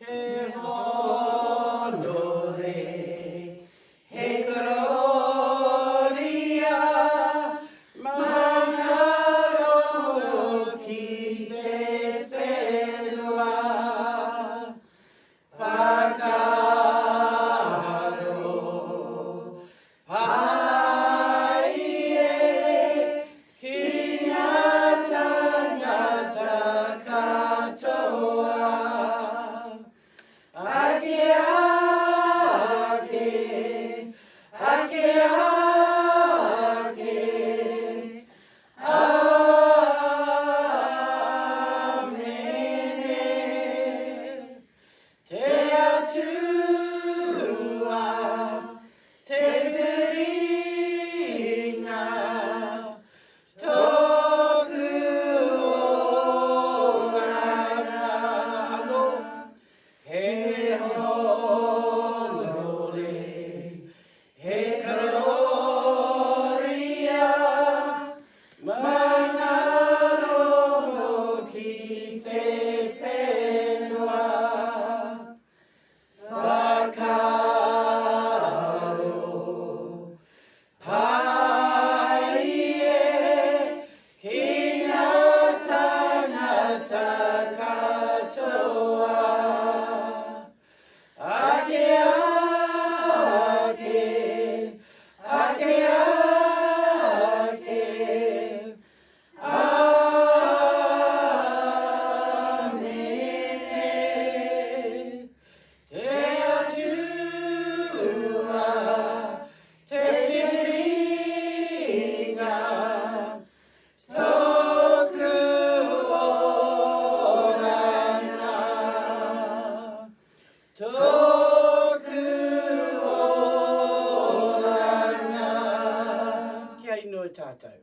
He honore, he karakia, manaro ki te whenua, whakaro, haie, ki ngā tangata katoa. Ake, ake, ake, ake, amene. Te atua, te piringa, toku oranga. Alo. He honore, he karakia, manaro ki te whenua, whakaro, haie, ki ngā tangata katoa. Ake, ake, ake, ake, amene. Te atua, te piringa, toku oranga. Toku oranga. Kia ino tātou.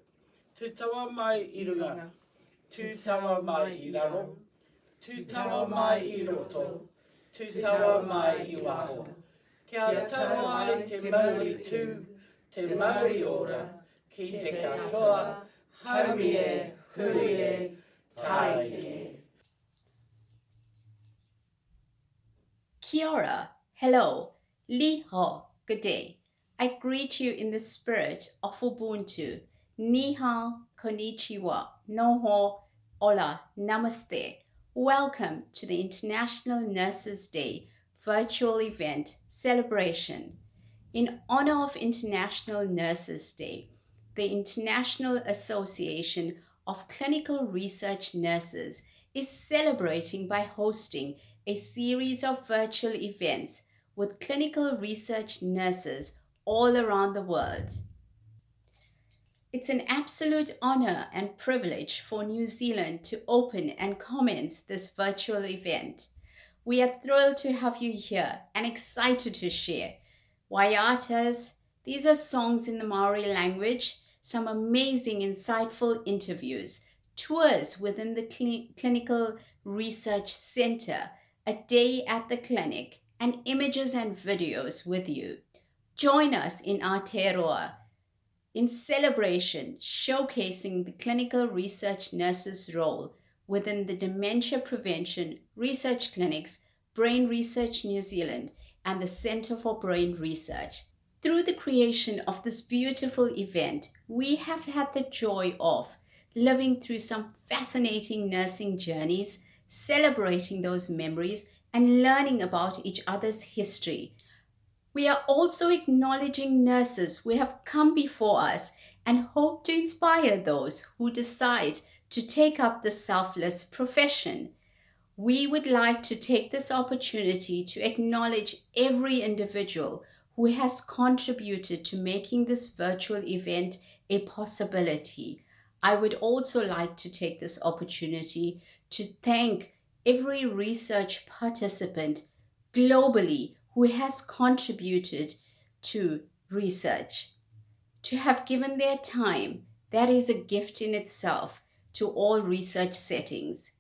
Tu tawa mai I runga. Tu tawa mai I raro. Tu tawa mai I roto. Tu tawa mai I waho. Kia tawa ai te mauri tū, te mauri ora, ki te katoa, haumi e, hui e, tai e. Kia ora, hello, li ho, good day. I greet you in the spirit of Ubuntu. Ni hao, konnichiwa, noho, hola, namaste. Welcome to the International Nurses Day virtual event celebration. In honor of International Nurses Day, the International Association of Clinical Research Nurses is celebrating by hosting a series of virtual events with clinical research nurses all around the world. It's an absolute honor and privilege for New Zealand to open and commence this virtual event. We are thrilled to have you here and excited to share waiatas. These are songs in the Maori language, some amazing, insightful interviews, tours within the Clinical Research Center, a day at the clinic, and images and videos with you. Join us in Aotearoa in celebration, showcasing the clinical research nurse's role within the Dementia Prevention Research Clinics, Brain Research New Zealand, and the Centre for Brain Research. Through the creation of this beautiful event, we have had the joy of living through some fascinating nursing journeys, celebrating those memories, and learning about each other's history. We are also acknowledging nurses who have come before us and hope to inspire those who decide to take up the selfless profession. We would like to take this opportunity to acknowledge every individual who has contributed to making this virtual event a possibility. I would also like to take this opportunity to thank every research participant globally who has contributed to research. To have given their time, that is a gift in itself to all research settings.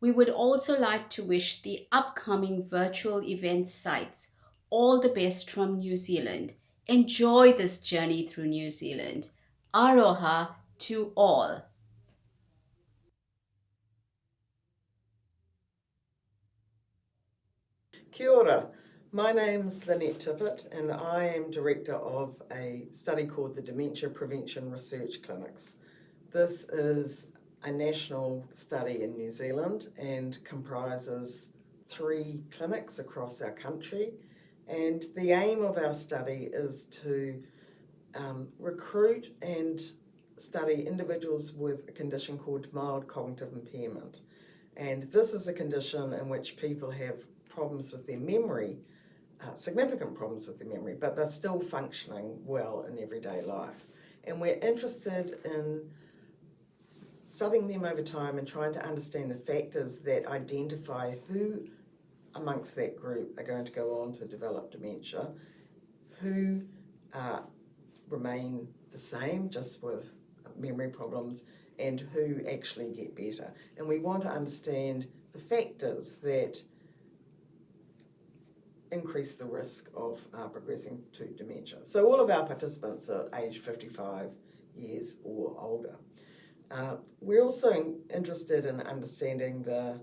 We would also like to wish the upcoming virtual event sites all the best from New Zealand. Enjoy this journey through New Zealand. Aroha to all. Kia ora. My name's Lynette Tippett and I am director of a study called the Dementia Prevention Research Clinics. This is a national study in New Zealand and comprises 3 clinics across our country, and the aim of our study is to recruit and study individuals with a condition called mild cognitive impairment. And this is a condition in which people have problems with their memory, significant problems with their memory, but they're still functioning well in everyday life. And we're interested in studying them over time and trying to understand the factors that identify who amongst that group are going to go on to develop dementia, who remain the same just with memory problems, and who actually get better. And we want to understand the factors that increase the risk of progressing to dementia. So all of our participants are aged 55 years or older. We're also interested in understanding the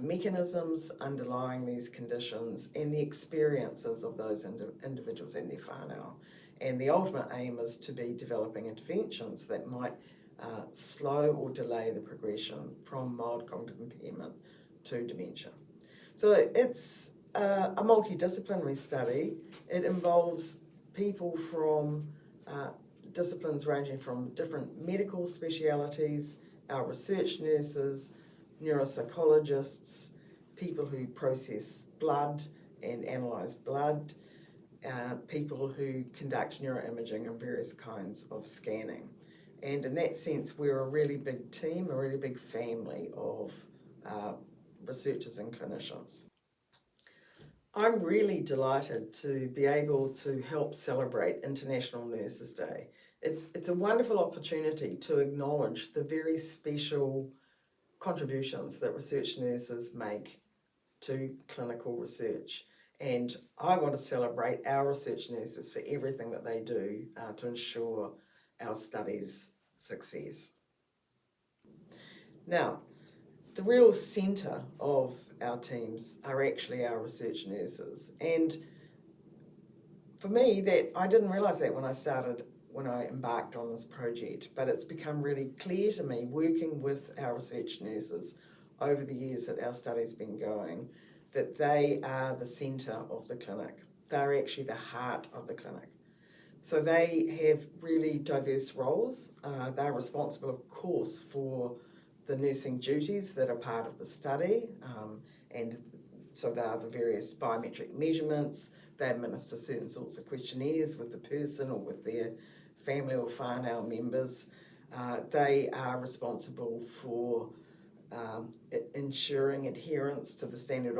mechanisms underlying these conditions and the experiences of those individuals and their whānau. And the ultimate aim is to be developing interventions that might slow or delay the progression from mild cognitive impairment to dementia. So it's a multidisciplinary study. It involves people from disciplines ranging from different medical specialities, our research nurses, neuropsychologists, people who process blood and analyse blood, people who conduct neuroimaging and various kinds of scanning. And in that sense, we're a really big team, a really big family of researchers and clinicians. I'm really delighted to be able to help celebrate International Nurses Day. It's a wonderful opportunity to acknowledge the very special contributions that research nurses make to clinical research. And I want to celebrate our research nurses for everything that they do to ensure our study's success. Now, the real centre of our teams are actually our research nurses. And for me, I didn't realise that when I embarked on this project, but it's become really clear to me working with our research nurses over the years that our study's been going, that they are the centre of the clinic. They're actually the heart of the clinic. So they have really diverse roles. They're responsible, of course, for the nursing duties that are part of the study, and so they are the various biometric measurements. They administer certain sorts of questionnaires with the person or with their family or whānau members. They are responsible for ensuring adherence to the standard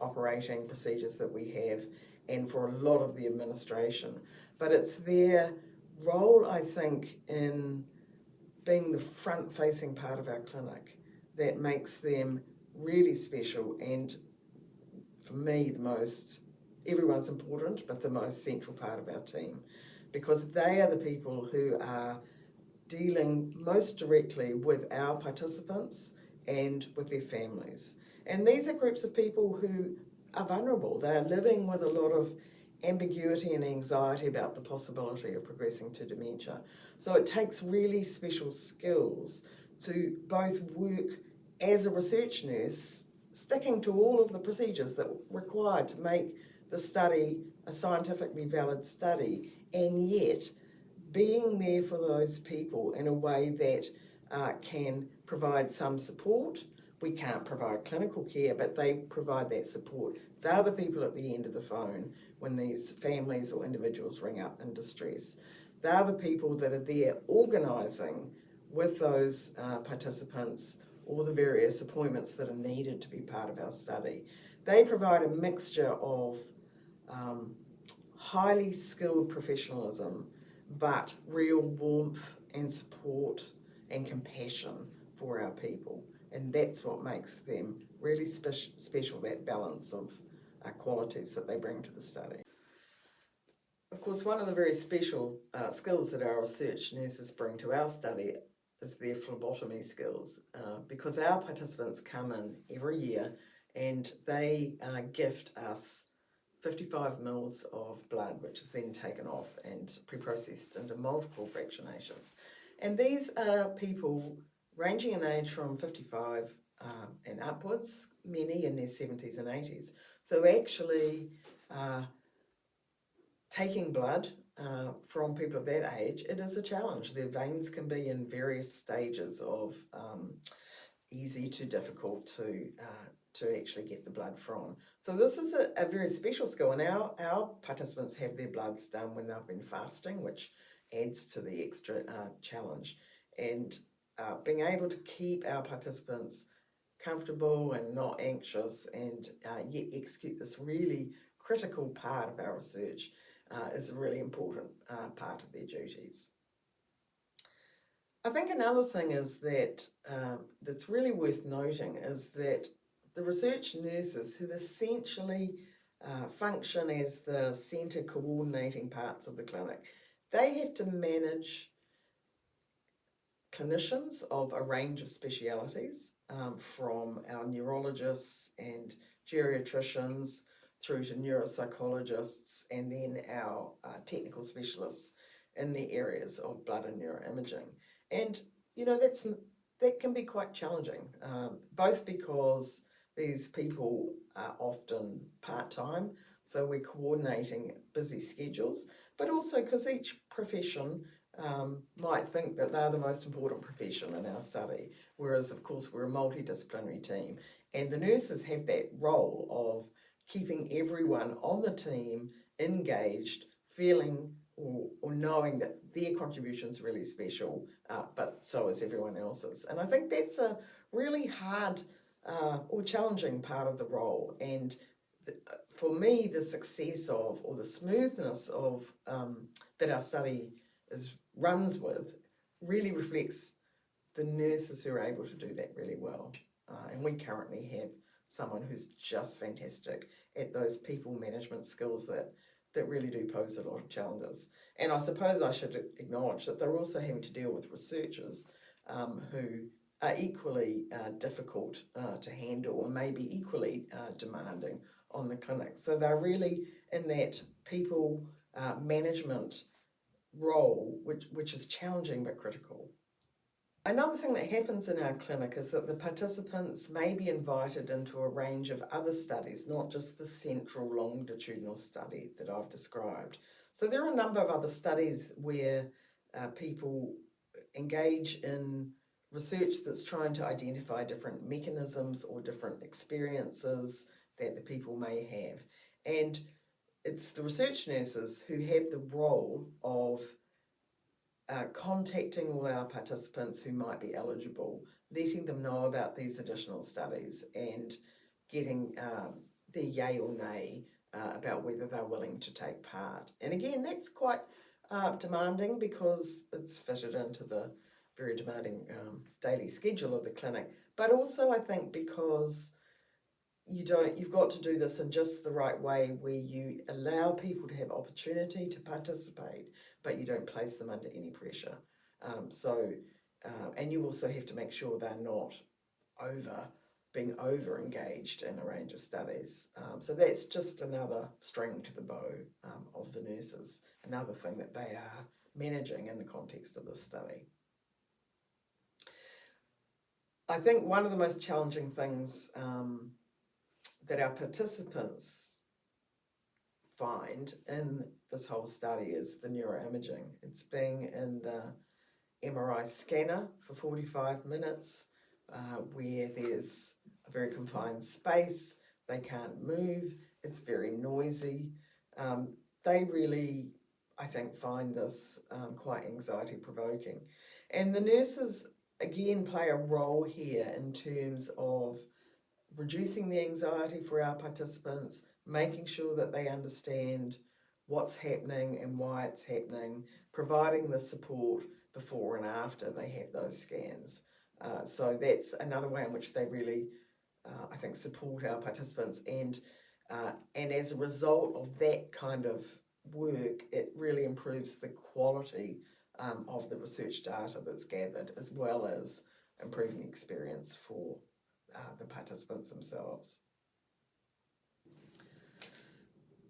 operating procedures that we have, and for a lot of the administration. But it's their role, I think, in being the front-facing part of our clinic that makes them really special, and for me, everyone's important, but the most central part of our team, because they are the people who are dealing most directly with our participants and with their families. And these are groups of people who are vulnerable. They are living with a lot of ambiguity and anxiety about the possibility of progressing to dementia. So it takes really special skills to both work as a research nurse, sticking to all of the procedures that are required to make the study a scientifically valid study, and yet being there for those people in a way that can provide some support. We can't provide clinical care, but they provide that support. They're the people at the end of the phone when these families or individuals ring up in distress. They're the people that are there organising with those participants all the various appointments that are needed to be part of our study. They provide a mixture of highly skilled professionalism, but real warmth and support and compassion for our people. And that's what makes them really special, that balance of qualities that they bring to the study. Of course, one of the very special skills that our research nurses bring to our study is their phlebotomy skills, because our participants come in every year and they gift us 55 mils of blood, which is then taken off and pre-processed into multiple fractionations. And these are people ranging in age from 55 and upwards, many in their 70s and 80s. So actually taking blood from people of that age, it is a challenge. Their veins can be in various stages of easy to difficult to actually get the blood from. So this is a very special skill, and our participants have their bloods done when they've been fasting, which adds to the extra challenge. And being able to keep our participants comfortable and not anxious and yet execute this really critical part of our research is a really important part of their duties. I think another thing is that that's really worth noting is that the research nurses, who essentially function as the centre coordinating parts of the clinic, they have to manage clinicians of a range of specialities, from our neurologists and geriatricians through to neuropsychologists, and then our technical specialists in the areas of blood and neuroimaging. And, you know, that can be quite challenging, both because these people are often part-time, so we're coordinating busy schedules, but also because each profession might think that they're the most important profession in our study, whereas of course we're a multidisciplinary team, and the nurses have that role of keeping everyone on the team engaged, feeling or knowing that their contribution's really special, but so is everyone else's. And I think that's a really hard or challenging part of the role. And for me, the success of, or the smoothness of that our study runs with really reflects the nurses who are able to do that really well. And we currently have someone who's just fantastic at those people management skills that really do pose a lot of challenges. And I suppose I should acknowledge that they're also having to deal with researchers who are equally difficult to handle and maybe equally demanding on the clinic. So they're really in that people management role, which is challenging but critical. Another thing that happens in our clinic is that the participants may be invited into a range of other studies, not just the central longitudinal study that I've described. So there are a number of other studies where people engage in research that's trying to identify different mechanisms or different experiences that the people may have. And it's the research nurses who have the role of contacting all our participants who might be eligible, letting them know about these additional studies and getting their yay or nay about whether they're willing to take part. And again, that's quite demanding because it's fitted into the very demanding daily schedule of the clinic, but also I think because you've got to do this in just the right way where you allow people to have opportunity to participate, but you don't place them under any pressure. And you also have to make sure they're not being over engaged in a range of studies. So that's just another string to the bow of the nurses, another thing that they are managing in the context of this study. I think one of the most challenging things that our participants find in this whole study is the neuroimaging. It's being in the MRI scanner for 45 minutes where there's a very confined space, they can't move, it's very noisy. They really, I think, find this quite anxiety provoking. And the nurses, again, play a role here in terms of reducing the anxiety for our participants, making sure that they understand what's happening and why it's happening, providing the support before and after they have those scans. So that's another way in which they really, I think, support our participants. And as a result of that kind of work, it really improves the quality of the research data that's gathered, as well as improving the experience for the participants themselves.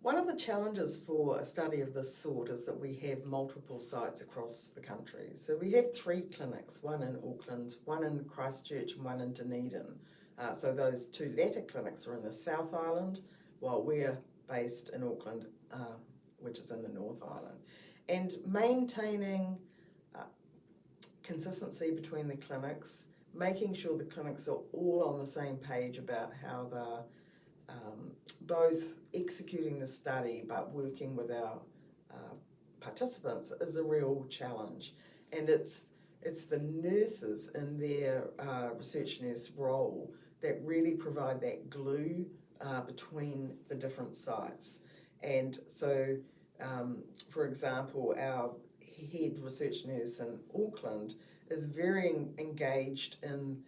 One of the challenges for a study of this sort is that we have multiple sites across the country. So we have 3 clinics, one in Auckland, one in Christchurch and one in Dunedin. So those 2 latter clinics are in the South Island, while we're based in Auckland, which is in the North Island. And maintaining consistency between the clinics, making sure the clinics are all on the same page about how they're both executing the study but working with our participants is a real challenge. And it's the nurses in their research nurse role that really provide that glue between the different sites. And so, for example, our head research nurse in Auckland is very engaged in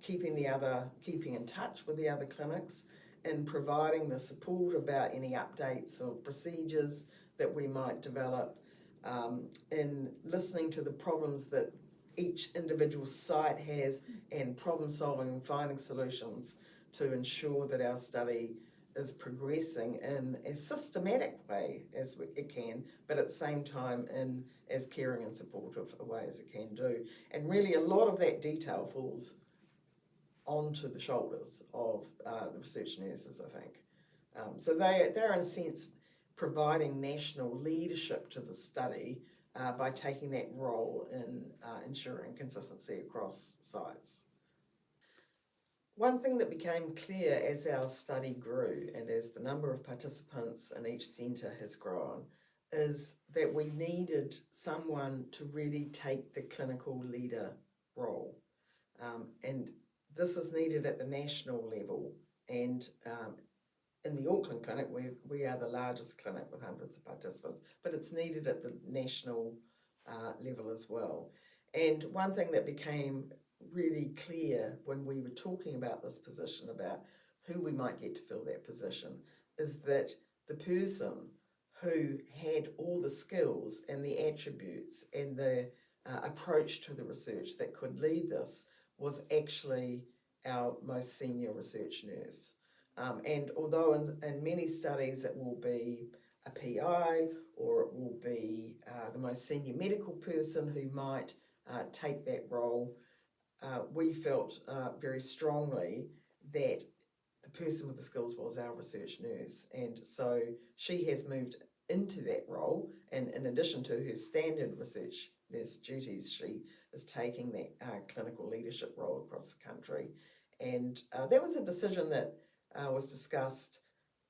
keeping in touch with the other clinics, in providing the support about any updates or procedures that we might develop, in listening to the problems that each individual site has and problem solving and finding solutions to ensure that our study is progressing in as systematic way as it can, but at the same time in as caring and supportive a way as it can do. And really a lot of that detail falls onto the shoulders of the research nurses, I think. So they're in a sense providing national leadership to the study by taking that role in ensuring consistency across sites. One thing that became clear as our study grew and as the number of participants in each centre has grown is that we needed someone to really take the clinical leader role. And this is needed at the national level, and in the Auckland clinic, we are the largest clinic with hundreds of participants, but it's needed at the national level as well. And one thing that became really clear when we were talking about this position, about who we might get to fill that position, is that the person who had all the skills and the attributes and the approach to the research that could lead this was actually our most senior research nurse. And although in many studies it will be a PI or it will be the most senior medical person who might take that role, we felt very strongly that the person with the skills was our research nurse. And so she has moved into that role, and in addition to her standard research nurse duties, she is taking that clinical leadership role across the country. And that was a decision that was discussed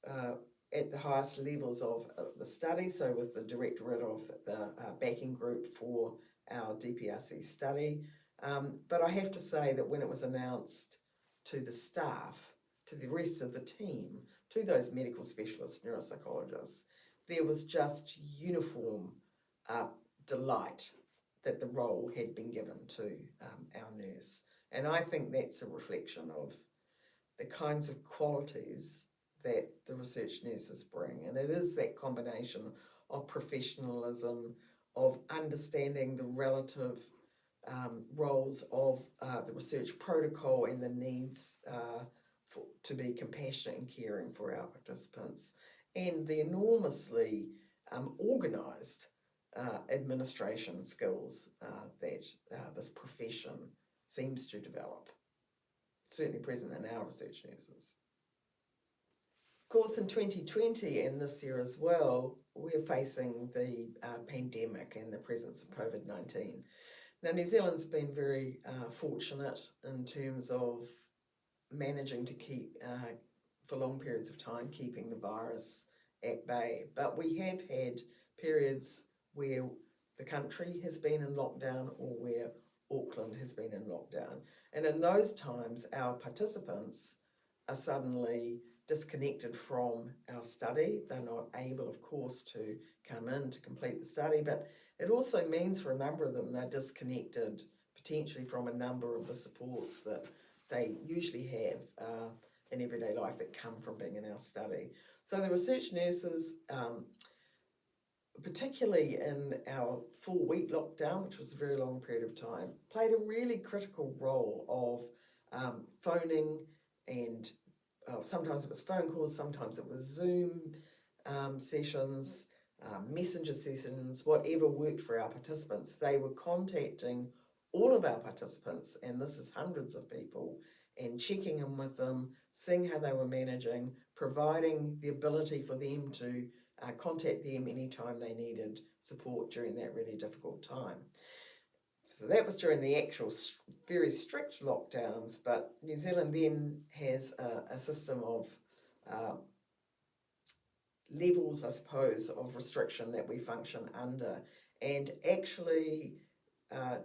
at the highest levels of the study, so with the directorate of the backing group for our DPRC study. But I have to say that when it was announced to the staff, to the rest of the team, to those medical specialists, neuropsychologists, there was just uniform delight that the role had been given to our nurse. And I think that's a reflection of the kinds of qualities that the research nurses bring. And it is that combination of professionalism, of understanding the relative roles of the research protocol and the needs to be compassionate and caring for our participants, and the enormously organised administration skills that this profession seems to develop, certainly present in our research nurses. Of course, in 2020 and this year as well, we're facing the pandemic and the presence of COVID-19. Now, New Zealand's been very fortunate in terms of managing to keep, for long periods of time, keeping the virus at bay. But we have had periods where the country has been in lockdown or where Auckland has been in lockdown. And in those times, our participants are suddenly disconnected from our study. They're not able, of course, to come in to complete the study, but it also means for a number of them they're disconnected potentially from a number of the supports that they usually have in everyday life that come from being in our study. So the research nurses, particularly in our 4-week lockdown, which was a very long period of time, played a really critical role of phoning, and sometimes it was phone calls, sometimes it was Zoom, sessions, messenger sessions, whatever worked for our participants. They were contacting all of our participants, and this is hundreds of people, and checking in with them, seeing how they were managing, providing the ability for them to contact them anytime they needed support during that really difficult time. So that was during the actual very strict lockdowns, but New Zealand then has a system of levels, I suppose, of restriction that we function under, and actually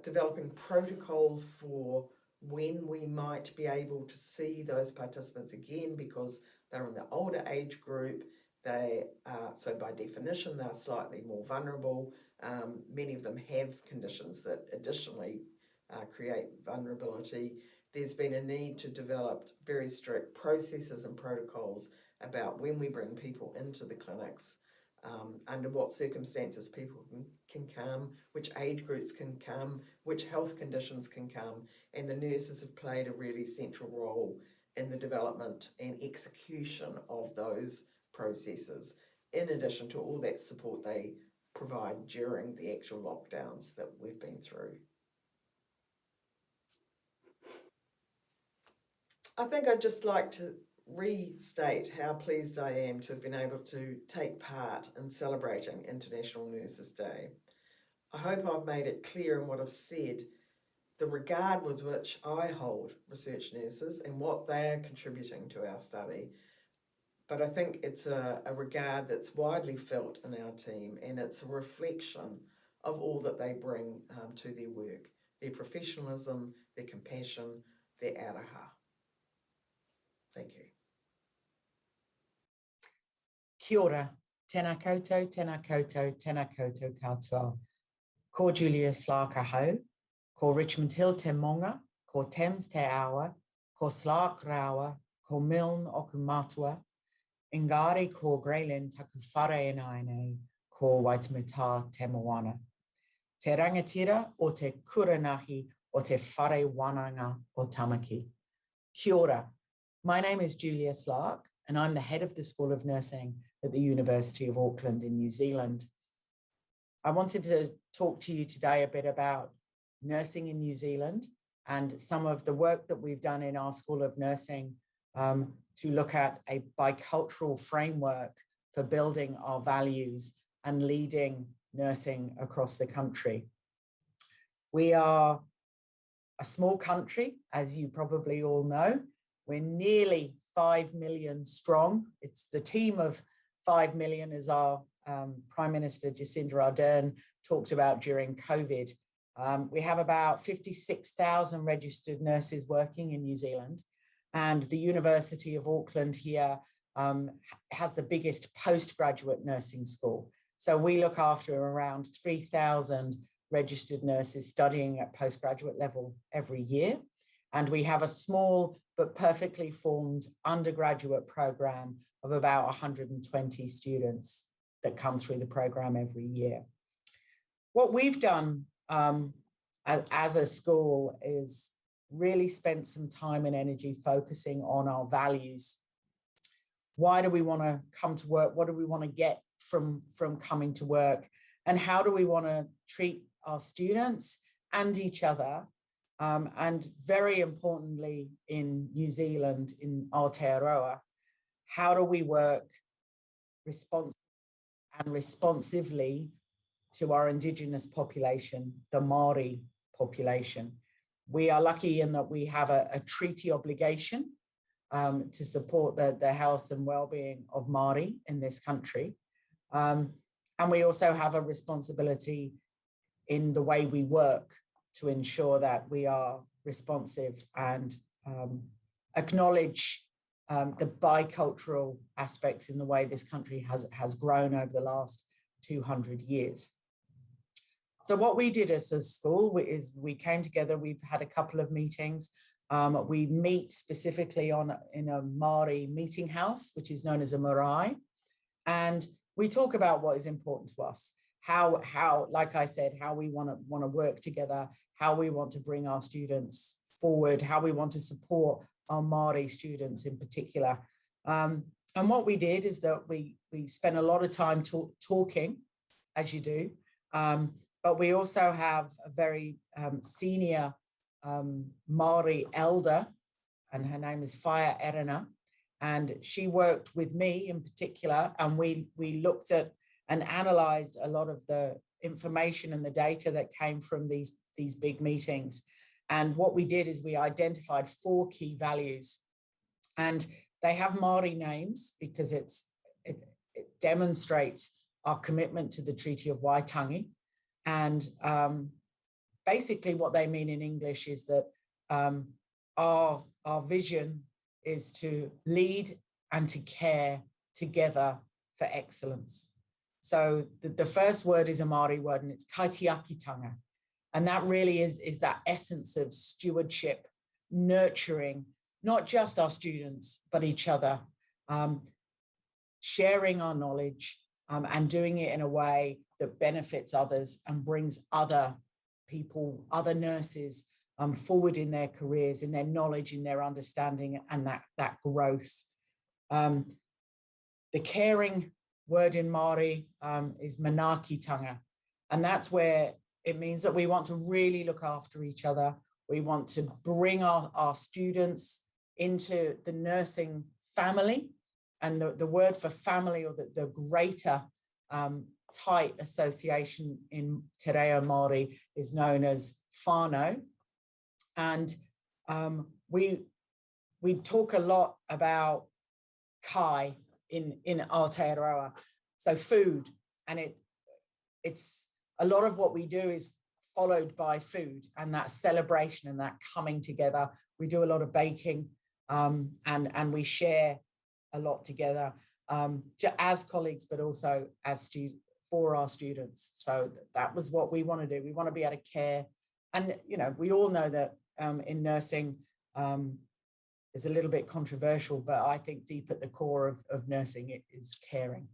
developing protocols for when we might be able to see those participants again, because they're in the older age group. They so by definition, they're slightly more vulnerable. Many of them have conditions that additionally create vulnerability. There's been a need to develop very strict processes and protocols about when we bring people into the clinics, under what circumstances people can come, which age groups can come, which health conditions can come, and the nurses have played a really central role in the development and execution of those processes, in addition to all that support they provide during the actual lockdowns that we've been through. I think I'd just like to restate how pleased I am to have been able to take part in celebrating International Nurses Day. I hope I've made it clear in what I've said, the regard with which I hold research nurses and what they are contributing to our study. But I think it's a regard that's widely felt in our team, and it's a reflection of all that they bring to their work, their professionalism, their compassion, their araha. Thank you. Kia ora, tēnā koutou, tēnā koutou, tēnā koutou katoa. Ko Julia Slark ahau, ko Richmond Hill te monga, ko Thames te awa, ko Slark rawa, ko Milne oku matua, engari ko Graeme taku whare nei, ko Waitemata te moana. Te rangatira o te kuranahi o te whare wananga o Tamaki. Kia ora, my name is Julia Slark, and I'm the head of the School of Nursing at the University of Auckland in New Zealand. I wanted to talk to you today a bit about nursing in New Zealand and some of the work that we've done in our School of Nursing to look at a bicultural framework for building our values and leading nursing across the country. We are a small country, as you probably all know. We're nearly 5 million strong. It's the team of 5 million, as our Prime Minister Jacinda Ardern talked about during COVID. We have about 56,000 registered nurses working in New Zealand, and the University of Auckland here has the biggest postgraduate nursing school. So we look after around 3,000 registered nurses studying at postgraduate level every year. And we have a small but perfectly formed undergraduate program of about 120 students that come through the program every year. What we've done as a school is really spent some time and energy focusing on our values. Why do we want to come to work? What do we want to get from coming to work? And how do we want to treat our students and each other? And very importantly, in New Zealand, in Aotearoa, how do we work responsively to our Indigenous population, the Māori population? We are lucky in that we have a treaty obligation to support the health and well-being of Māori in this country. And we also have a responsibility in the way we work to ensure that we are responsive and acknowledge the bicultural aspects in the way this country has grown over the last 200 years. So what we did as a school is we came together, we've had a couple of meetings. We meet specifically in a Māori meeting house, which is known as a marae. And we talk about what is important to us, how like I said, how we want to work together, how we want to bring our students forward, how we want to support our Māori students in particular. And what we did is that we spent a lot of time talking, as you do, but we also have a very senior Māori elder, and her name is Waiata, and she worked with me in particular, and we looked at and analysed a lot of the information and the data that came from these big meetings. And what we did is we identified 4 key values, and they have Māori names because it demonstrates our commitment to the Treaty of Waitangi. And basically what they mean in English is that our vision is to lead and to care together for excellence. So the first word is a Māori word, and it's kaitiakitanga. And that really is that essence of stewardship, nurturing, not just our students, but each other, sharing our knowledge and doing it in a way that benefits others and brings other people, other nurses forward in their careers, in their knowledge, in their understanding, and that growth. The caring word in Māori is manaakitanga, and that's where it means that we want to really look after each other. We want to bring our students into the nursing family, and the word for family, or the greater tight association in Te Reo Māori is known as whānau. And we talk a lot about kai in Aotearoa, so food, and it's a lot of what we do is followed by food and that celebration and that coming together. We do a lot of baking, and we share a lot together as colleagues, but also as for our students. So that was what we want to do. We want to be able to care. And, you know, we all know that in nursing is a little bit controversial, but I think deep at the core of nursing, it is caring.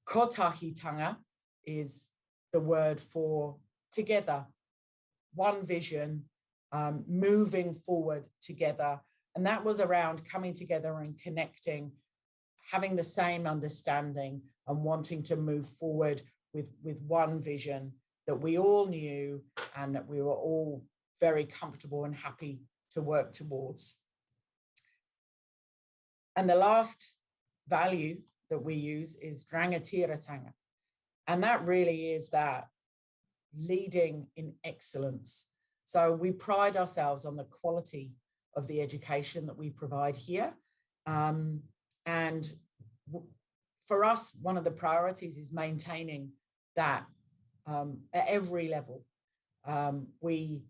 Kotahitanga is the word for together, one vision, moving forward together. And that was around coming together and connecting, having the same understanding and wanting to move forward with one vision that we all knew and that we were all very comfortable and happy to work towards. And the last value that we use is rangatiratanga. And that really is that leading in excellence. So we pride ourselves on the quality of the education that we provide here. And for us, one of the priorities is maintaining that at every level. We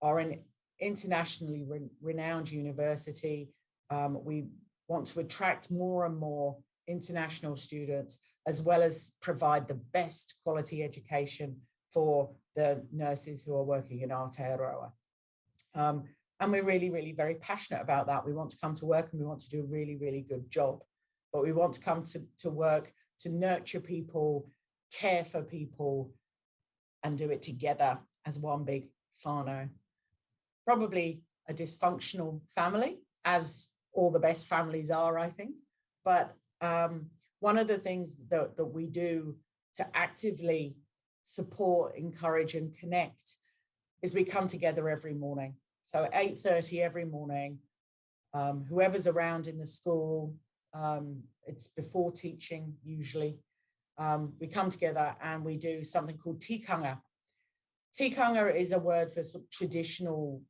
are an internationally renowned university. We want to attract more and more international students, as well as provide the best quality education for the nurses who are working in Aotearoa. And we're really, really very passionate about that. We want to come to work and we want to do a really, really good job. But we want to come to work to nurture people, care for people, and do it together as one big whānau. Probably a dysfunctional family, as all the best families are, I think. But one of the things that we do to actively support, encourage, and connect is we come together every morning. So at 8:30 every morning, whoever's around in the school, it's before teaching usually, we come together and we do something called tikanga. Tikanga is a word for sort of traditional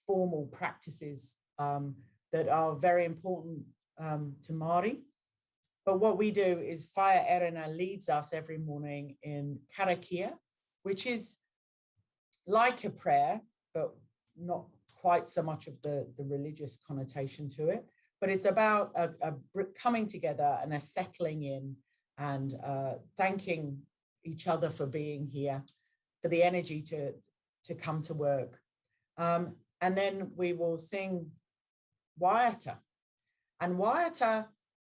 formal practices that are very important to Māori. But what we do is Whaia leads us every morning in karakia, which is like a prayer, but not quite so much of the religious connotation to it. But it's about a coming together and a settling in and thanking each other for being here, for the energy to come to work. And then we will sing waiata. And waiata,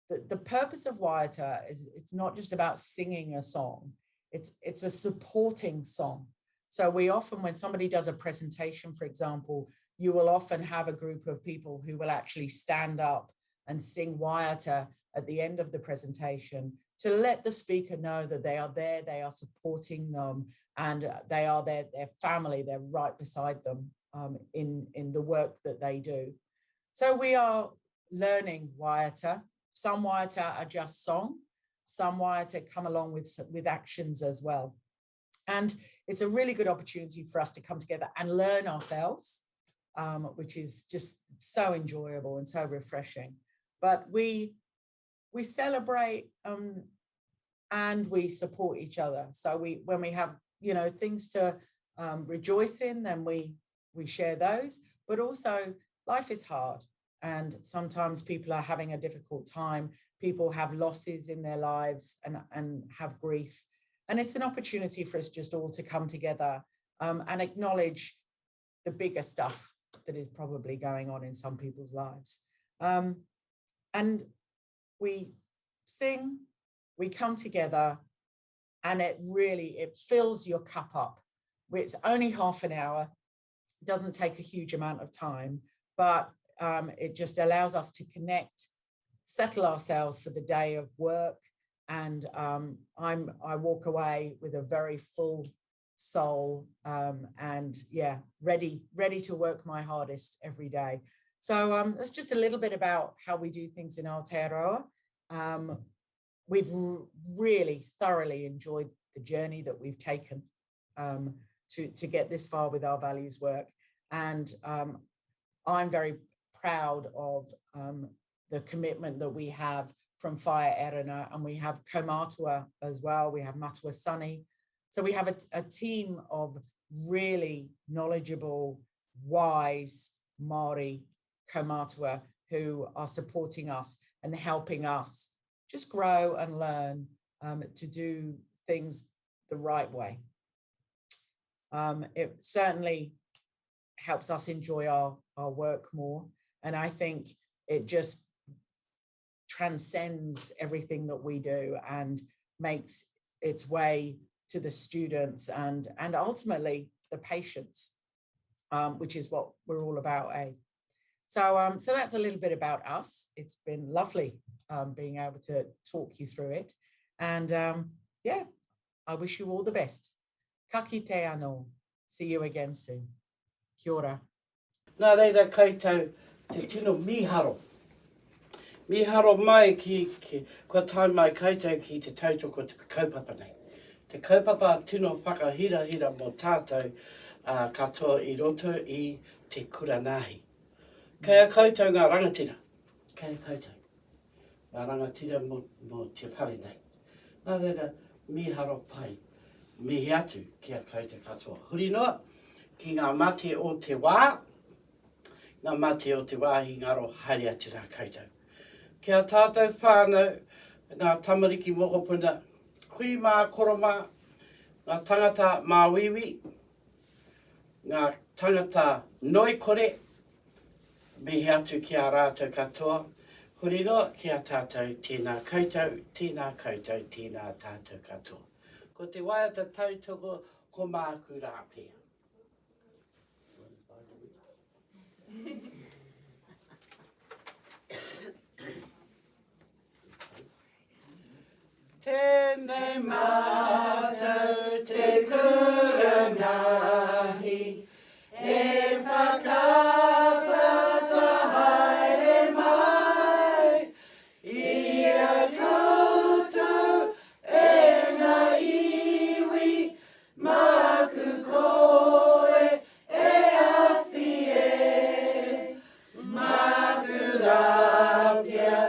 the purpose of waiata is it's not just about singing a song, it's a supporting song. So we often, when somebody does a presentation, for example, you will often have a group of people who will actually stand up and sing waiata at the end of the presentation to let the speaker know that they are there, they are supporting them, and they are their family, they're right beside them in the work that they do. So we are learning waiata. Some waiata are just song, some waiata come along with actions as well. And it's a really good opportunity for us to come together and learn ourselves, which is just so enjoyable and so refreshing. But we celebrate and we support each other. So when we have, you know, things to rejoice in, then we share those. But also life is hard, and sometimes people are having a difficult time. People have losses in their lives and have grief. And it's an opportunity for us just all to come together and acknowledge the bigger stuff that is probably going on in some people's lives. And we sing, we come together, and it fills your cup up. It's only half an hour. It doesn't take a huge amount of time, but it just allows us to connect, settle ourselves for the day of work. And I walk away with a very full soul and yeah, ready to work my hardest every day. So that's just a little bit about how we do things in Aotearoa. We've really thoroughly enjoyed the journey that we've taken to get this far with our values work. And I'm very proud of the commitment that we have from Whaia Erina, and we have Kaumatua as well. We have Matua Sunny. So we have a team of really knowledgeable, wise Māori Kaumatua who are supporting us and helping us just grow and learn to do things the right way. It certainly helps us enjoy our work more. And I think it just transcends everything that we do and makes its way to the students and ultimately the patients, which is what we're all about, eh? So that's a little bit about us. It's been lovely being able to talk you through it. And yeah, I wish you all the best. Ka kite anō. See you again soon. Kia ora. Nā reira koutou te tino miharo. Miharo mai kua tai mai koutou ki te tautoko te kaupapa nei. Te kaupapa tino whakahira mō tātou katoa I roto I te kuranahi. Kei a koutou ngā rangatira. Kei a koutou. Ngā rangatira mō te whare nei. Nā reira miharo pai. Mihi atu ki a koutou katoa. Huri noa ki ngā mate o te wā. Ngā mate o te wāhi ngaro haere atu rā koutou. Kia tātou whānau, ngā tamariki mokopuna, kui mā koroma, ngā tangata mā wiwi, ngā tangata noikore, mihi atu ki a rātou katoa. Huri noa ki a tātou, tēnā koutou, tēnā koutou, tēnā tātou katoa. Ko te waiata tautoko, ko māku rā pēr. Tēnei mātou te kuranahi, e whakatata haere mai, I a koutou e ngā iwi, māku koe e awhi e, māku rapia,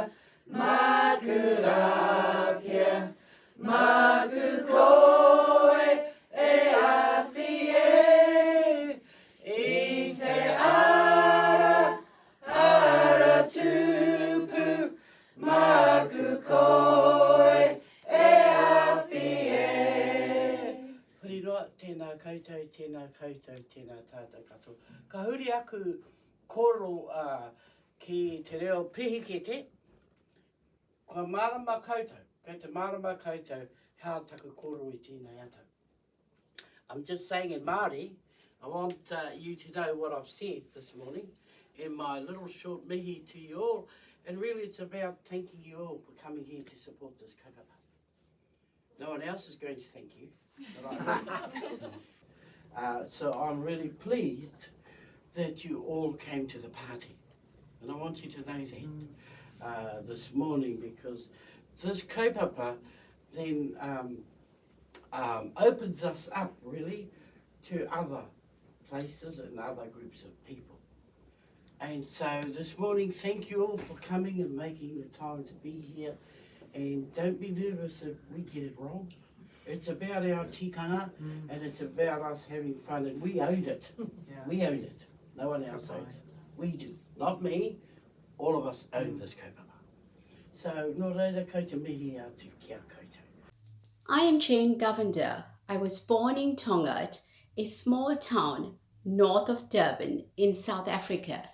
māku rapia. Māku koe e awhi e, I te ara tupu. Māku koe e awhi e. Huri roa, tēnā koutou, tēnā koutou, tēnā tātou katoa. Ka huri aku koro ki te reo pihikete, kua marama koutou. Kei te marama koutou, hea taku koro I tēnei atu. I'm just saying in Māori, I want you to know what I've said this morning in my little short mihi to you all. And really it's about thanking you all for coming here to support this kaupapa. No one else is going to thank you, but I will. So I'm really pleased that you all came to the party. And I want you to know that this morning, because this kaupapa then opens us up really to other places and other groups of people. And so this morning, thank you all for coming and making the time to be here. And don't be nervous if we get it wrong. It's about our tikanga and it's about us having fun, and we own it. Yeah. We own it. No one else owns it. We do. Not me. All of us own this kaupapa. So, nō reira koutou mihi atu kia koutou. I am Jane Govender. I was born in Tongat, a small town north of Durban in South Africa.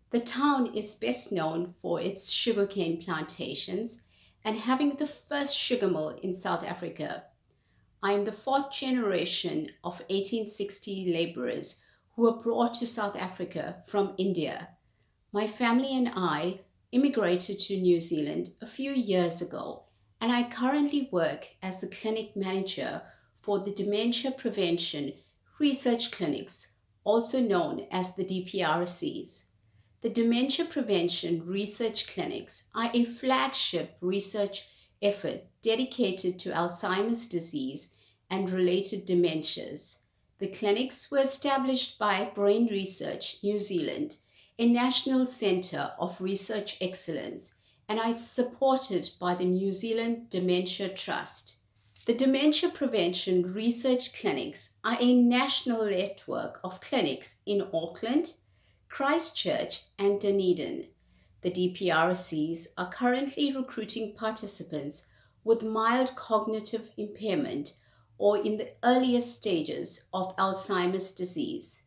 The town is best known for its sugarcane plantations and having the first sugar mill in South Africa. I am the fourth generation of 1860 laborers who were brought to South Africa from India. My family and I immigrated to New Zealand a few years ago, and I currently work as the clinic manager for the Dementia Prevention Research Clinics, also known as the DPRCs. The Dementia Prevention Research Clinics are a flagship research effort dedicated to Alzheimer's disease and related dementias. The clinics were established by Brain Research New Zealand, a national centre of research excellence, and are supported by the New Zealand Dementia Trust. The Dementia Prevention Research Clinics are a national network of clinics in Auckland, Christchurch and Dunedin. The DPRCs are currently recruiting participants with mild cognitive impairment or in the earliest stages of Alzheimer's disease.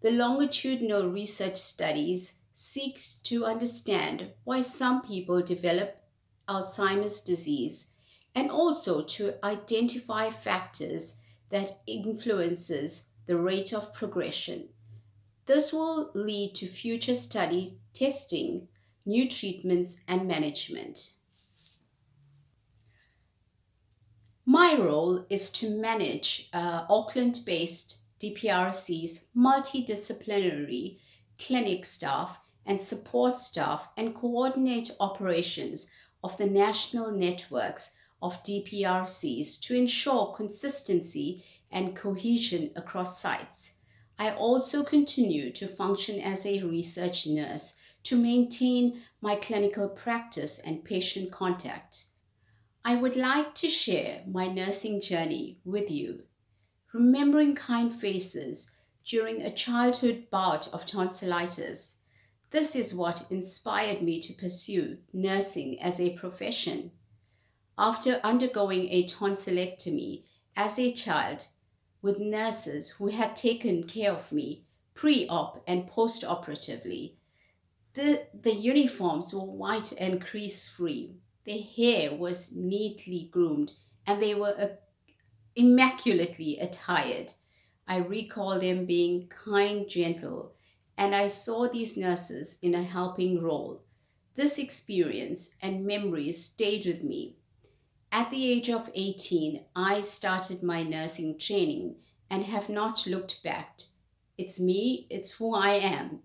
The longitudinal research studies seeks to understand why some people develop Alzheimer's disease and also to identify factors that influences the rate of progression. This will lead to future studies, testing, new treatments, and management. My role is to manage Auckland-based DPRC's multidisciplinary clinic staff and support staff and coordinate operations of the national networks of DPRCs to ensure consistency and cohesion across sites. I also continue to function as a research nurse to maintain my clinical practice and patient contact. I would like to share my nursing journey with you. Remembering kind faces during a childhood bout of tonsillitis. This is what inspired me to pursue nursing as a profession. After undergoing a tonsillectomy as a child, with nurses who had taken care of me pre-op and post-operatively. The uniforms were white and crease-free. Their hair was neatly groomed and they were immaculately attired. I recall them being kind, gentle, and I saw these nurses in a helping role. This experience and memories stayed with me. At the age of 18, I started my nursing training and have not looked back. It's me, it's who I am.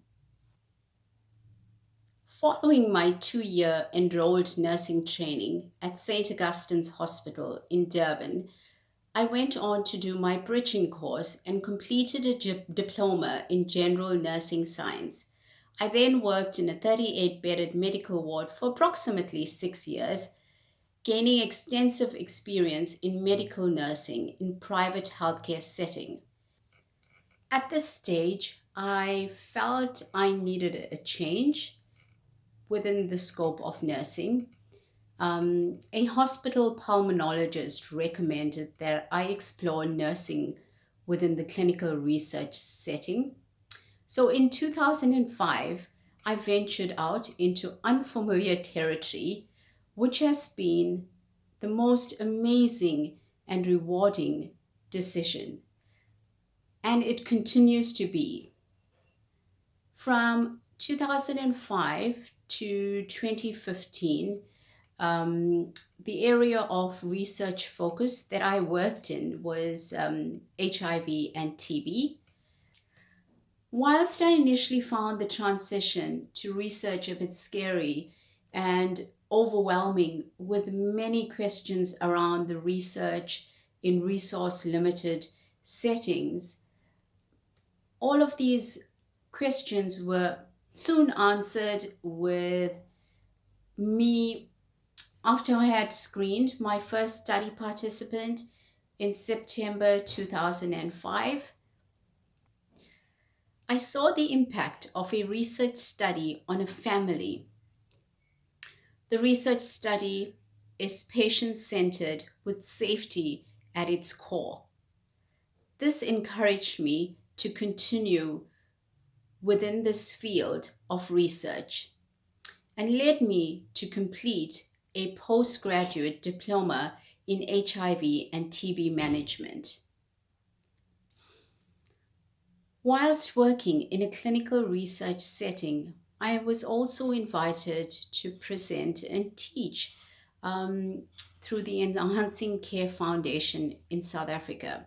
Following my 2-year enrolled nursing training at St. Augustine's Hospital in Durban, I went on to do my bridging course and completed a diploma in general nursing science. I then worked in a 38-bedded medical ward for approximately 6 years, gaining extensive experience in medical nursing in private healthcare setting. At this stage, I felt I needed a change within the scope of nursing. A hospital pulmonologist recommended that I explore nursing within the clinical research setting. So in 2005, I ventured out into unfamiliar territory, which has been the most amazing and rewarding decision. And it continues to be. From 2005 to 2015, the area of research focus that I worked in was HIV and TB. Whilst I initially found the transition to research a bit scary and overwhelming with many questions around the research in resource-limited settings, all of these questions were soon answered with me after I had screened my first study participant in September 2005. I saw the impact of a research study on a family. The research study is patient-centered with safety at its core. This encouraged me to continue within this field of research and led me to complete a postgraduate diploma in HIV and TB management. Whilst working in a clinical research setting, I was also invited to present and teach through the Enhancing Care Foundation in South Africa.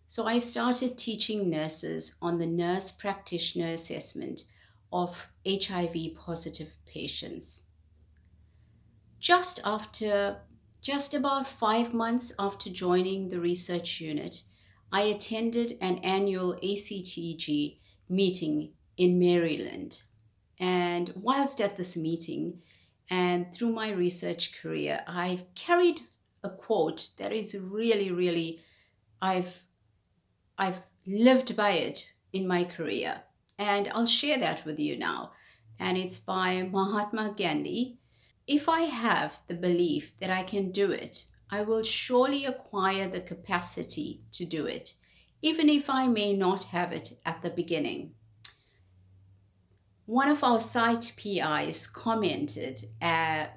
So I started teaching nurses on the nurse practitioner assessment of HIV positive patients. Just about 5 months after joining the research unit, I attended an annual ACTG meeting in Maryland. And whilst at this meeting and through my research career, I've carried a quote that is really, I've lived by it in my career. And I'll share that with you now. And it's by Mahatma Gandhi. If I have the belief that I can do it, I will surely acquire the capacity to do it, even if I may not have it at the beginning. One of our site PIs commented at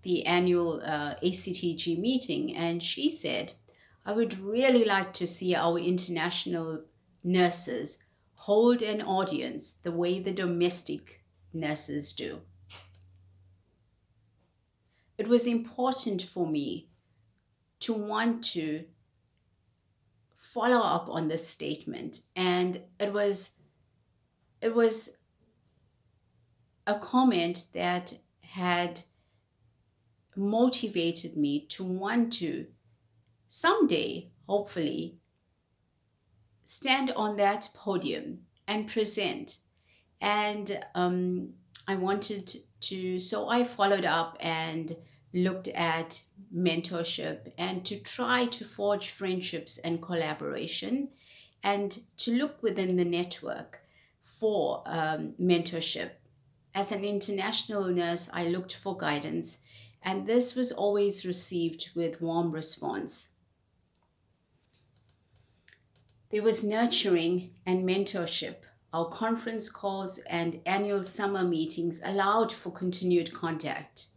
the annual ACTG meeting, and she said, I would really like to see our international nurses hold an audience the way the domestic nurses do. It was important for me to want to follow up on this statement, and it was a comment that had motivated me to want to someday, hopefully, stand on that podium and present. And I wanted to, so I followed up and looked at mentorship and to try to forge friendships and collaboration and to look within the network for mentorship. As an international nurse, I looked for guidance, and this was always received with warm response. There was nurturing and mentorship. Our conference calls and annual summer meetings allowed for continued contact.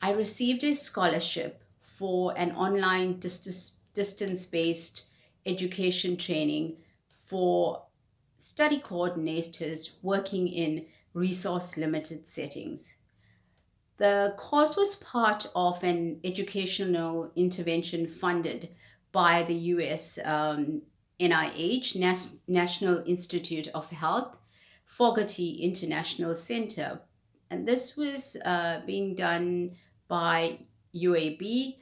I received a scholarship for an online distance-based education training for study coordinators working in resource-limited settings. The course was part of an educational intervention funded by the US NIH, National Institute of Health, Fogarty International Center. And this was being done by UAB,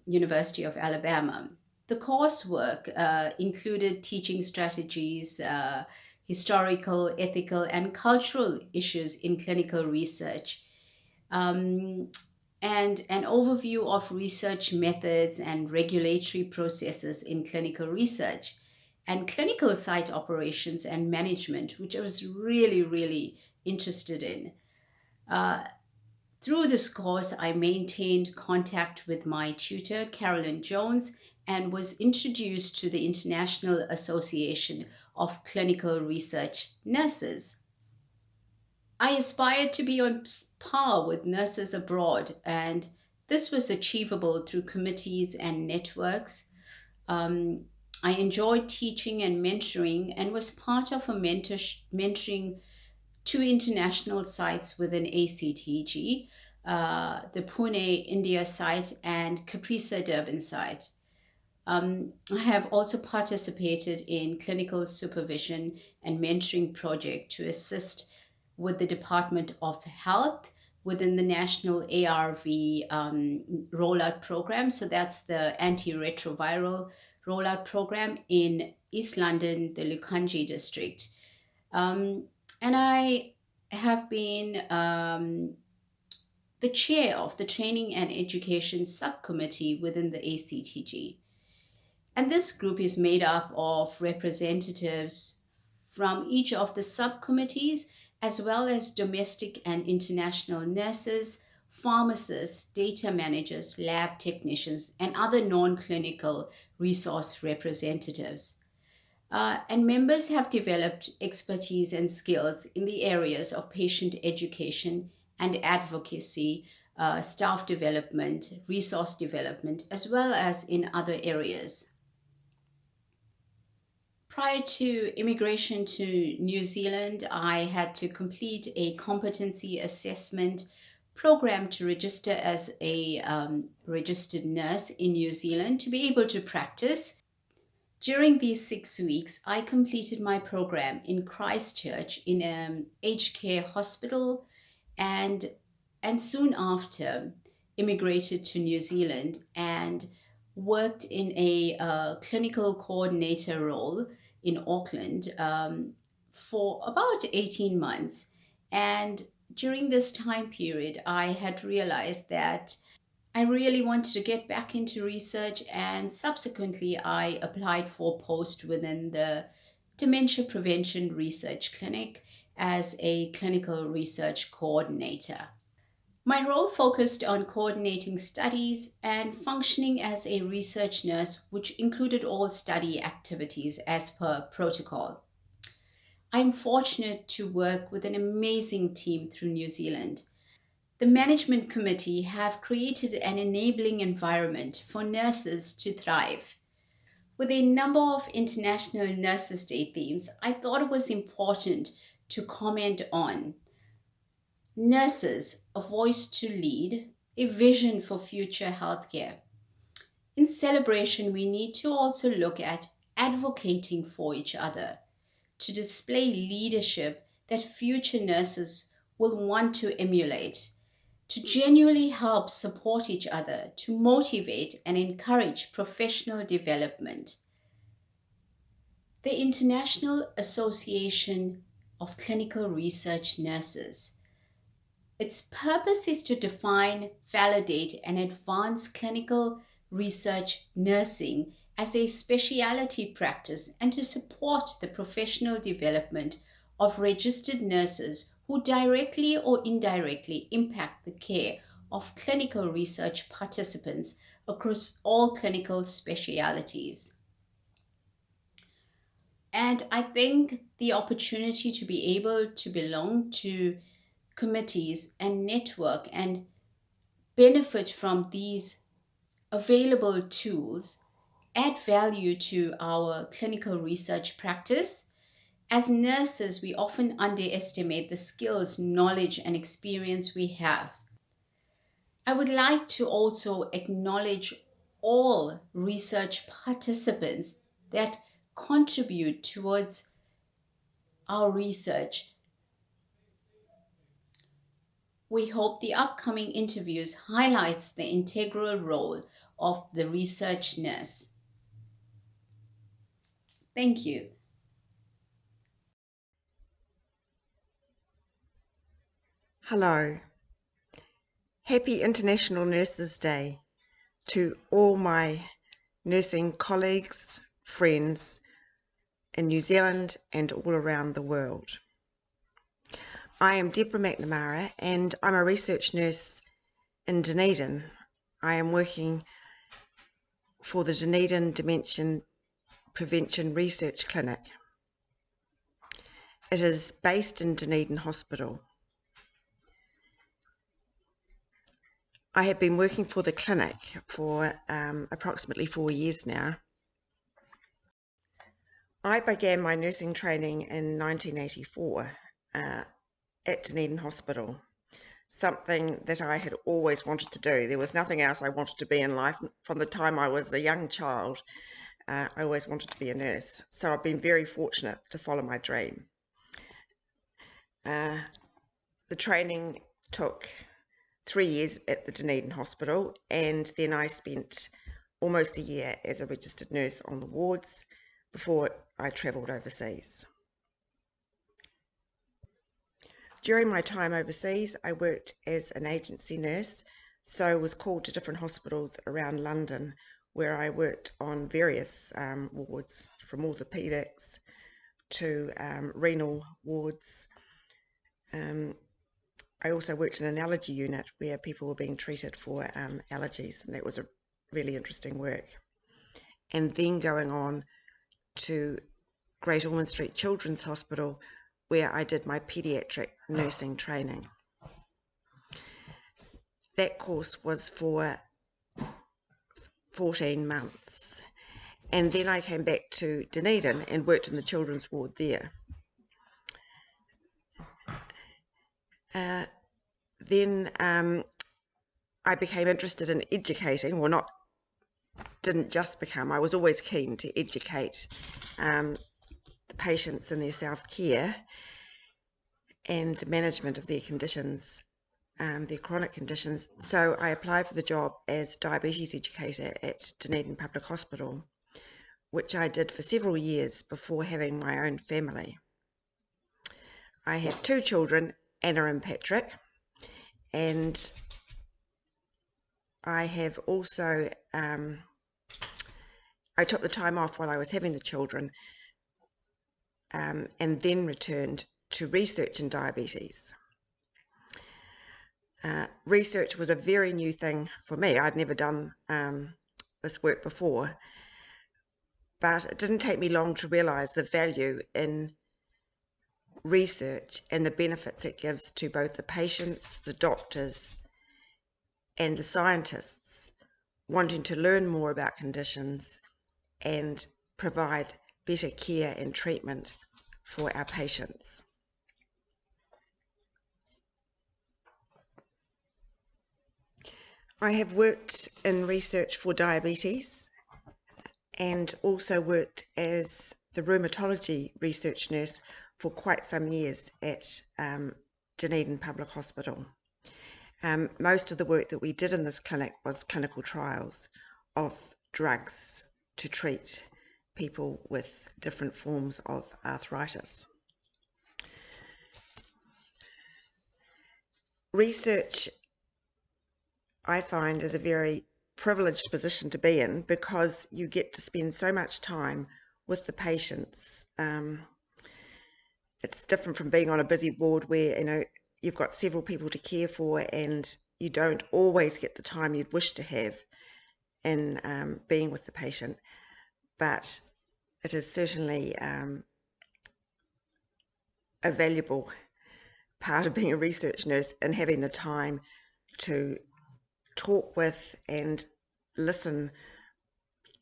University of Alabama. The coursework included teaching strategies, historical, ethical, and cultural issues in clinical research, and an overview of research methods and regulatory processes in clinical research, and clinical site operations and management, which I was really interested in. Through this course, I maintained contact with my tutor, Carolyn Jones, and was introduced to the International Association of Clinical Research Nurses. I aspired to be on par with nurses abroad, and this was achievable through committees and networks. I enjoyed teaching and mentoring and was part of a mentoring 2 international sites within ACTG, the Pune, India site and Caprisa, Durban site. I have also participated in clinical supervision and mentoring project to assist with the Department of Health within the National ARV rollout program. So that's the antiretroviral rollout program in East London, the Lukanji district. And I have been the chair of the Training and Education Subcommittee within the ACTG. And this group is made up of representatives from each of the subcommittees, as well as domestic and international nurses, pharmacists, data managers, lab technicians, and other non-clinical resource representatives. And members have developed expertise and skills in the areas of patient education and advocacy, staff development, resource development, as well as in other areas. Prior to immigration to New Zealand, I had to complete a competency assessment program to register as a registered nurse in New Zealand to be able to practice. During these 6 weeks, I completed my program in Christchurch in an aged care hospital and soon after immigrated to New Zealand and worked in a clinical coordinator role in Auckland for about 18 months. And during this time period, I had realized that I really wanted to get back into research, and subsequently I applied for a post within the Dementia Prevention Research Clinic as a clinical research coordinator. My role focused on coordinating studies and functioning as a research nurse, which included all study activities as per protocol. I'm fortunate to work with an amazing team through New Zealand. The management committee have created an enabling environment for nurses to thrive. With a number of International Nurses Day themes, I thought it was important to comment on nurses, a voice to lead, a vision for future healthcare. In celebration, we need to also look at advocating for each other, to display leadership that future nurses will want to emulate, to genuinely help support each other, to motivate and encourage professional development. The International Association of Clinical Research Nurses. Its purpose is to define, validate, and advance clinical research nursing as a specialty practice and to support the professional development of registered nurses who directly or indirectly impact the care of clinical research participants across all clinical specialities. And I think the opportunity to be able to belong to committees and network and benefit from these available tools add value to our clinical research practice. As nurses, we often underestimate the skills, knowledge, and experience we have. I would like to also acknowledge all research participants that contribute towards our research. We hope the upcoming interviews highlights the integral role of the research nurse. Thank you. Hello. Happy International Nurses Day to all my nursing colleagues, friends in New Zealand and all around the world. I am Debra McNamara and I'm a research nurse in Dunedin. I am working for the Dunedin Dementia Prevention Research Clinic. It is based in Dunedin Hospital. I have been working for the clinic for approximately 4 years now. I began my nursing training in 1984 at Dunedin Hospital, something that I had always wanted to do. There was nothing else I wanted to be in life. From the time I was a young child, I always wanted to be a nurse. So I've been very fortunate to follow my dream. The training took 3 years at the Dunedin Hospital, and then I spent almost a year as a registered nurse on the wards before I travelled overseas. During my time overseas, I worked as an agency nurse, so was called to different hospitals around London where I worked on various wards, from orthopaedics to renal wards. I also worked in an allergy unit where people were being treated for allergies, and that was a really interesting work. And then going on to Great Ormond Street Children's Hospital, where I did my paediatric nursing training. That course was for 14 months. And then I came back to Dunedin and worked in the children's ward there. Then I became interested in educating, well, didn't just become, I was always keen to educate the patients in their self-care and management of their conditions, their chronic conditions. So I applied for the job as diabetes educator at Dunedin Public Hospital, which I did for several years before having my own family. I have 2 children, Anna and Patrick, and I have also, I took the time off while I was having the children and then returned to research in diabetes. Research was a very new thing for me. I'd never done this work before, but it didn't take me long to realise the value in research and the benefits it gives to both the patients, the doctors, and the scientists wanting to learn more about conditions and provide better care and treatment for our patients. I have worked in research for diabetes and also worked as the rheumatology research nurse for quite some years at Dunedin Public Hospital. Most of the work that we did in this clinic was clinical trials of drugs to treat people with different forms of arthritis. Research, I find, is a very privileged position to be in because you get to spend so much time with the patients. It's different from being on a busy ward where, you've got several people to care for and you don't always get the time you'd wish to have in being with the patient. But it is certainly a valuable part of being a research nurse and having the time to talk with and listen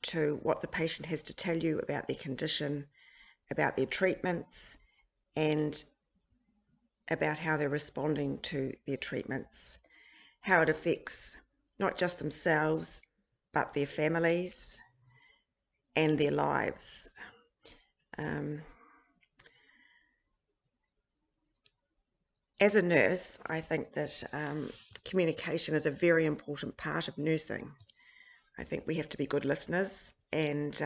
to what the patient has to tell you about their condition, about their treatments, and about how they're responding to their treatments, how it affects not just themselves, but their families and their lives. As a nurse, I think that communication is a very important part of nursing. I think we have to be good listeners and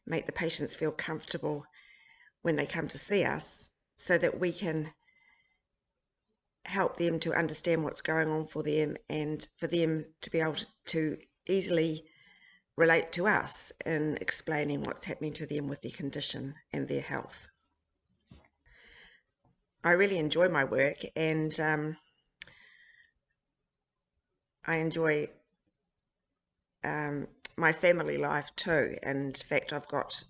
make the patients feel comfortable when they come to see us so that we can help them to understand what's going on for them and for them to be able to easily relate to us in explaining what's happening to them with their condition and their health. I really enjoy my work and I enjoy my family life too. And in fact, I've got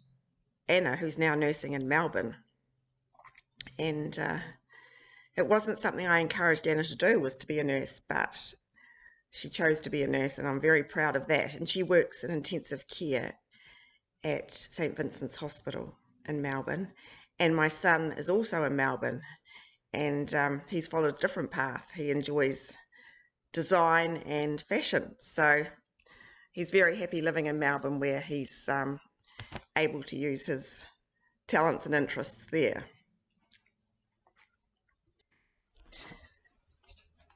Anna, who's now nursing in Melbourne, and it wasn't something I encouraged Anna to do, was to be a nurse, but she chose to be a nurse and I'm very proud of that. And she works in intensive care at St Vincent's Hospital in Melbourne, and my son is also in Melbourne and he's followed a different path. He enjoys design and fashion, so he's very happy living in Melbourne, where he's able to use his talents and interests there.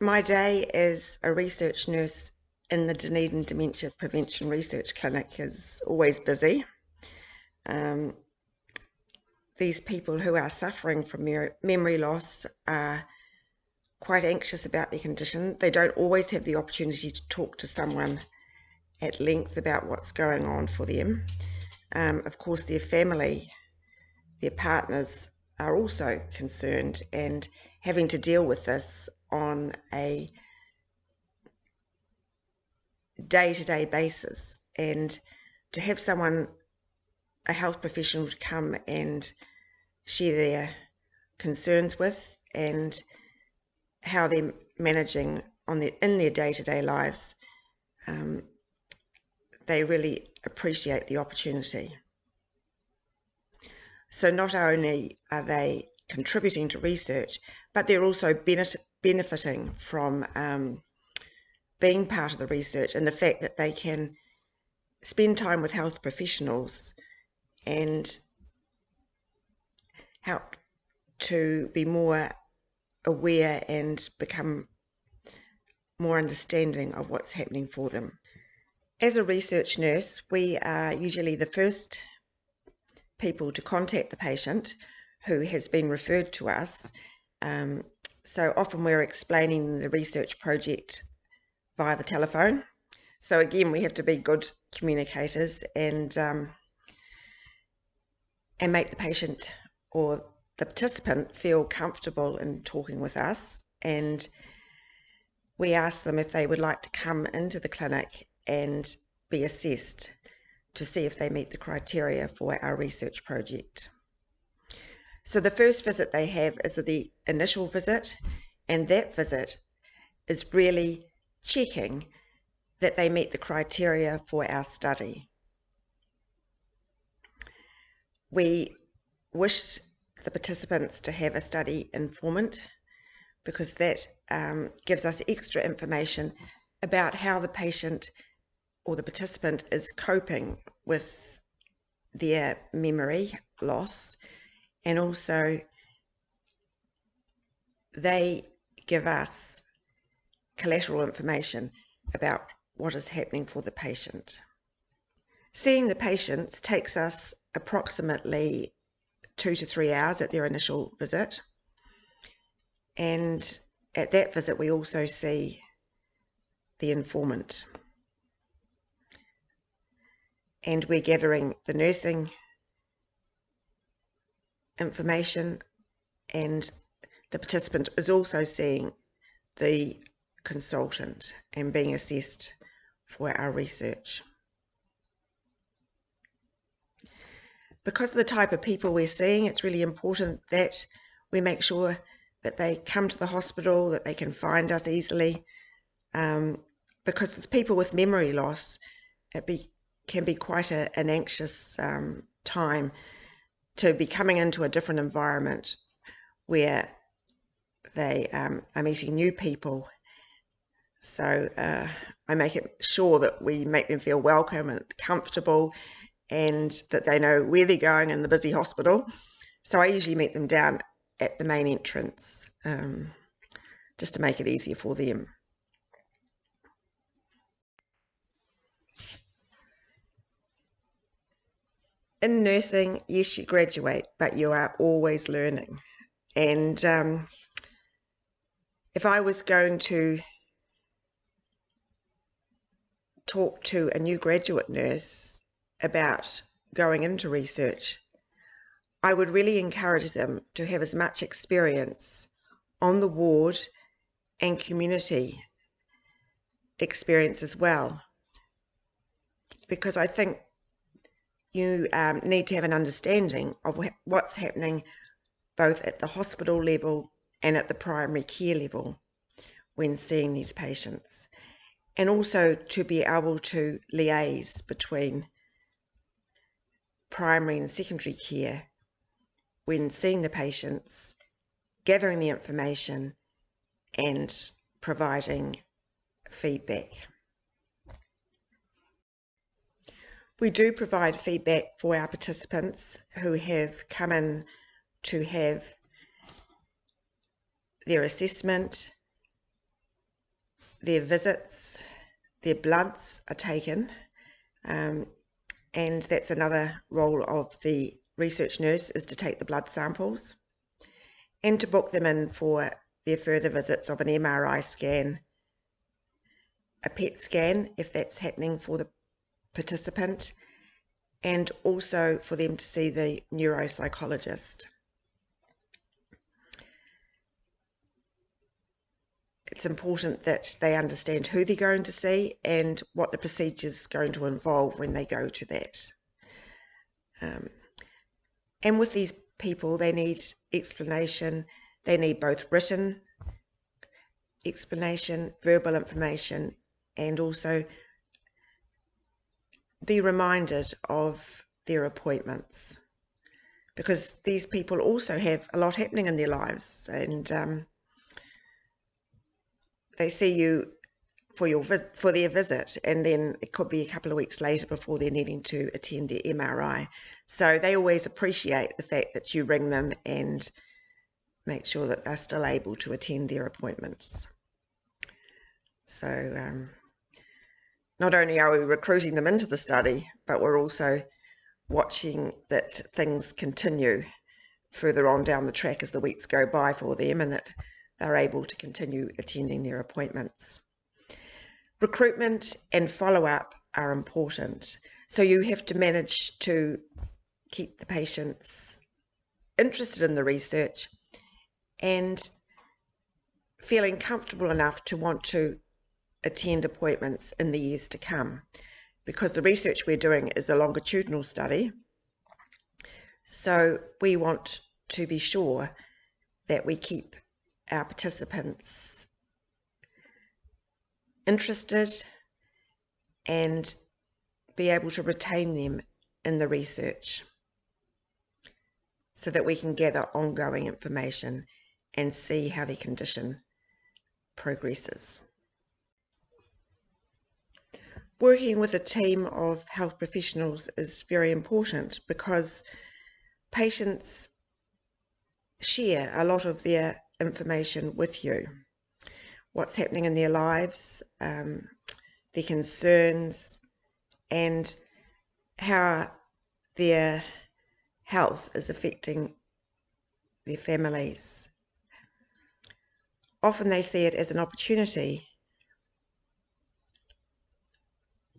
My day as a research nurse in the Dunedin Dementia Prevention Research Clinic is always busy. These people who are suffering from memory loss are quite anxious about their condition. They don't always have the opportunity to talk to someone at length about what's going on for them. Of course, their family, their partners are also concerned and having to deal with this on a day-to-day basis. And to have someone, a health professional, to come and share their concerns with and how they're managing in their day-to-day lives, they really appreciate the opportunity. So not only are they contributing to research, but they're also benefiting from being part of the research, and the fact that they can spend time with health professionals and help to be more aware and become more understanding of what's happening for them. As a research nurse, we are usually the first people to contact the patient who has been referred to us. So often we're explaining the research project via the telephone. So again, we have to be good communicators and make the patient or the participant feel comfortable in talking with us. And we ask them if they would like to come into the clinic and be assessed to see if they meet the criteria for our research project. So the first visit they have is the initial visit, and that visit is really checking that they meet the criteria for our study. We wish the participants to have a study informant, because that gives us extra information about how the patient or the participant is coping with their memory loss, and also they give us collateral information about what is happening for the patient. Seeing the patients takes us approximately 2 to 3 hours at their initial visit, and at that visit we also see the informant, and we're gathering the nursing information, and the participant is also seeing the consultant and being assessed for our research. Because of the type of people we're seeing, it's really important that we make sure that they come to the hospital, that they can find us easily, because with people with memory loss, can be quite an anxious time to be coming into a different environment where they are meeting new people. So I make it sure that we make them feel welcome and comfortable, and that they know where they're going in the busy hospital. So I usually meet them down at the main entrance, just to make it easier for them. In nursing, yes, you graduate, but you are always learning. And if I was going to talk to a new graduate nurse about going into research, I would really encourage them to have as much experience on the ward and community experience as well, because I think you need to have an understanding of what's happening both at the hospital level and at the primary care level when seeing these patients, and also to be able to liaise between primary and secondary care when seeing the patients gathering the information and providing feedback. We do provide feedback for our participants who have come in to have their assessment, their visits, their bloods are taken, and that's another role of the research nurse, is to take the blood samples and to book them in for their further visits of an MRI scan, a PET scan if that's happening for the participant, and also for them to see the neuropsychologist. It's important that they understand who they're going to see and what the procedure is going to involve when they go to that. And with these people, they need explanation. They need both written explanation, verbal information, and also be reminded of their appointments, because these people also have a lot happening in their lives, and they see you for their visit, and then it could be a couple of weeks later before they're needing to attend their MRI. So they always appreciate the fact that you ring them and make sure that they're still able to attend their appointments. So not only are we recruiting them into the study, but we're also watching that things continue further on down the track as the weeks go by for them, and that they're able to continue attending their appointments. Recruitment and follow-up are important. So you have to manage to keep the patients interested in the research and feeling comfortable enough to want to attend appointments in the years to come, because the research we're doing is a longitudinal study. So we want to be sure that we keep our participants interested and be able to retain them in the research so that we can gather ongoing information and see how their condition progresses. Working with a team of health professionals is very important because patients share a lot of their information with you. What's happening in their lives, their concerns, and how their health is affecting their families. Often they see it as an opportunity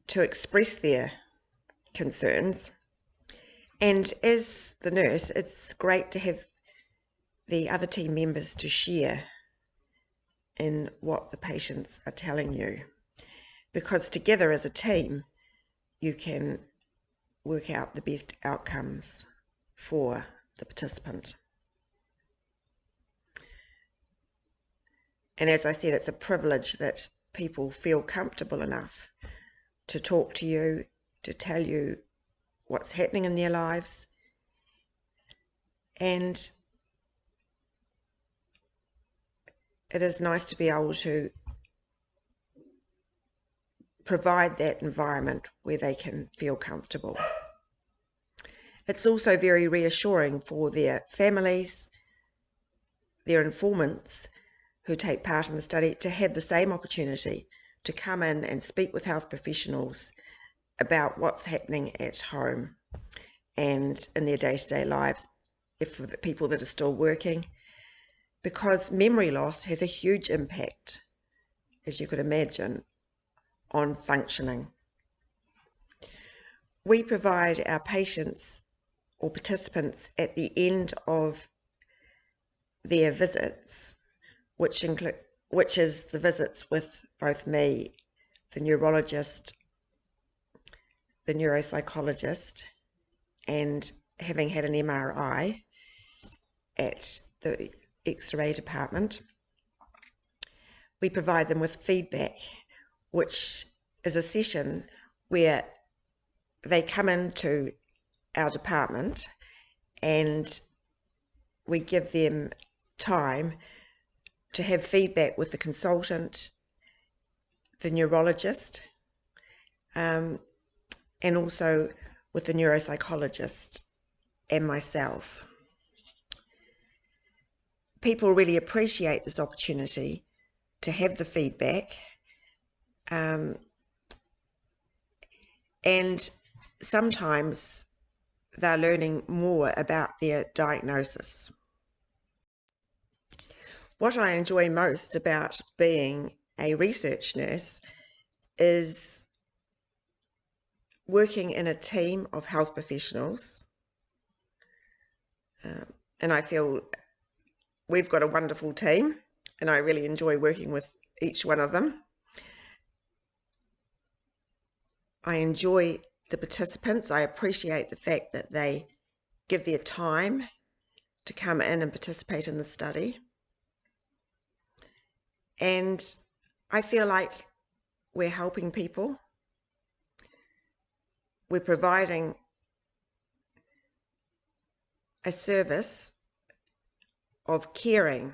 to express their concerns, and as the nurse, it's great to have the other team members to share in what the patients are telling you, because together as a team you can work out the best outcomes for the participant. And as I said, it's a privilege that people feel comfortable enough to talk to you, to tell you what's happening in their lives, and it is nice to be able to provide that environment where they can feel comfortable. It's also very reassuring for their families, their informants who take part in the study, to have the same opportunity to come in and speak with health professionals about what's happening at home and in their day-to-day lives, if for the people that are still working, because memory loss has a huge impact, as you could imagine, on functioning. We provide our patients or participants at the end of their visits, which is the visits with both me, the neurologist, the neuropsychologist, and having had an MRI at the X-ray department. We provide them with feedback, which is a session where they come into our department and we give them time to have feedback with the consultant, the neurologist, and also with the neuropsychologist and myself. People really appreciate this opportunity to have the feedback, and sometimes they're learning more about their diagnosis. What I enjoy most about being a research nurse is working in a team of health professionals, and I feel we've got a wonderful team, and I really enjoy working with each one of them. I enjoy the participants. I appreciate the fact that they give their time to come in and participate in the study. And I feel like we're helping people. We're providing a service of caring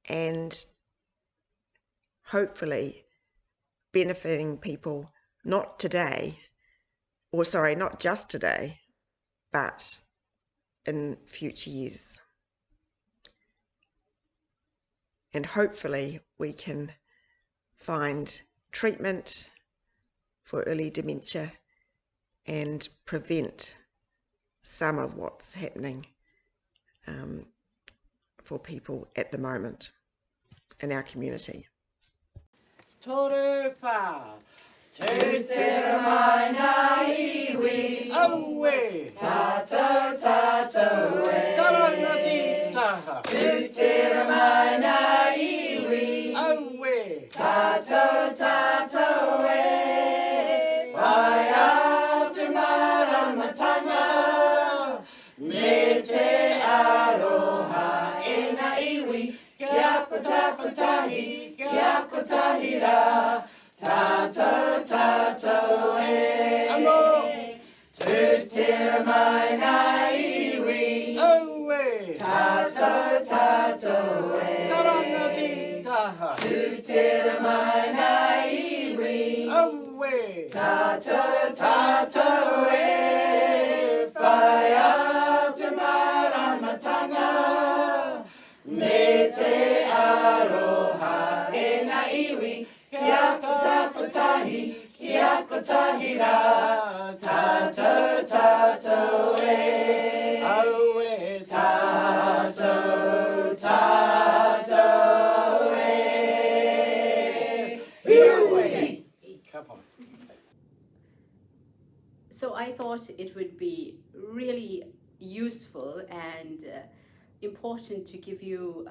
and hopefully benefiting people not just today, but in future years. And hopefully we can find treatment for early dementia and prevent some of what's happening for people at the moment in our community. Tore wha, te tera mai nā iwi, aue, tātou tātou e, karanga tītaha, te tera mai nā iwi, aue, tātou tātou e, wai a te maramatanga, me te aroha e nā iwi, kia patapatahi, kia patahira, tātou tātou e. Anō, te tera mai nā iwi, aue, tātou tātou e. Karanga tītaha, te tera mai nā iwi, aue, tātou tātou e. Pai a te maramatanga, me te aroha e nā iwi, kia patapatahi, kia patahira, tātou tātou e, aue, tātou tātou e. Iwi! Come on. So I thought it would be really useful and important to give you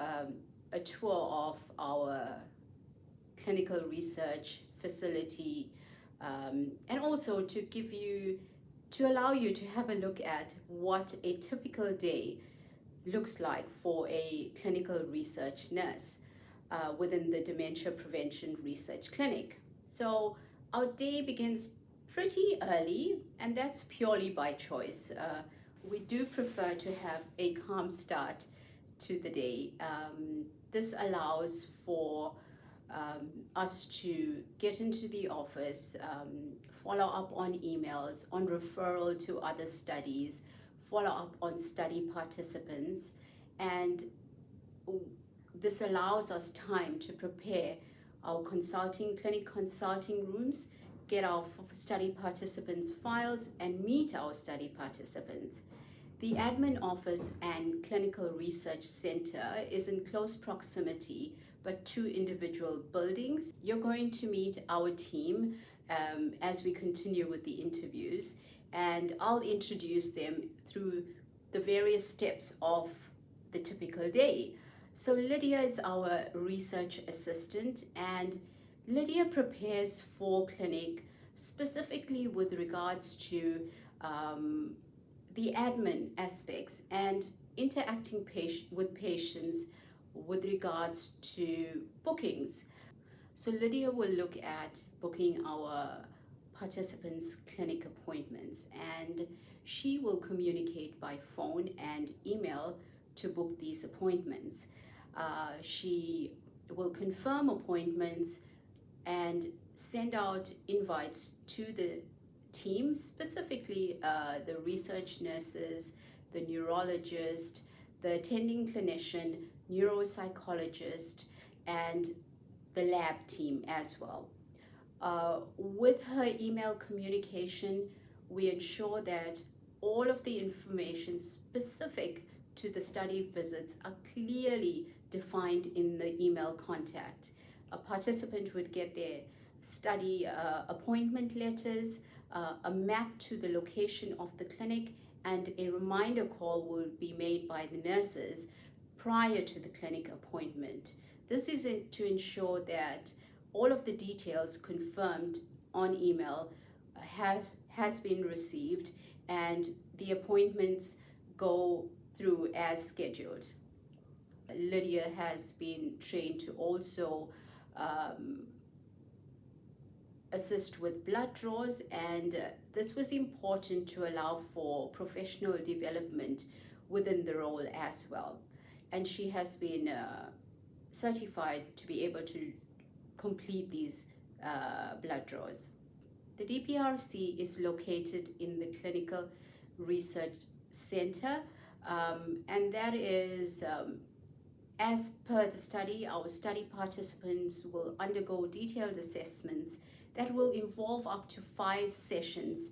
a tour of our clinical research facility, and also to allow you to have a look at what a typical day looks like for a clinical research nurse within the Dementia Prevention Research Clinic. So our day begins pretty early, and that's purely by choice. We do prefer to have a calm start to the day. This allows for us to get into the office, follow up on emails, on referral to other studies, follow up on study participants, and this allows us time to prepare our clinic consulting rooms, get our study participants' files, and meet our study participants. The admin office and clinical research center is in close proximity, but two individual buildings. You're going to meet our team as we continue with the interviews, and I'll introduce them through the various steps of the typical day. So Lydia is our research assistant, and Lydia prepares for clinic specifically with regards to the admin aspects and interacting with patients with regards to bookings. So Lydia will look at booking our participants' clinic appointments, and she will communicate by phone and email to book these appointments. She will confirm appointments and send out invites to the team, specifically the research nurses, the neurologist, the attending clinician, neuropsychologist, and the lab team as well. With her email communication, we ensure that all of the information specific to the study visits are clearly defined in the email contact. A participant would get their study appointment letters, a map to the location of the clinic, and a reminder call will be made by the nurses prior to the clinic appointment. This is to ensure that all of the details confirmed on email has been received and the appointments go through as scheduled. Lydia has been trained to also assist with blood draws, and this was important to allow for professional development within the role as well. And she has been certified to be able to complete these blood draws. The DPRC is located in the Clinical Research Center, and that is, as per the study, our study participants will undergo detailed assessments that will involve up to 5 sessions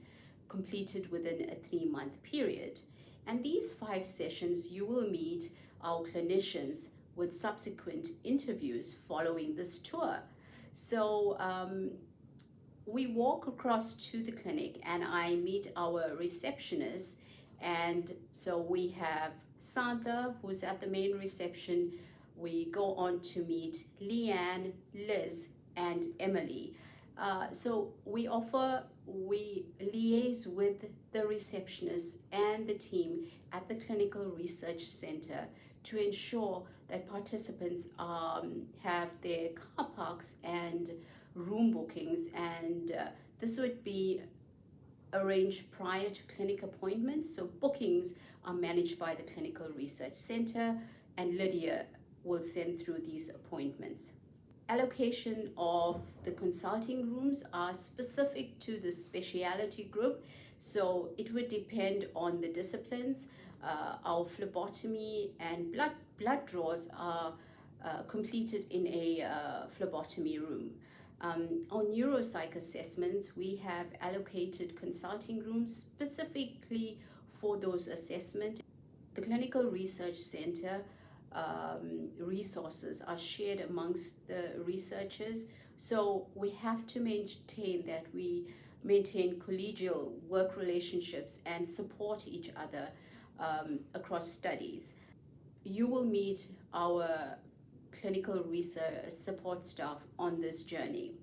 completed within a 3-month period. And these 5 sessions, you will meet our clinicians with subsequent interviews following this tour. So we walk across to the clinic and I meet our receptionist. And so we have Santa, who's at the main reception. We go on to meet Leanne, Liz, and Emily. So we liaise with the receptionist and the team at the Clinical Research Center to ensure that participants have their car parks and room bookings, and this would be arranged prior to clinic appointments. So bookings are managed by the Clinical Research Center, and Lydia will send through these appointments. Allocation of the consulting rooms are specific to the speciality group, so it would depend on the disciplines. Our phlebotomy and blood draws are completed in a phlebotomy room. Our neuropsych assessments, we have allocated consulting rooms specifically for those assessments. The Clinical Research Center resources are shared amongst the researchers, so we have to maintain that we maintain collegial work relationships and support each other across studies. You will meet our clinical research support staff on this journey.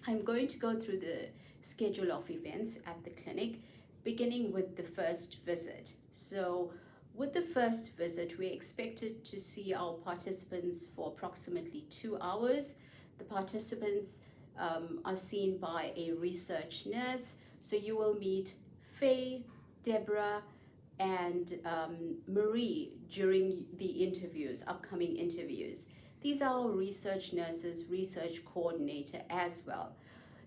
I'm going to go through the schedule of events at the clinic, beginning with the first visit. So with the first visit, we're expected to see our participants for approximately 2 hours. The participants are seen by a research nurse. So you will meet Faye, Debra, and Marie during the interviews, upcoming interviews. These are our research nurses, research coordinator as well.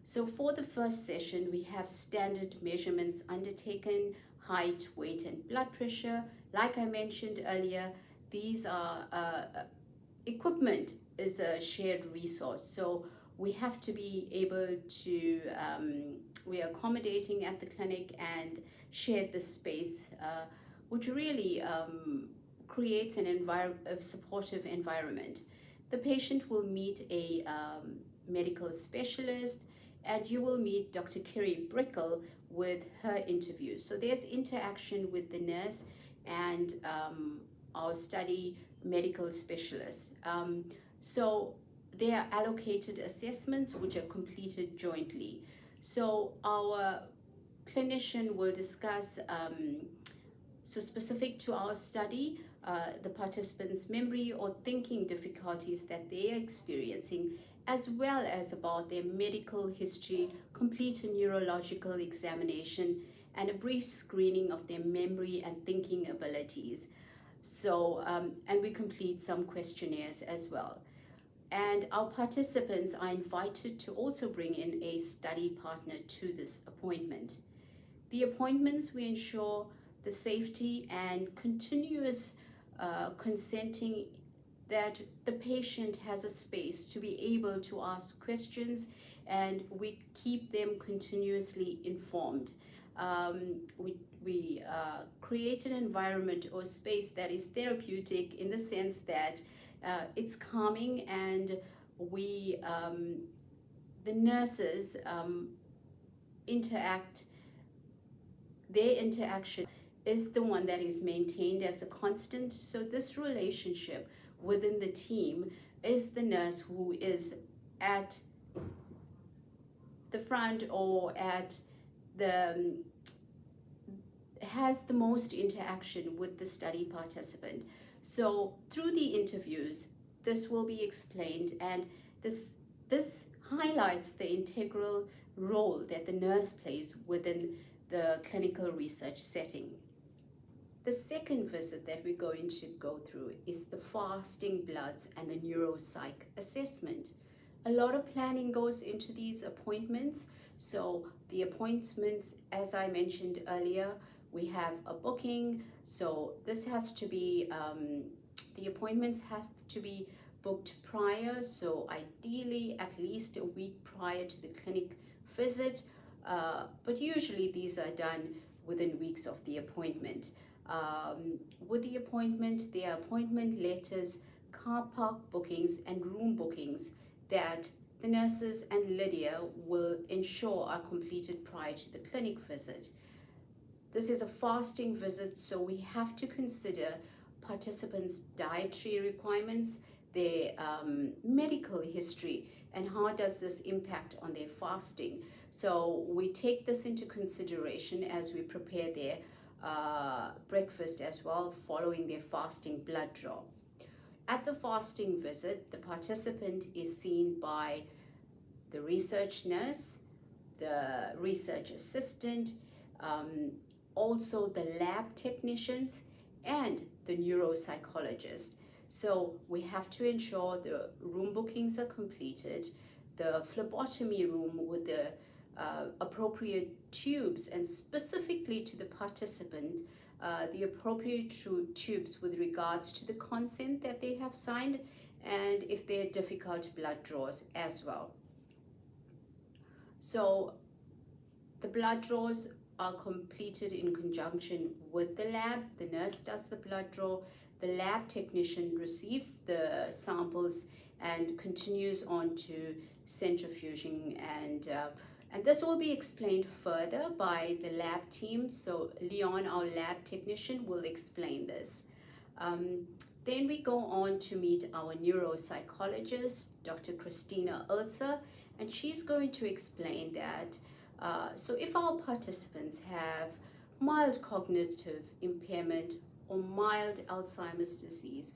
So for the first session, we have standard measurements undertaken, height, weight, and blood pressure. Like I mentioned earlier, these are equipment is a shared resource. So we have to be able to, we're accommodating at the clinic and share the space, which really creates a supportive environment. The patient will meet a medical specialist, and you will meet Dr. Kiri Brickell with her interview. So there's interaction with the nurse and our study medical specialist. So they are allocated assessments which are completed jointly. So our clinician will discuss, so specific to our study, the participants' memory or thinking difficulties that they are experiencing, as well as about their medical history, complete a neurological examination, and a brief screening of their memory and thinking abilities. So, and we complete some questionnaires as well. And our participants are invited to also bring in a study partner to this appointment. The appointments, we ensure the safety and continuous consenting, that the patient has a space to be able to ask questions, and we keep them continuously informed. We create an environment or space that is therapeutic in the sense that it's calming, and we, the nurses interact. Their interaction is the one that is maintained as a constant. So this relationship within the team is the nurse who is at the front or at the has the most interaction with the study participant. So through the interviews, this will be explained, and this highlights the integral role that the nurse plays within the clinical research setting. The second visit that we're going to go through is the fasting bloods and the neuropsych assessment. A lot of planning goes into these appointments. So the appointments, as I mentioned earlier, we have a booking. So this has to be, the appointments have to be booked prior. So ideally at least a week prior to the clinic visit. But usually these are done within weeks of the appointment. With the appointment, there are appointment letters, car park bookings, and room bookings that the nurses and Lydia will ensure are completed prior to the clinic visit. This is a fasting visit, so we have to consider participants' dietary requirements, their medical history, and how does this impact on their fasting. So we take this into consideration as we prepare their breakfast as well, following their fasting blood draw. At the fasting visit, the participant is seen by the research nurse, the research assistant, also the lab technicians, and the neuropsychologist. So we have to ensure the room bookings are completed, the phlebotomy room with the appropriate tubes, and specifically to the participant, the appropriate tubes with regards to the consent that they have signed, and if they're difficult blood draws as well. So the blood draws are completed in conjunction with the lab. The nurse does the blood draw, the lab technician receives the samples and continues on to centrifuging, and this will be explained further by the lab team. So Leon, our lab technician, will explain this. Then we go on to meet our neuropsychologist, Dr. Christina Ilse, and she's going to explain that so if our participants have mild cognitive impairment or mild Alzheimer's disease,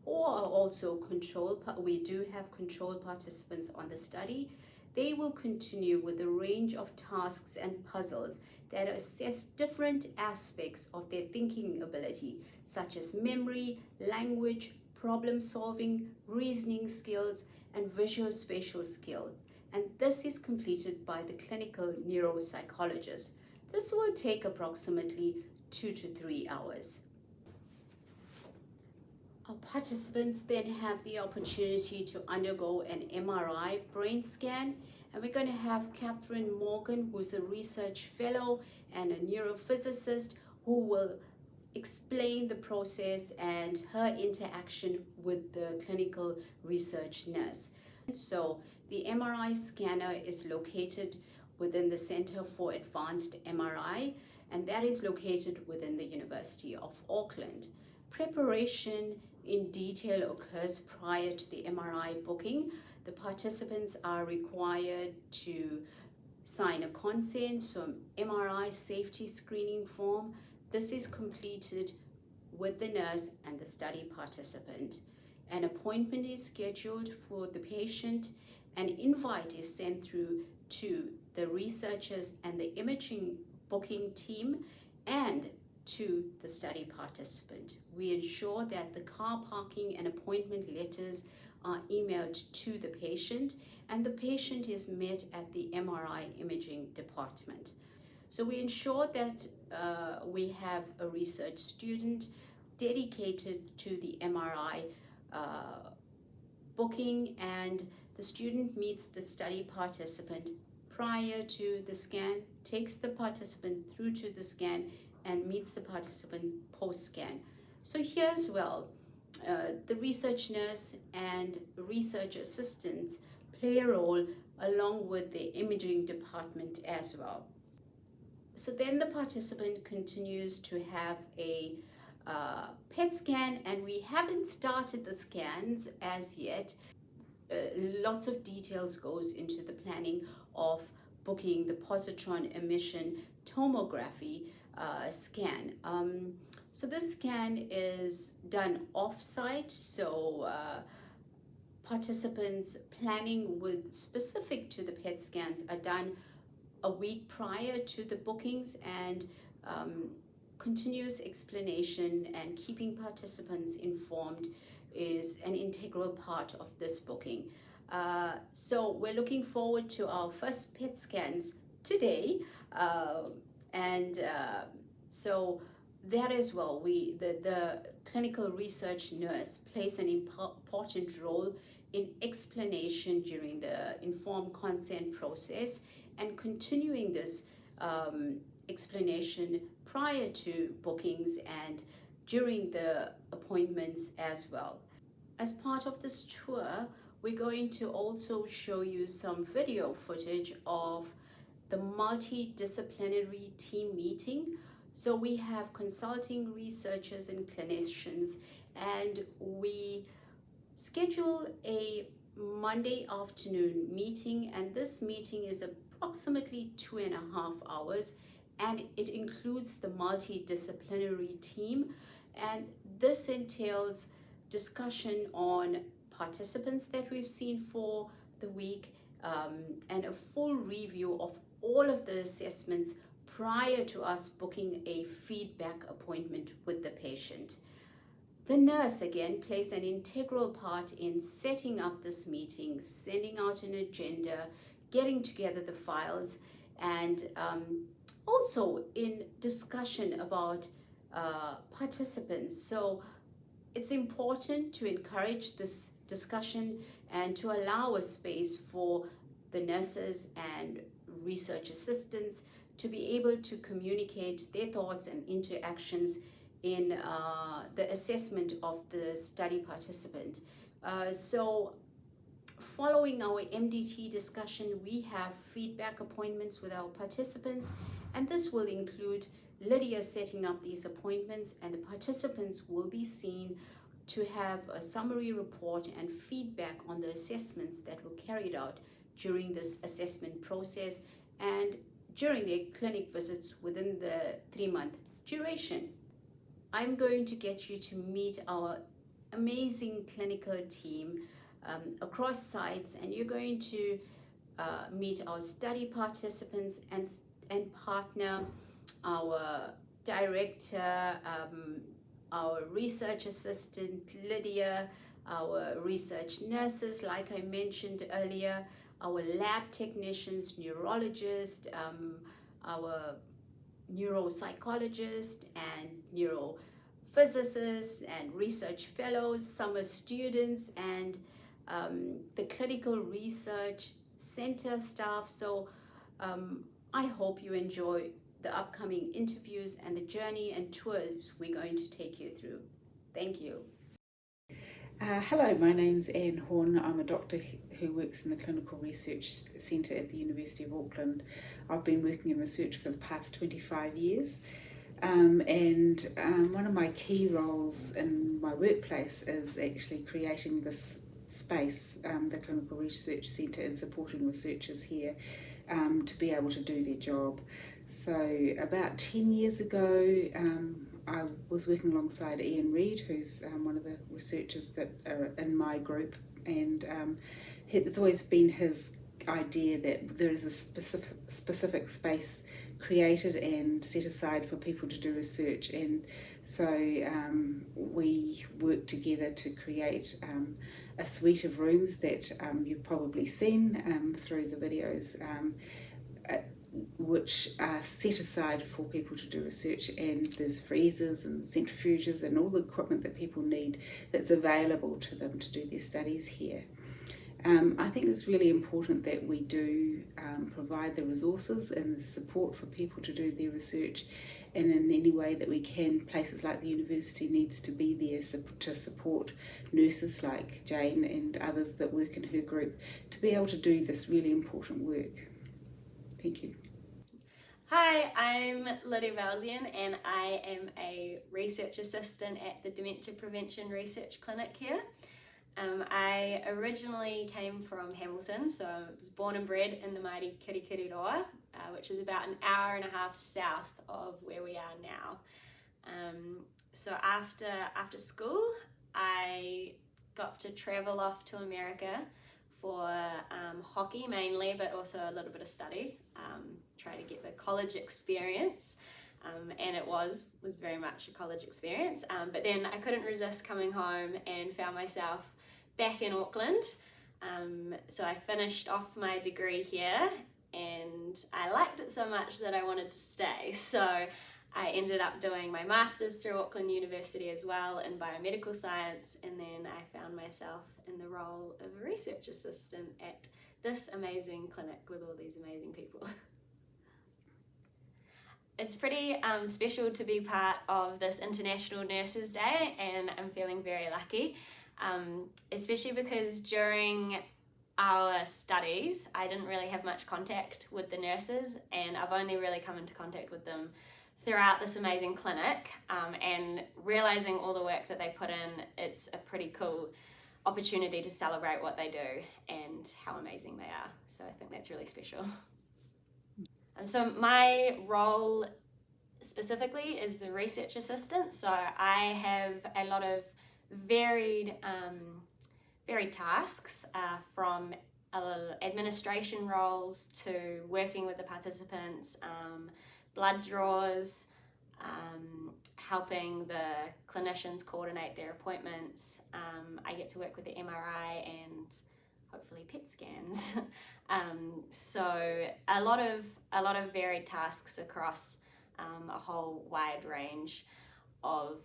or are also control, we do have control participants on the study, they will continue with a range of tasks and puzzles that assess different aspects of their thinking ability, such as memory, language, problem solving, reasoning skills, and visuospatial skill. And this is completed by the clinical neuropsychologist. This will take approximately 2 to 3 hours. Our participants then have the opportunity to undergo an MRI brain scan, and we're going to have Catherine Morgan, who's a research fellow and a neurophysicist, who will explain the process and her interaction with the clinical research nurse. So the MRI scanner is located within the Center for Advanced MRI, and that is located within the University of Auckland. Preparation in detail occurs prior to the MRI booking. The participants are required to sign a consent, so an MRI safety screening form. This is completed with the nurse and the study participant. An appointment is scheduled for the patient. An invite is sent through to the researchers and the imaging booking team and to the study participant. We ensure that the car parking and appointment letters are emailed to the patient, and the patient is met at the MRI imaging department. So we ensure that we have a research student dedicated to the MRI booking, and the student meets the study participant prior to the scan, takes the participant through to the scan, and meets the participant post-scan. So here as well, the research nurse and research assistants play a role along with the imaging department as well. So then the participant continues to have a PET scan, and we haven't started the scans as yet. Lots of details goes into the planning of booking the positron emission tomography scan. So this scan is done off-site, so participants planning with specific to the PET scans are done a week prior to the bookings, and continuous explanation and keeping participants informed is an integral part of this booking. So we're looking forward to our first PET scans today, so that as well, the clinical research nurse plays an important role in explanation during the informed consent process, and continuing this explanation prior to bookings and during the appointments as well. As part of this tour, we're going to also show you some video footage of the multidisciplinary team meeting. So we have consulting researchers and clinicians, and we schedule a Monday afternoon meeting, and this meeting is approximately 2.5 hours, and it includes the multidisciplinary team, and this entails discussion on participants that we've seen for the week, and a full review of all of the assessments prior to us booking a feedback appointment with the patient. The nurse again plays an integral part in setting up this meeting, sending out an agenda, getting together the files, and also in discussion about participants. So it's important to encourage this discussion and to allow a space for the nurses and research assistants to be able to communicate their thoughts and interactions in the assessment of the study participant. So following our MDT discussion, we have feedback appointments with our participants, and this will include Lydia setting up these appointments, and the participants will be seen to have a summary report and feedback on the assessments that were carried out during this assessment process and during their clinic visits within the 3-month duration. I'm going to get you to meet our amazing clinical team across sites, and you're going to meet our study participants and partner, our director, our research assistant Lydia, our research nurses like I mentioned earlier, our lab technicians, neurologist, our neuropsychologist and neurophysicists and research fellows, summer students, and the clinical research center staff. So I hope you enjoy the upcoming interviews and the journey and tours we're going to take you through. Thank you. Hello, my name's Horne. I'm a doctor who works in the Clinical Research Centre at the University of Auckland. I've been working in research for the past 25 years, and one of my key roles in my workplace is actually creating this space, the Clinical Research Centre, and supporting researchers here to be able to do their job. So about 10 years ago, I was working alongside Ian Reid, who's one of the researchers that are in my group, and it's always been his idea that there is a specific space created and set aside for people to do research, and so we work together to create a suite of rooms that you've probably seen through the videos, which are set aside for people to do research, and there's freezers and centrifuges and all the equipment that people need that's available to them to do their studies here. I think it's really important that we do provide the resources and the support for people to do their research, and in any way that we can, places like the university needs to be there to support nurses like Jane and others that work in her group to be able to do this really important work. Thank you. Hi, I'm Lydia Velzian and I am a research assistant at the Dementia Prevention Research Clinic here. I originally came from Hamilton, so I was born and bred in the mighty Kiri which is about an hour and a half south of where we are now. So after school, I got to travel off to America for hockey mainly, but also a little bit of study, try to get the college experience, and it was very much a college experience, but then I couldn't resist coming home and found myself back in Auckland, so I finished off my degree here and I liked it so much that I wanted to stay, so I ended up doing my master's through Auckland University as well in biomedical science, and then I found myself in the role of a research assistant at this amazing clinic with all these amazing people. It's pretty special to be part of this International Nurses Day, and I'm feeling very lucky, especially because during our studies I didn't really have much contact with the nurses, and I've only really come into contact with them throughout this amazing clinic, and realizing all the work that they put in. It's a pretty cool opportunity to celebrate what they do and how amazing they are, so I think that's really special. So my role specifically is the research assistant, so I have a lot of varied tasks, from administration roles to working with the participants, blood draws, helping the clinicians coordinate their appointments. I get to work with the MRI and hopefully PET scans. So a lot of varied tasks across a whole wide range of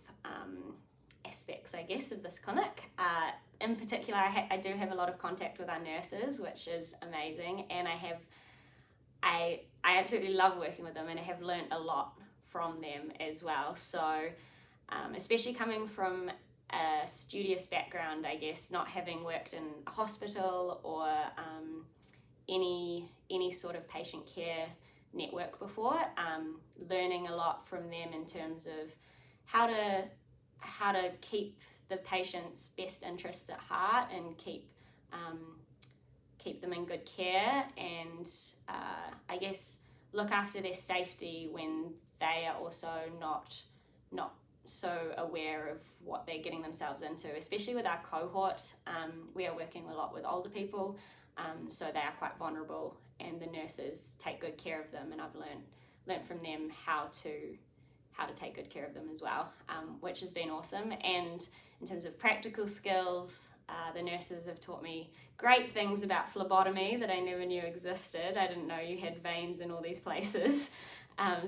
aspects, I guess, of this clinic. In particular, I do have a lot of contact with our nurses, which is amazing, and I absolutely love working with them, and I have learnt a lot from them as well. So especially coming from a studious background, I guess, not having worked in a hospital or any sort of patient care network before, learning a lot from them in terms of how to keep the patient's best interests at heart and keep them in good care, and I guess look after their safety when they are also not so aware of what they're getting themselves into, especially with our cohort. We are working a lot with older people, so they are quite vulnerable, and the nurses take good care of them, and I've learned from them how to take good care of them as well, which has been awesome. And in terms of practical skills, the nurses have taught me great things about phlebotomy that I never knew existed. I didn't know you had veins in all these places.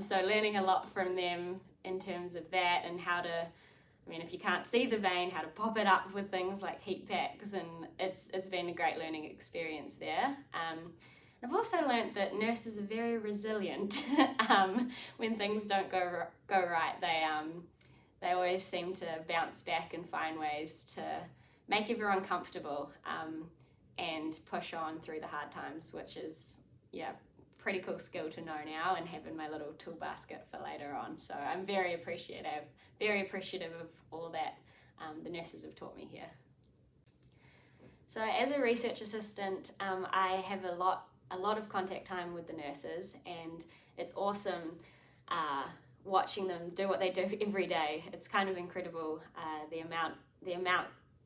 So learning a lot from them in terms of that, and how to, if you can't see the vein, how to pop it up with things like heat packs, and it's been a great learning experience there. I've also learnt that nurses are very resilient. When things don't go right, they always seem to bounce back and find ways to make everyone comfortable, and push on through the hard times, which is pretty cool skill to know now and have in my little tool basket for later on. So I'm very appreciative of all that the nurses have taught me here. So as a research assistant, I have a lot of contact time with the nurses, and it's awesome watching them do what they do every day. It's kind of incredible, the amount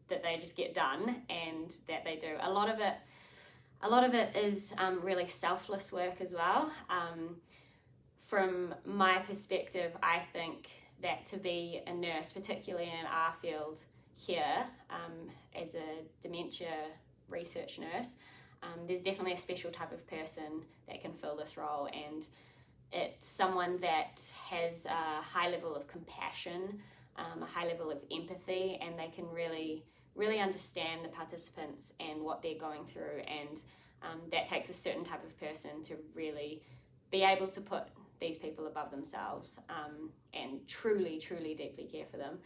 that they just get done and that they do. A lot of it is really selfless work as well. From my perspective, I think that to be a nurse, particularly in our field here, as a dementia research nurse, there's definitely a special type of person that can fill this role, and it's someone that has a high level of compassion, a high level of empathy, and they can really understand the participants and what they're going through, and that takes a certain type of person to really be able to put these people above themselves and truly deeply care for them.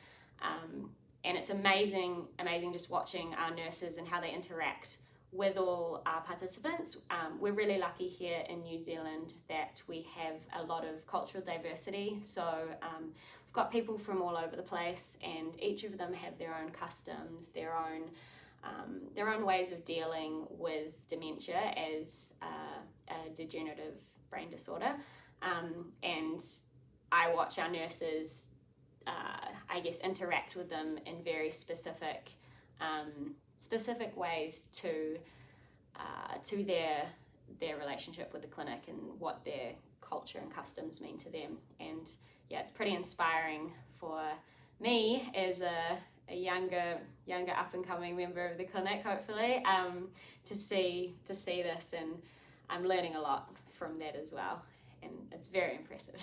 And it's amazing just watching our nurses and how they interact with all our participants. We're really lucky here in New Zealand that we have a lot of cultural diversity. So we've got people from all over the place, and each of them have their own customs, their own ways of dealing with dementia as a degenerative brain disorder. And I watch our nurses, interact with them in very specific ways to their relationship with the clinic and what their culture and customs mean to them. And yeah, it's pretty inspiring for me as a younger up and coming member of the clinic, hopefully, to see this, and I'm learning a lot from that as well, and it's very impressive.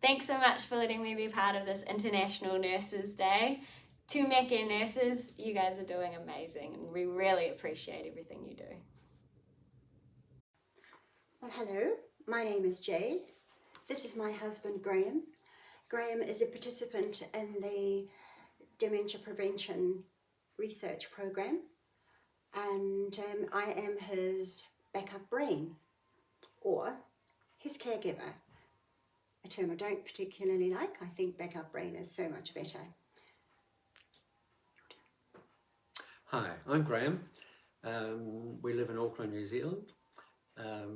Thanks so much for letting me be part of this International Nurses Day. To Macca nurses, you guys are doing amazing, and we really appreciate everything you do. Well, hello, my name is Jay. This is my husband, Graeme. Graeme is a participant in the Dementia Prevention Research Program, and I am his backup brain, or his caregiver, a term I don't particularly like. I think backup brain is so much better. Hi, I'm Graeme. We live in Auckland, New Zealand.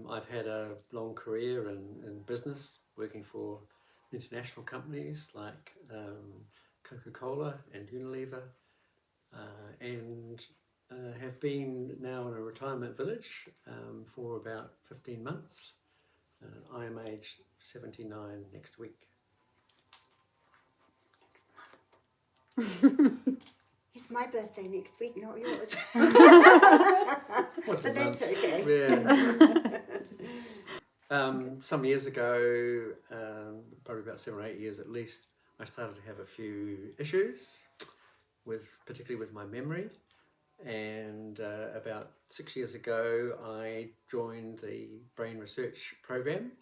I've had a long career in business, working for international companies like Coca-Cola and Unilever, and have been now in a retirement village for about 15 months. I am aged 79 next week. It's my birthday next week, not yours. What's but that's okay. Yeah. Some years ago, probably about 7 or 8 years at least, I started to have a few issues, particularly with my memory. And about 6 years ago, I joined the brain research program,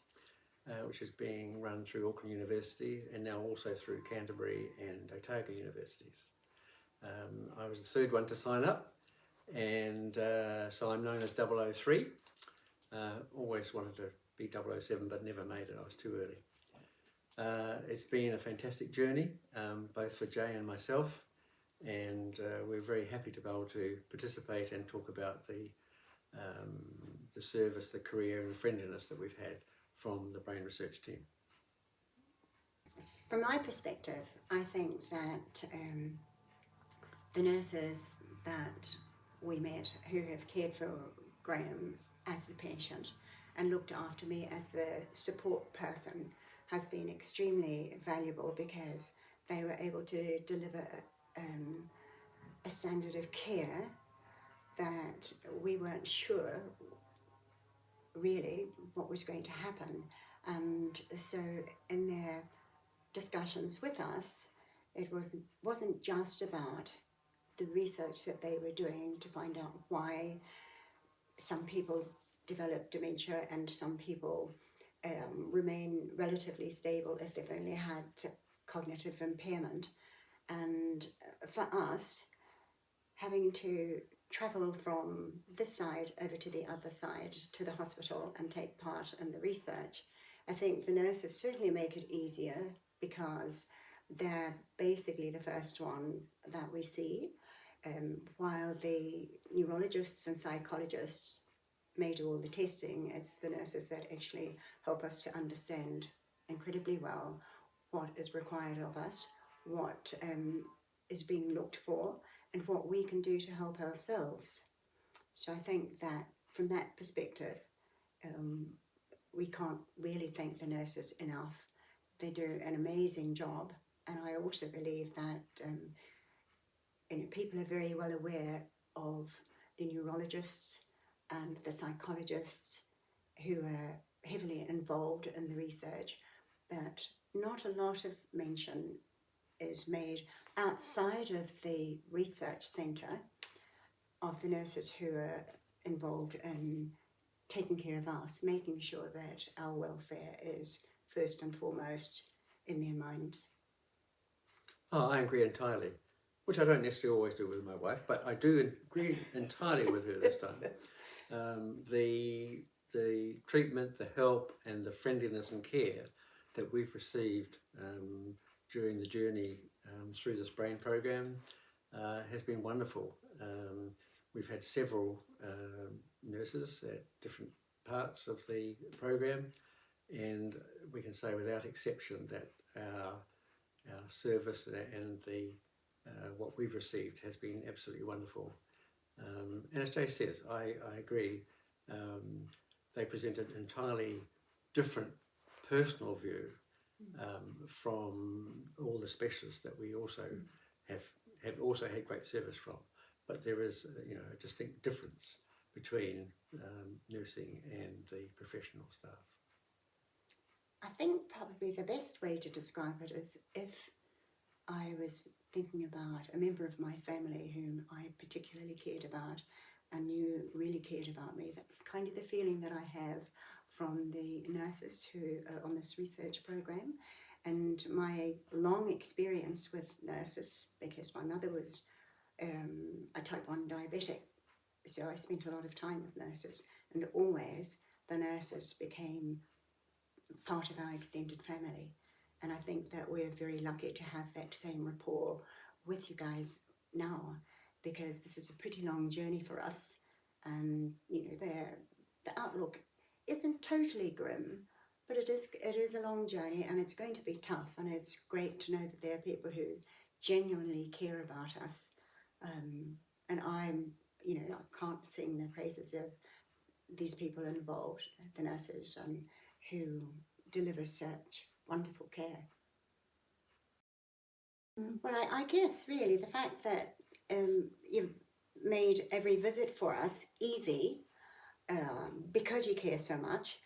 which is being run through Auckland University and now also through Canterbury and Otago universities. I was the third one to sign up, and so I'm known as 003. Always wanted to be 007, but never made it. I was too early. It's been a fantastic journey, both for Jay and myself, and we're very happy to be able to participate and talk about the service, the career and the friendliness that we've had from the brain research team. From my perspective, I think that the nurses that we met who have cared for Graeme as the patient and looked after me as the support person has been extremely valuable, because they were able to deliver a standard of care that we weren't sure really what was going to happen. And so in their discussions with us, it wasn't just about the research that they were doing to find out why some people develop dementia and some people remain relatively stable if they've only had cognitive impairment. And for us, having to travel from this side over to the other side to the hospital and take part in the research, I think the nurses certainly make it easier, because they're basically the first ones that we see, while the neurologists and psychologists may do all the testing. It's the nurses that actually help us to understand incredibly well what is required of us, what is being looked for, and what we can do to help ourselves. So I think that from that perspective, we can't really thank the nurses enough. They do an amazing job, and I also believe that people are very well aware of the neurologists and the psychologists who are heavily involved in the research, but not a lot of mention is made outside of the research centre of the nurses who are involved in taking care of us, making sure that our welfare is first and foremost in their mind. Oh, I agree entirely, which I don't necessarily always do with my wife, but I do agree entirely with her this time. The treatment, the help, and the friendliness and care that we've received during the journey through this brain program has been wonderful. We've had several nurses at different parts of the program, and we can say without exception that our service and the what we've received has been absolutely wonderful. And as Jay says, I agree. They present an entirely different personal view from all the specialists that we also have also had great service from. But there is, a distinct difference between nursing and the professional staff. I think probably the best way to describe it is if I was thinking about a member of my family whom I particularly cared about and knew really cared about me. That's kind of the feeling that I have from the nurses who are on this research program, and my long experience with nurses, because my mother was a type 1 diabetic, so I spent a lot of time with nurses, and always the nurses became part of our extended family. And I think that we're very lucky to have that same rapport with you guys now, because this is a pretty long journey for us, and the outlook isn't totally grim, but it is a long journey, and it's going to be tough, and it's great to know that there are people who genuinely care about us, and I can't sing the praises of these people involved, the nurses, who deliver such wonderful care. Well, I guess really the fact that you've made every visit for us easy because you care so much.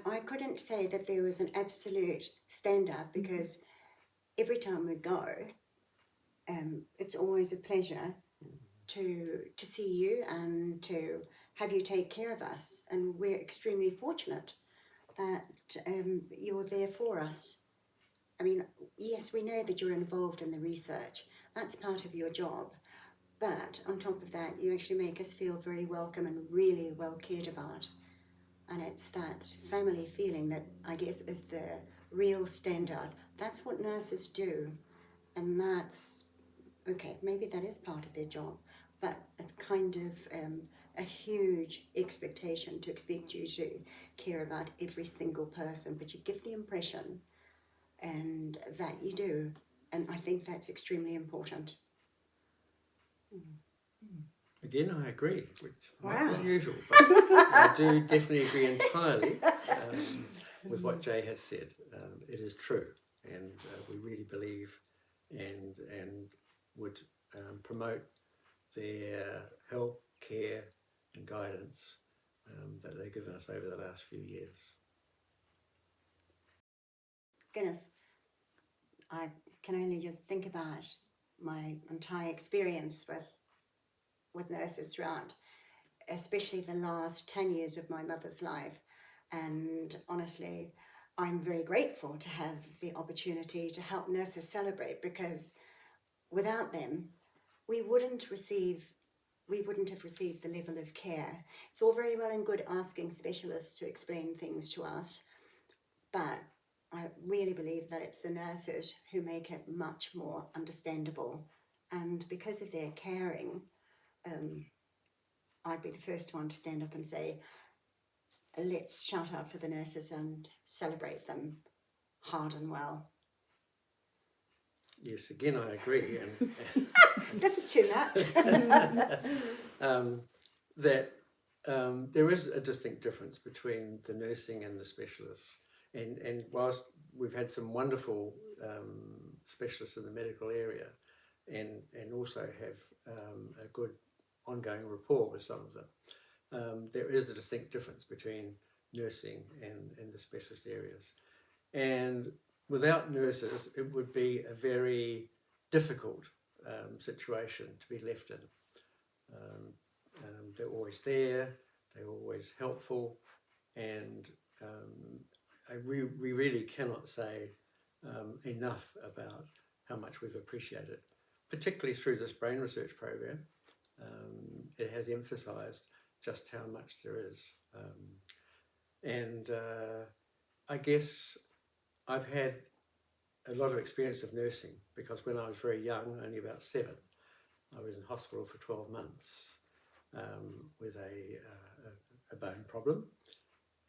I couldn't say that there was an absolute standard, because every time we go, it's always a pleasure to see you and to have you take care of us, and we're extremely fortunate that you're there for us. I mean, yes, we know that you're involved in the research. That's part of your job. But on top of that, you actually make us feel very welcome and really well cared about. And it's that family feeling that I guess is the real standard. That's what nurses do. And that's, okay, maybe that is part of their job, but it's kind of a huge expectation to expect you to care about every single person, but you give the impression and that you do, and I think that's extremely important. Again, I agree, which Wow. might be unusual, but I do definitely agree entirely with what Jay has said. It is true, and we really believe and would promote their help, care and guidance that they've given us over the last few years. Goodness, I can only just think about my entire experience with nurses throughout, especially the last 10 years of my mother's life. And honestly, I'm very grateful to have the opportunity to help nurses celebrate, because without them, we wouldn't have received the level of care. It's all very well and good asking specialists to explain things to us, but I really believe that it's the nurses who make it much more understandable. And because of their caring, I'd be the first one to stand up and say, let's shout out for the nurses and celebrate them hard and well. Yes, again, I agree. And This is too much. that there is a distinct difference between the nursing and the specialists. And whilst we've had some wonderful specialists in the medical area and also have a good ongoing rapport with some of them, there is a distinct difference between nursing and the specialist areas. And without nurses, it would be a very difficult situation to be left in. They're always there, they're always helpful, and we really cannot say enough about how much we've appreciated, particularly through this brain research program. It has emphasised just how much there is. I guess I've had a lot of experience of nursing because when I was very young, only about 7, I was in hospital for 12 months with a bone problem,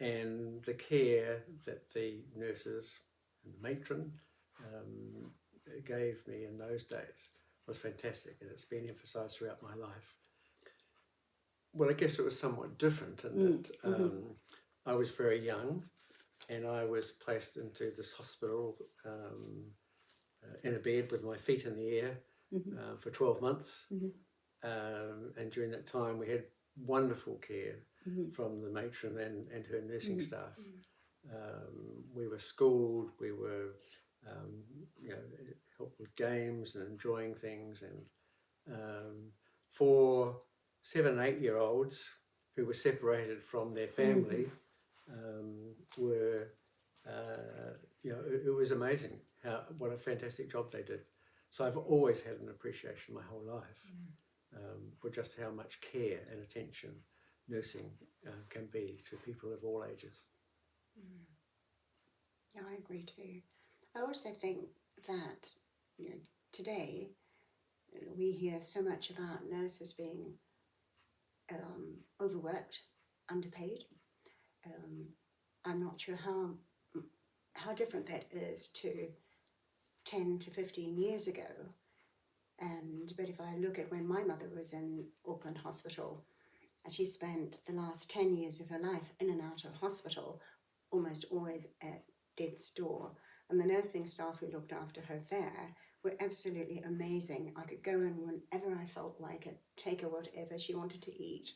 and the care that the nurses and the matron gave me in those days was fantastic, and it's been emphasised throughout my life. Well, I guess it was somewhat different in that I was very young and I was placed into this hospital in a bed with my feet in the air for 12 months. And during that time we had wonderful care from the matron and her nursing staff. We were schooled, we were helped with games and enjoying things, and for 7 and 8-year-olds who were separated from their family were it was amazing what a fantastic job they did. So I've always had an appreciation my whole life for just how much care and attention nursing can be to people of all ages. Yeah, I agree too. I also think that today we hear so much about nurses being overworked, underpaid. I'm not sure how different that is to 10 to 15 years ago. But if I look at when my mother was in Auckland Hospital, she spent the last 10 years of her life in and out of hospital, almost always at death's door. And the nursing staff who looked after her there were absolutely amazing. I could go in whenever I felt like it, take her whatever she wanted to eat.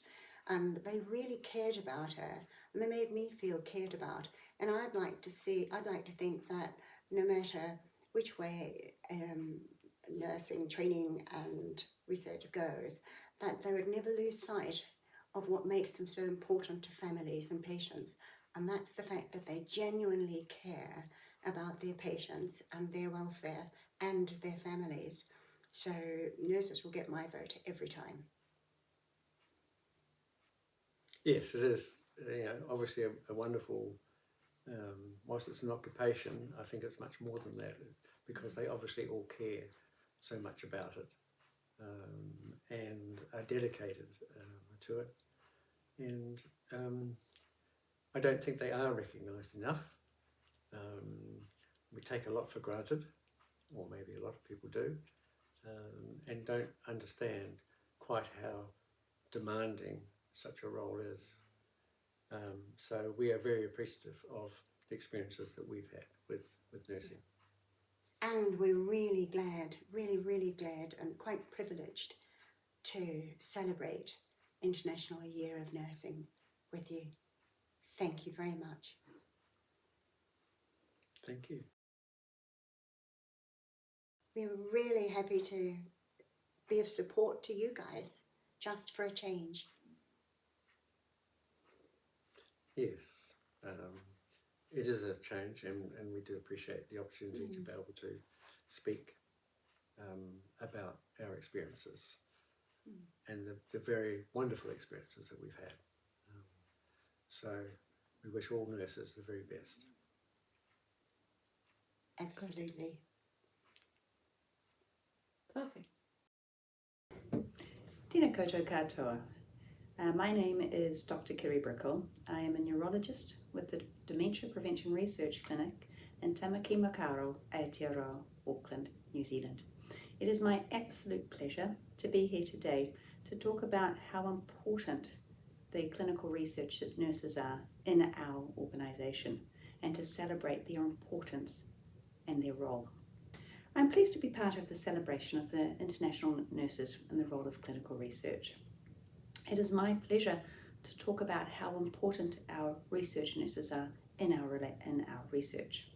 And they really cared about her, and they made me feel cared about. And I'd like to think that no matter which way nursing training and research goes, that they would never lose sight of what makes them so important to families and patients. And that's the fact that they genuinely care about their patients and their welfare and their families. So nurses will get my vote every time. Yes, it is obviously a wonderful, whilst it's an occupation, I think it's much more than that, because they obviously all care so much about it and are dedicated to it. And I don't think they are recognised enough. We take a lot for granted, or maybe a lot of people do, and don't understand quite how demanding such a role is. So we are very appreciative of the experiences that we've had with nursing. And we're really glad, really glad and quite privileged to celebrate International Year of Nursing with you. Thank you very much. Thank you. We're really happy to be of support to you guys, just for a change. Yes, it is a change, and we do appreciate the opportunity to be able to speak about our experiences and the very wonderful experiences that we've had. So we wish all nurses the very best. Absolutely. Perfect. Tēnā koutou katoa. My name is Dr. Kiri Brickell. I am a neurologist with the Dementia Prevention Research Clinic in Tamaki Makaurau, Aotearoa, Auckland, New Zealand. It is my absolute pleasure to be here today to talk about how important the clinical research nurses are in our organisation and to celebrate their importance and their role. I'm pleased to be part of the celebration of the International Nurses in the role of clinical research. It is my pleasure to talk about how important our research nurses are in our research.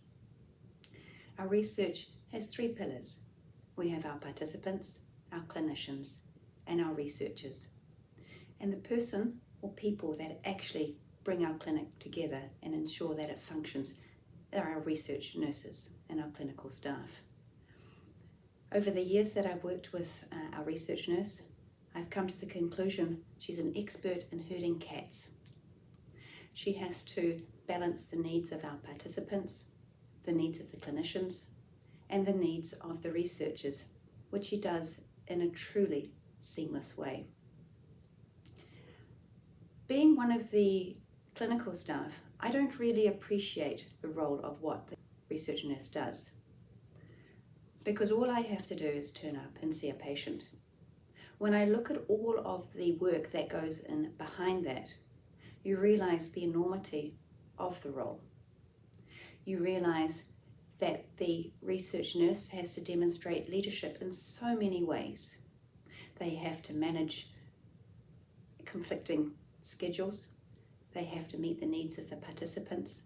Our research has 3 pillars. We have our participants, our clinicians, and our researchers. And the person or people that actually bring our clinic together and ensure that it functions are our research nurses and our clinical staff. Over the years that I've worked with our research nurse, I've come to the conclusion she's an expert in herding cats. She has to balance the needs of our participants, the needs of the clinicians, and the needs of the researchers, which she does in a truly seamless way. Being one of the clinical staff, I don't really appreciate the role of what the research nurse does, because all I have to do is turn up and see a patient. When I look at all of the work that goes in behind that, you realise the enormity of the role. You realise that the research nurse has to demonstrate leadership in so many ways. They have to manage conflicting schedules, they have to meet the needs of the participants,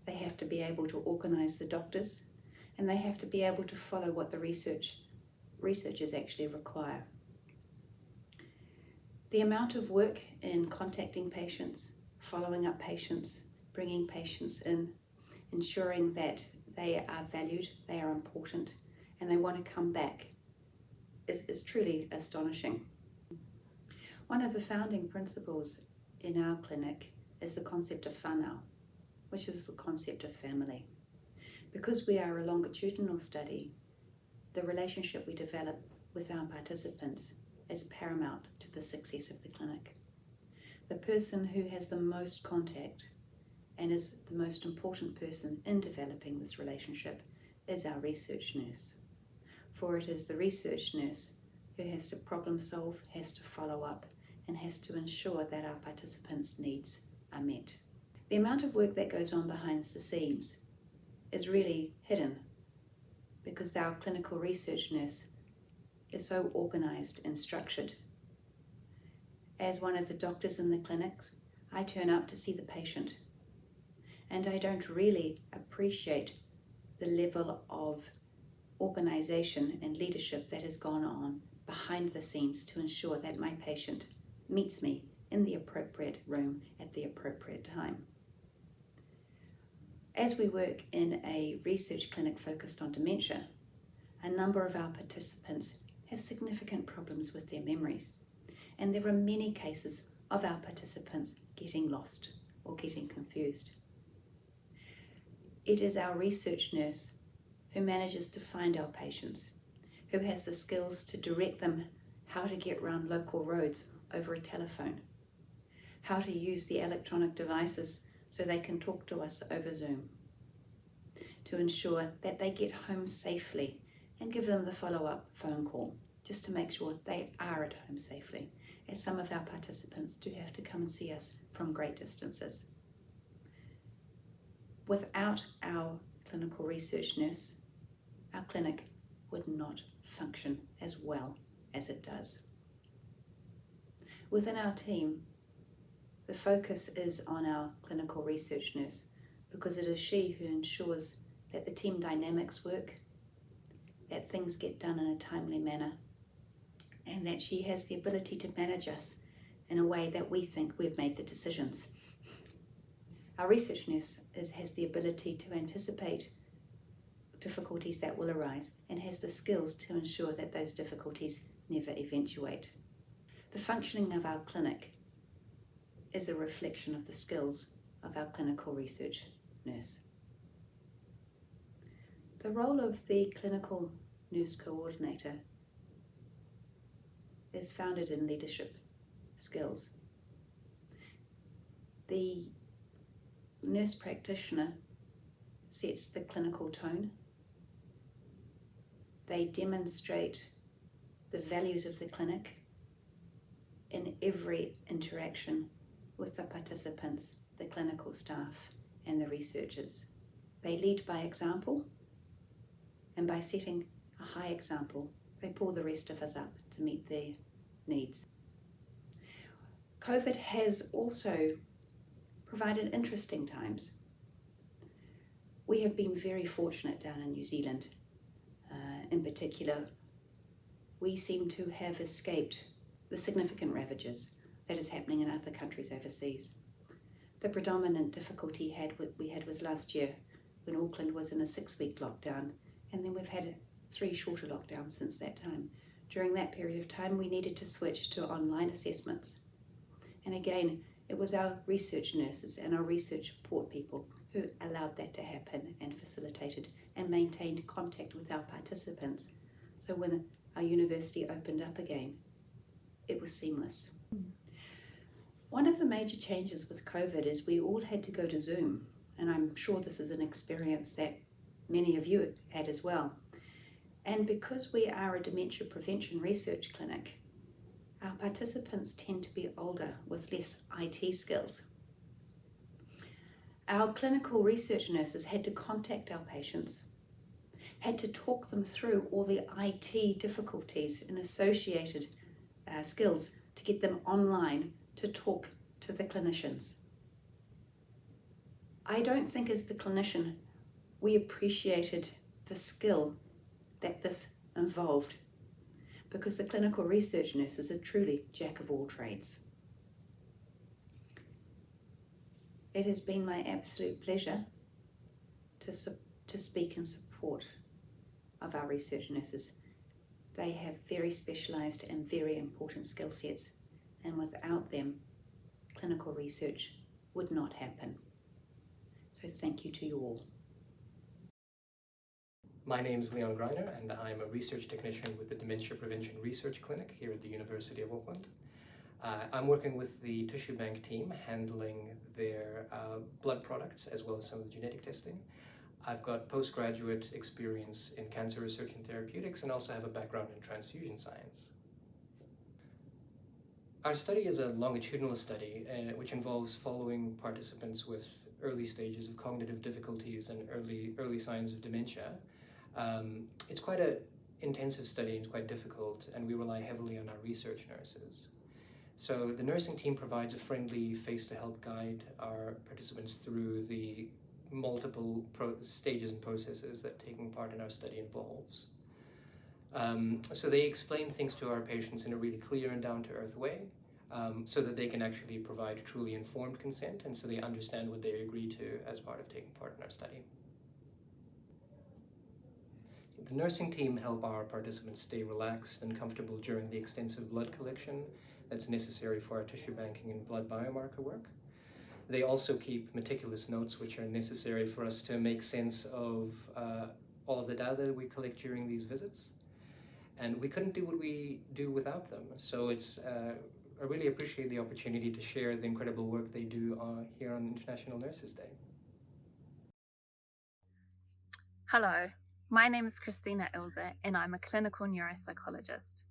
they have to be able to organise the doctors, and they have to be able to follow what the researchers actually require. The amount of work in contacting patients, following up patients, bringing patients in, ensuring that they are valued, they are important, and they want to come back is truly astonishing. One of the founding principles in our clinic is the concept of whānau, which is the concept of family. Because we are a longitudinal study, the relationship we develop with our participants is paramount to the success of the clinic. The person who has the most contact and is the most important person in developing this relationship is our research nurse. For it is the research nurse who has to problem solve, has to follow up, and has to ensure that our participants' needs are met. The amount of work that goes on behind the scenes is really hidden because our clinical research nurse is so organised and structured. As one of the doctors in the clinics, I turn up to see the patient, and I don't really appreciate the level of organisation and leadership that has gone on behind the scenes to ensure that my patient meets me in the appropriate room at the appropriate time. As we work in a research clinic focused on dementia, a number of our participants have significant problems with their memories, and there are many cases of our participants getting lost or getting confused. It is our research nurse who manages to find our patients, who has the skills to direct them how to get around local roads over a telephone, how to use the electronic devices so they can talk to us over Zoom, to ensure that they get home safely and give them the follow-up phone call just to make sure they are at home safely, as some of our participants do have to come and see us from great distances. Without our clinical research nurse, our clinic would not function as well as it does. Within our team, the focus is on our clinical research nurse because it is she who ensures that the team dynamics work, that things get done in a timely manner, and that she has the ability to manage us in a way that we think we've made the decisions. Our research nurse has the ability to anticipate difficulties that will arise and has the skills to ensure that those difficulties never eventuate. The functioning of our clinic is a reflection of the skills of our clinical research nurse. The role of the clinical nurse coordinator is founded in leadership skills. The nurse practitioner sets the clinical tone. They demonstrate the values of the clinic in every interaction with the participants, the clinical staff and the researchers. They lead by example, and by setting a high example, they pull the rest of us up to meet their needs. COVID has also provided interesting times. We have been very fortunate down in New Zealand. In particular, we seem to have escaped the significant ravages that is happening in other countries overseas. The predominant difficulty we had was last year when Auckland was in a 6-week lockdown, and then we've had 3 shorter lockdowns since that time. During that period of time, we needed to switch to online assessments. And again, it was our research nurses and our research support people who allowed that to happen and facilitated and maintained contact with our participants. So when our university opened up again, it was seamless. One of the major changes with COVID is we all had to go to Zoom, and I'm sure this is an experience that many of you had as well. And because we are a dementia prevention research clinic, our participants tend to be older with less IT skills. Our clinical research nurses had to contact our patients, had to talk them through all the IT difficulties and associated skills to get them online to talk to the clinicians. I don't think as the clinician we appreciated the skill that this involved, because the clinical research nurses are truly jack of all trades. It has been my absolute pleasure to speak in support of our research nurses. They have very specialised and very important skill sets, and without them, clinical research would not happen. So thank you to you all. My name is Griner, and I'm a research technician with the Dementia Prevention Research Clinic here at the University of Auckland. I'm working with the tissue bank team handling their blood products as well as some of the genetic testing. I've got postgraduate experience in cancer research and therapeutics and also have a background in transfusion science. Our study is a longitudinal study which involves following participants with early stages of cognitive difficulties and early signs of dementia. It's quite an intensive study and it's quite difficult, and we rely heavily on our research nurses. So the nursing team provides a friendly face to help guide our participants through the multiple stages and processes that taking part in our study involves. So they explain things to our patients in a really clear and down-to-earth way, so that they can actually provide truly informed consent, and so they understand what they agree to as part of taking part in our study. The nursing team help our participants stay relaxed and comfortable during the extensive blood collection that's necessary for our tissue banking and blood biomarker work. They also keep meticulous notes which are necessary for us to make sense of all of the data that we collect during these visits. And we couldn't do what we do without them. So I really appreciate the opportunity to share the incredible work they do here on International Nurses Day. Hello, my name is Christina Ilse and I'm a clinical neuropsychologist.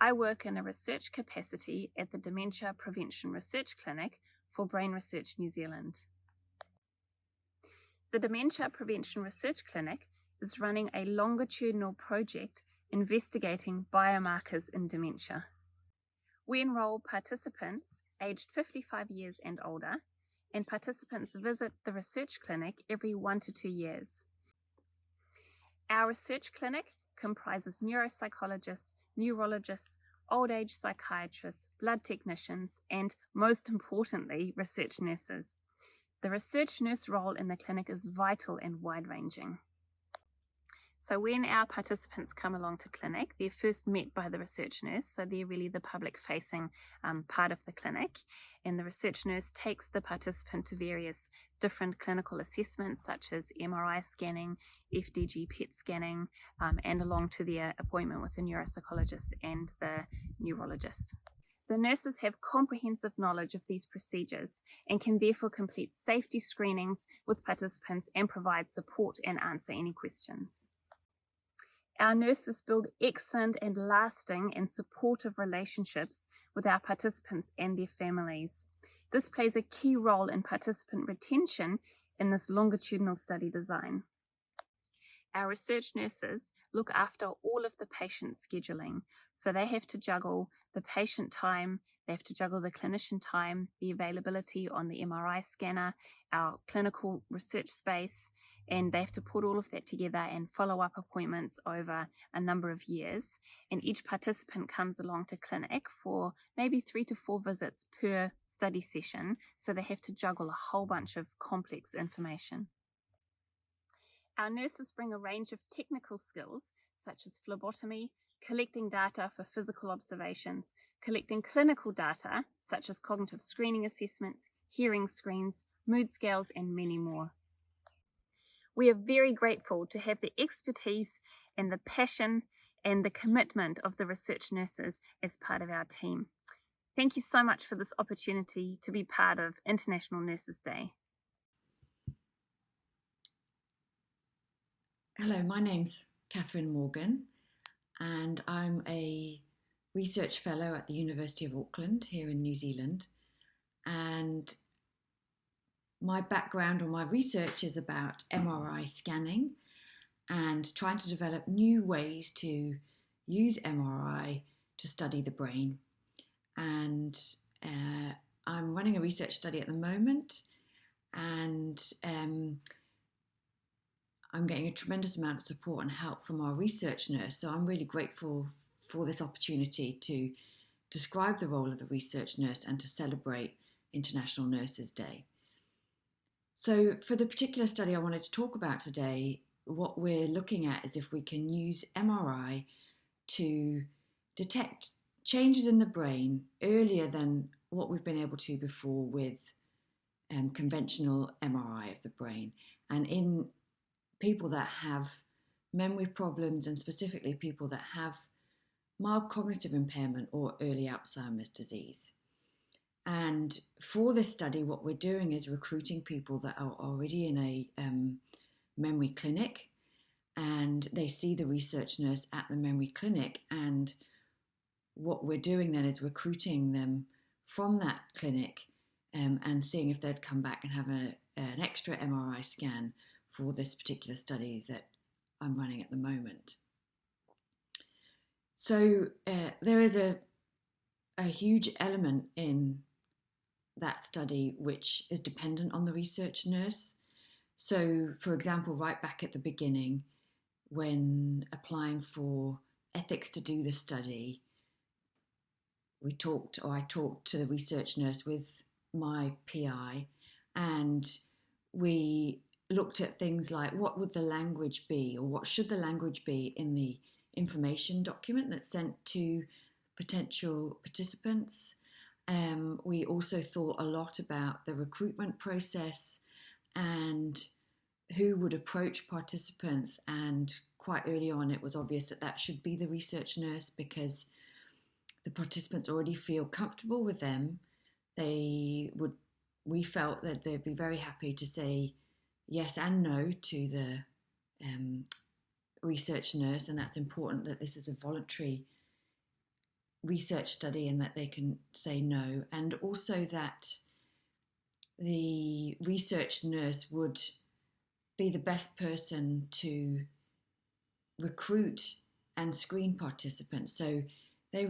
I work in a research capacity at the Dementia Prevention Research Clinic for Brain Research New Zealand. The Dementia Prevention Research Clinic is running a longitudinal project investigating biomarkers in dementia. We enroll participants aged 55 years and older, and participants visit the research clinic every 1 to 2 years. Our research clinic comprises neuropsychologists, neurologists, old age psychiatrists, blood technicians, and most importantly, research nurses. The research nurse role in the clinic is vital and wide-ranging. So when our participants come along to clinic, they're first met by the research nurse, so they're really the public-facing part of the clinic, and the research nurse takes the participant to various different clinical assessments such as MRI scanning, FDG PET scanning, and along to their appointment with the neuropsychologist and the neurologist. The nurses have comprehensive knowledge of these procedures and can therefore complete safety screenings with participants and provide support and answer any questions. Our nurses build excellent and lasting and supportive relationships with our participants and their families. This plays a key role in participant retention in this longitudinal study design. Our research nurses look after all of the patient scheduling. So they have to juggle the patient time, they have to juggle the clinician time, the availability on the MRI scanner, our clinical research space, and they have to put all of that together and follow up appointments over a number of years. And each participant comes along to clinic for maybe 3 to 4 visits per study session. So they have to juggle a whole bunch of complex information. Our nurses bring a range of technical skills, such as phlebotomy, collecting data for physical observations, collecting clinical data, such as cognitive screening assessments, hearing screens, mood scales, and many more. We are very grateful to have the expertise and the passion and the commitment of the research nurses as part of our team. Thank you so much for this opportunity to be part of International Nurses Day. Hello, my name's Catherine Morgan, and I'm a research fellow at the University of Auckland here in New Zealand. And my background or my research is about MRI scanning and trying to develop new ways to use MRI to study the brain. And I'm running a research study at the moment, and I'm getting a tremendous amount of support and help from our research nurse. So I'm really grateful for this opportunity to describe the role of the research nurse and to celebrate International Nurses Day. So for the particular study I wanted to talk about today, what we're looking at is if we can use MRI to detect changes in the brain earlier than what we've been able to before with conventional MRI of the brain. And in people that have memory problems, and specifically people that have mild cognitive impairment or early Alzheimer's disease. And for this study, what we're doing is recruiting people that are already in a memory clinic, and they see the research nurse at the memory clinic. And what we're doing then is recruiting them from that clinic and seeing if they'd come back and have an extra MRI scan for this particular study that I'm running at the moment. So there is a huge element in that study which is dependent on the research nurse. So, for example, right back at the beginning, when applying for ethics to do the study, I talked to the research nurse with my PI, and we looked at things like what would the language be, or what should the language be in the information document that's sent to potential participants. We also thought a lot about the recruitment process and who would approach participants, and quite early on it was obvious that that should be the research nurse, because the participants already feel comfortable with them. We felt that they'd be very happy to say yes and no to the research nurse, and that's important that this is a voluntary research study and that they can say no, and also that the research nurse would be the best person to recruit and screen participants. So the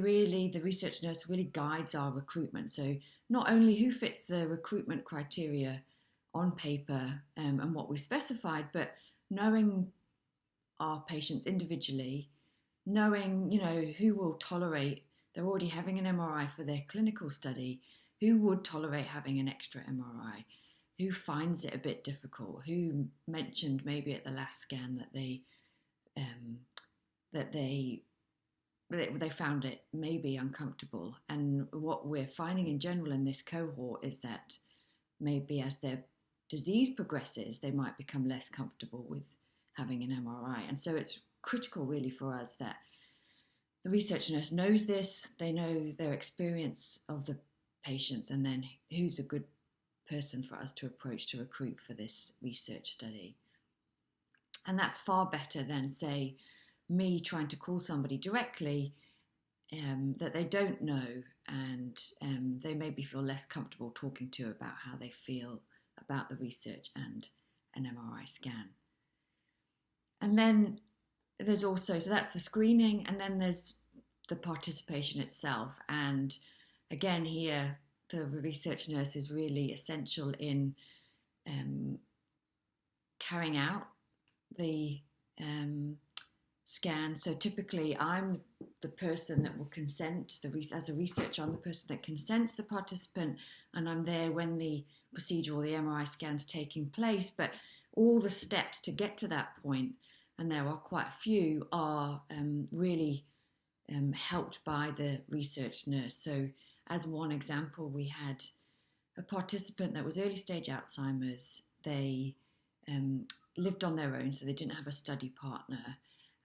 research nurse really guides our recruitment. So not only who fits the recruitment criteria on paper and what we specified, but knowing our patients individually, knowing, who will tolerate, they're already having an MRI for their clinical study, who would tolerate having an extra MRI, who finds it a bit difficult, who mentioned maybe at the last scan that they found it maybe uncomfortable. And what we're finding in general in this cohort is that maybe as their disease progresses, they might become less comfortable with having an MRI. And so it's critical really for us that the research nurse knows this, they know their experience of the patients, and then who's a good person for us to approach to recruit for this research study. And that's far better than, say, me trying to call somebody directly that they don't know, and they maybe feel less comfortable talking to about how they feel about the research and an MRI scan. And then there's also, so that's the screening, and then there's the participation itself. And again, here, the research nurse is really essential in carrying out the scan. So typically, I'm the person that will consent, as a researcher, I'm the person that consents the participant, and I'm there when the procedure or the MRI scan's taking place. But all the steps to get to that point, and there are quite a few, are really helped by the research nurse. So as one example, we had a participant that was early stage Alzheimer's. They lived on their own, so they didn't have a study partner.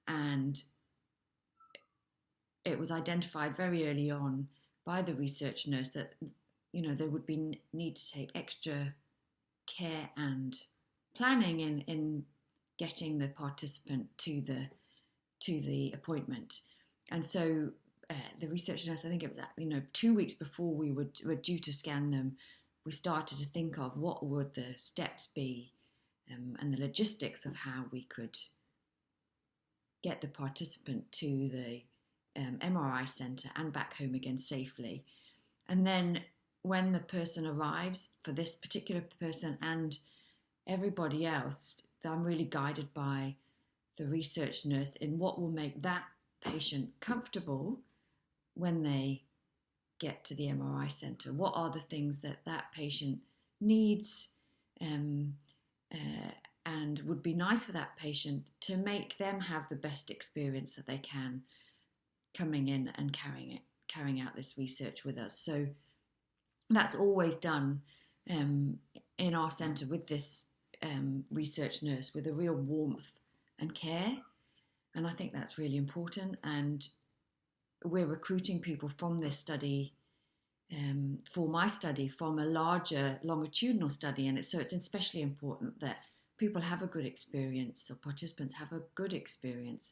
And it was identified very early on by the research nurse that, you know, there would be need to take extra care and planning in getting the participant to the appointment. And so the research nurse, I think it was 2 weeks before we were due to scan them, we started to think of what would the steps be and the logistics of how we could get the participant to the MRI centre and back home again safely. And then when the person arrives, for this particular person and everybody else, I'm really guided by the research nurse in what will make that patient comfortable when they get to the MRI centre. What are the things that that patient needs and would be nice for that patient to make them have the best experience that they can coming in and carrying out this research with us. So that's always done in our centre with this research nurse, with a real warmth and care. And I think that's really important. And we're recruiting people from this study, for my study, from a larger longitudinal study. And so it's especially important that people have a good experience, or participants have a good experience,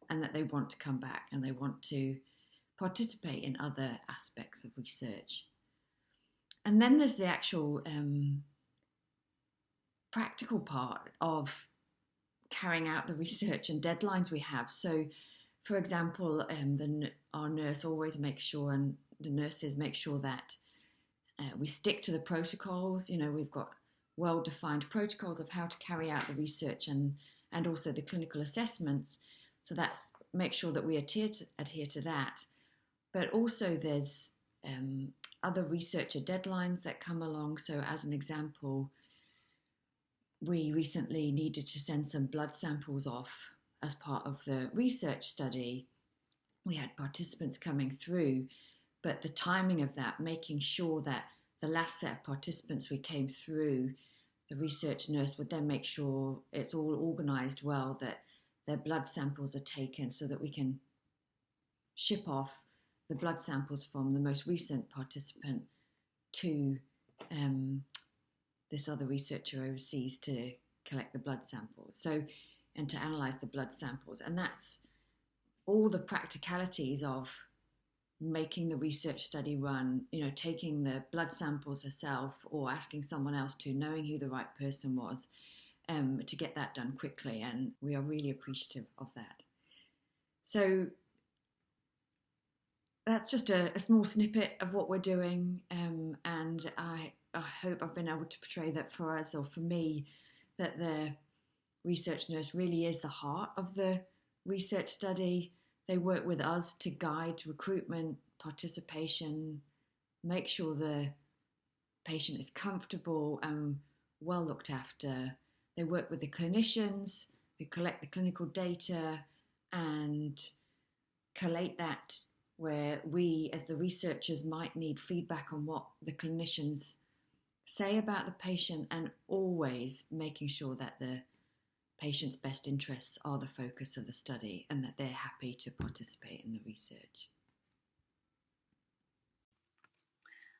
and that they want to come back and they want to participate in other aspects of research. And then there's the actual practical part of carrying out the research and deadlines we have. So, for example, our nurse always makes sure, and the nurses make sure that we stick to the protocols. You know, we've got well-defined protocols of how to carry out the research and also the clinical assessments. So that's make sure that we adhere to that. But also there's other researcher deadlines that come along. So as an example, we recently needed to send some blood samples off as part of the research study. We had participants coming through, but the timing of that, making sure that the last set of participants we came through, the research nurse would then make sure it's all organised well, that their blood samples are taken so that we can ship off the blood samples from the most recent participant to this other researcher overseas to collect the blood samples. So, and to analyse the blood samples. And that's all the practicalities of making the research study run, you know, taking the blood samples herself or asking someone else to, knowing who the right person was, to get that done quickly. And we are really appreciative of that. So that's just a small snippet of what we're doing. And I hope I've been able to portray that for us, or for me, that the research nurse really is the heart of the research study. They work with us to guide recruitment, participation, make sure the patient is comfortable and well looked after. They work with the clinicians who collect the clinical data and collate that, where we as the researchers might need feedback on what the clinicians say about the patient, and always making sure that the patient's best interests are the focus of the study and that they're happy to participate in the research.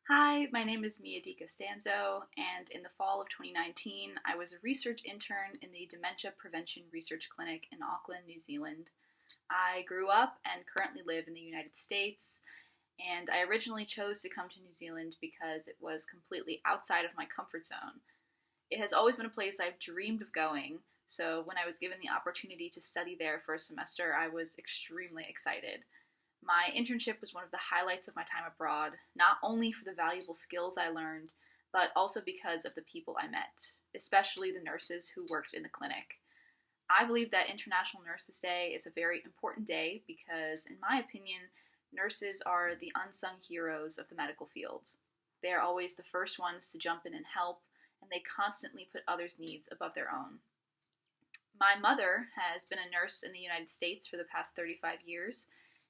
Hi, my name is Mia DiCostanzo, and in the fall of 2019, I was a research intern in the Dementia Prevention Research Clinic in Auckland, New Zealand. I grew up and currently live in the United States, and I originally chose to come to New Zealand because it was completely outside of my comfort zone. It has always been a place I've dreamed of going, so when I was given the opportunity to study there for a semester, I was extremely excited. My internship was one of the highlights of my time abroad, not only for the valuable skills I learned, but also because of the people I met, especially the nurses who worked in the clinic. I believe that International Nurses Day is a very important day because, in my opinion, nurses are the unsung heroes of the medical field. They are always the first ones to jump in and help, and they constantly put others' needs above their own. My mother has been a nurse in the United States for the past 35 years,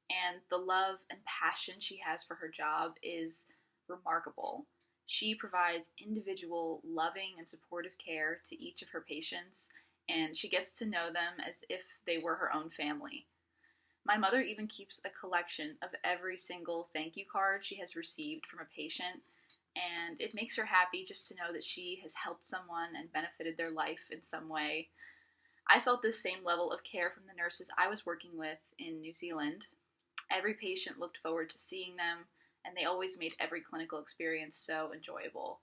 and the love and passion she has for her job is remarkable. She provides individual, loving, and supportive care to each of her patients, and she gets to know them as if they were her own family. My mother even keeps a collection of every single thank you card she has received from a patient, and it makes her happy just to know that she has helped someone and benefited their life in some way. I felt this same level of care from the nurses I was working with in New Zealand. Every patient looked forward to seeing them, and they always made every clinical experience so enjoyable.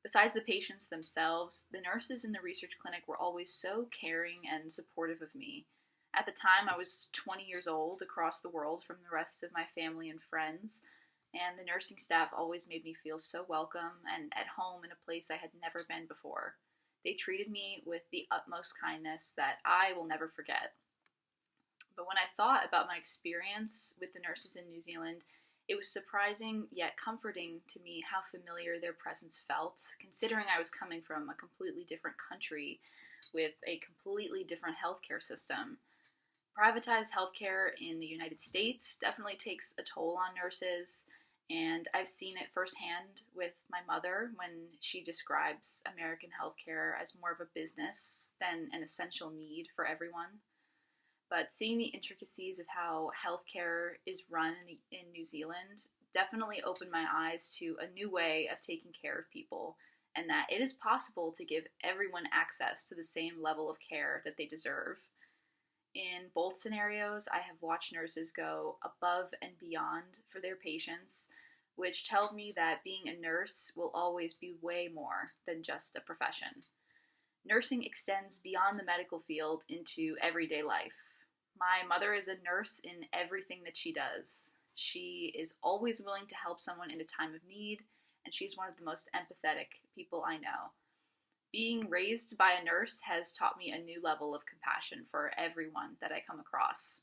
Besides the patients themselves, the nurses in the research clinic were always so caring and supportive of me. At the time, I was 20 years old, across the world from the rest of my family and friends, and the nursing staff always made me feel so welcome and at home in a place I had never been before. They treated me with the utmost kindness that I will never forget. But when I thought about my experience with the nurses in New Zealand, it was surprising yet comforting to me how familiar their presence felt, considering I was coming from a completely different country with a completely different healthcare system. Privatized healthcare in the United States definitely takes a toll on nurses, and I've seen it firsthand with my mother when she describes American healthcare as more of a business than an essential need for everyone. But seeing the intricacies of how healthcare is run in New Zealand definitely opened my eyes to a new way of taking care of people, and that it is possible to give everyone access to the same level of care that they deserve. In both scenarios, I have watched nurses go above and beyond for their patients, which tells me that being a nurse will always be way more than just a profession. Nursing extends beyond the medical field into everyday life. My mother is a nurse in everything that she does. She is always willing to help someone in a time of need, and she's one of the most empathetic people I know. Being raised by a nurse has taught me a new level of compassion for everyone that I come across.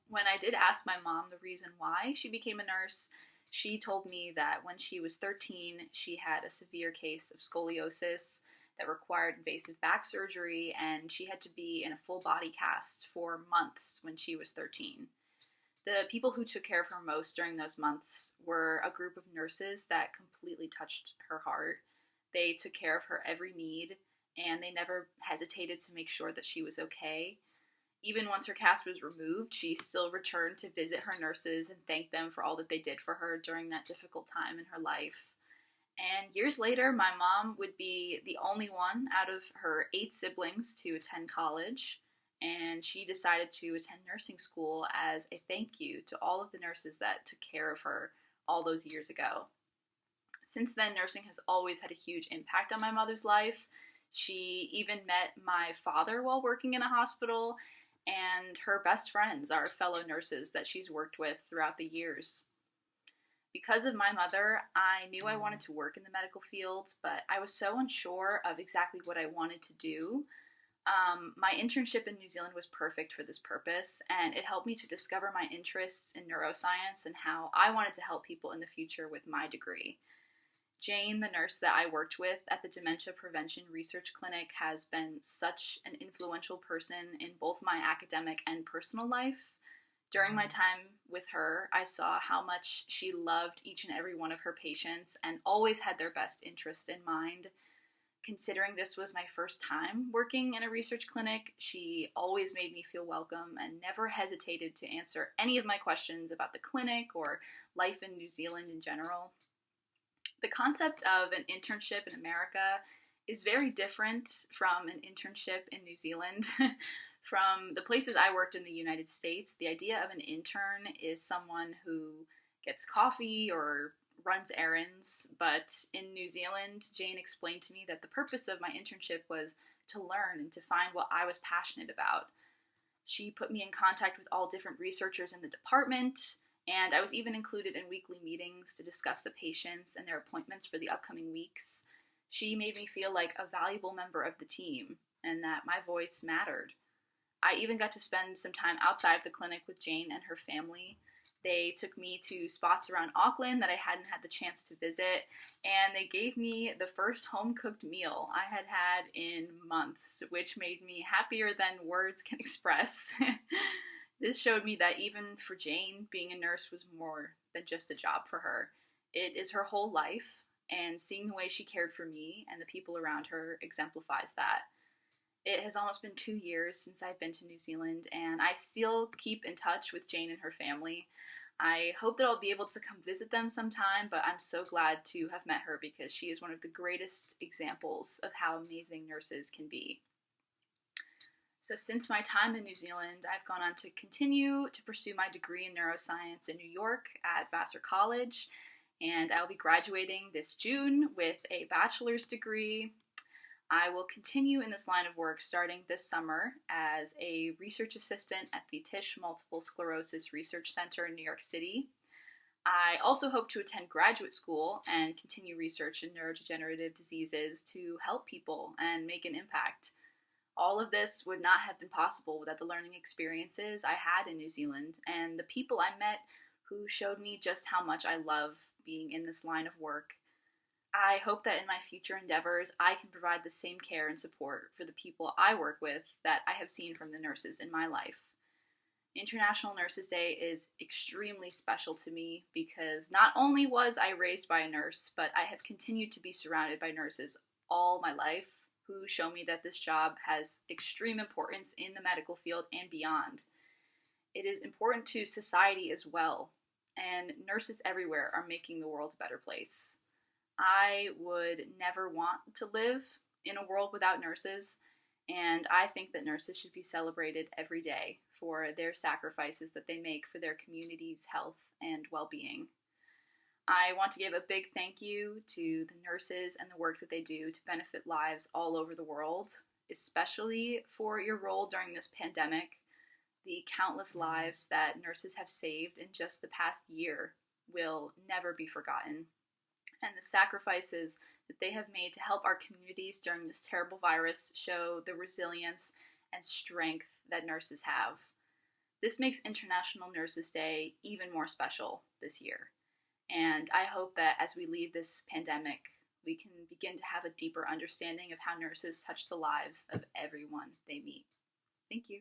When I did ask my mom the reason why she became a nurse, she told me that when she was 13, she had a severe case of scoliosis that required invasive back surgery, and she had to be in a full body cast for months when she was 13. The people who took care of her most during those months were a group of nurses that completely touched her heart. They took care of her every need, and they never hesitated to make sure that she was okay. Even once her cast was removed, she still returned to visit her nurses and thank them for all that they did for her during that difficult time in her life. And years later, my mom would be the only one out of her 8 siblings to attend college, and she decided to attend nursing school as a thank you to all of the nurses that took care of her all those years ago. Since then, nursing has always had a huge impact on my mother's life. She even met my father while working in a hospital, and her best friends are fellow nurses that she's worked with throughout the years. Because of my mother, I knew I wanted to work in the medical field, but I was so unsure of exactly what I wanted to do. My internship in New Zealand was perfect for this purpose, and it helped me to discover my interests in neuroscience and how I wanted to help people in the future with my degree. Jane, the nurse that I worked with at the Dementia Prevention Research Clinic, has been such an influential person in both my academic and personal life. During my time with her, I saw how much she loved each and every one of her patients and always had their best interest in mind. Considering this was my first time working in a research clinic, she always made me feel welcome and never hesitated to answer any of my questions about the clinic or life in New Zealand in general. The concept of an internship in America is very different from an internship in New Zealand. From the places I worked in the United States, the idea of an intern is someone who gets coffee or runs errands, but in New Zealand, Jane explained to me that the purpose of my internship was to learn and to find what I was passionate about. She put me in contact with all different researchers in the department, and I was even included in weekly meetings to discuss the patients and their appointments for the upcoming weeks. She made me feel like a valuable member of the team and that my voice mattered. I even got to spend some time outside of the clinic with Jane and her family. They took me to spots around Auckland that I hadn't had the chance to visit, and they gave me the first home-cooked meal I had had in months, which made me happier than words can express. This showed me that even for Jane, being a nurse was more than just a job for her. It is her whole life, and seeing the way she cared for me and the people around her exemplifies that. It has almost been 2 years since I've been to New Zealand, and I still keep in touch with Jane and her family. I hope that I'll be able to come visit them sometime, but I'm so glad to have met her because she is one of the greatest examples of how amazing nurses can be. So since my time in New Zealand, I've gone on to continue to pursue my degree in neuroscience in New York at Vassar College, and I'll be graduating this June with a bachelor's degree. I will continue in this line of work starting this summer as a research assistant at the Tisch Multiple Sclerosis Research Center in New York City. I also hope to attend graduate school and continue research in neurodegenerative diseases to help people and make an impact. All of this would not have been possible without the learning experiences I had in New Zealand and the people I met who showed me just how much I love being in this line of work. I hope that in my future endeavors, I can provide the same care and support for the people I work with that I have seen from the nurses in my life. International Nurses Day is extremely special to me because not only was I raised by a nurse, but I have continued to be surrounded by nurses all my life who show me that this job has extreme importance in the medical field and beyond. It is important to society as well, and nurses everywhere are making the world a better place. I would never want to live in a world without nurses, and I think that nurses should be celebrated every day for their sacrifices that they make for their community's health and well-being. I want to give a big thank you to the nurses and the work that they do to benefit lives all over the world, especially for your role during this pandemic. The countless lives that nurses have saved in just the past year will never be forgotten. And the sacrifices that they have made to help our communities during this terrible virus show the resilience and strength that nurses have. This makes International Nurses Day even more special this year. And I hope that as we leave this pandemic, we can begin to have a deeper understanding of how nurses touch the lives of everyone they meet. Thank you.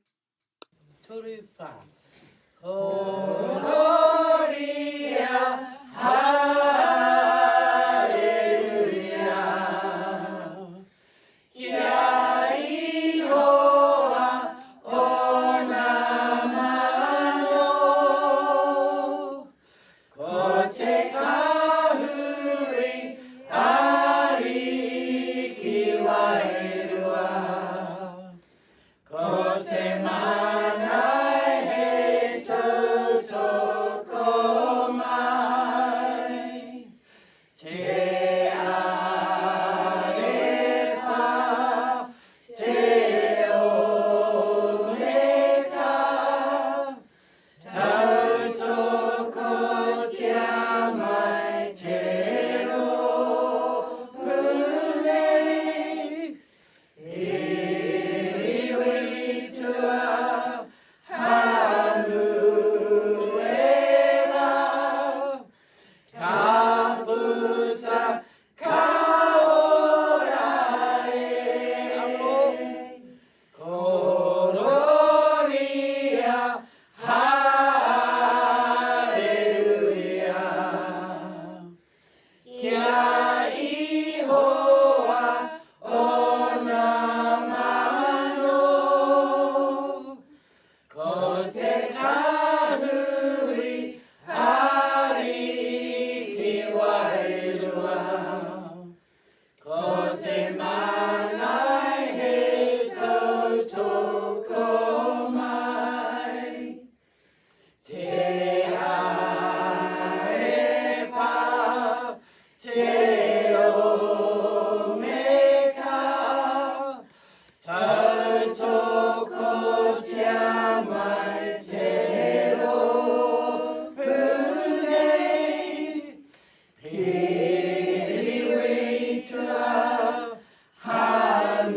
Kiri waiata, hamuera,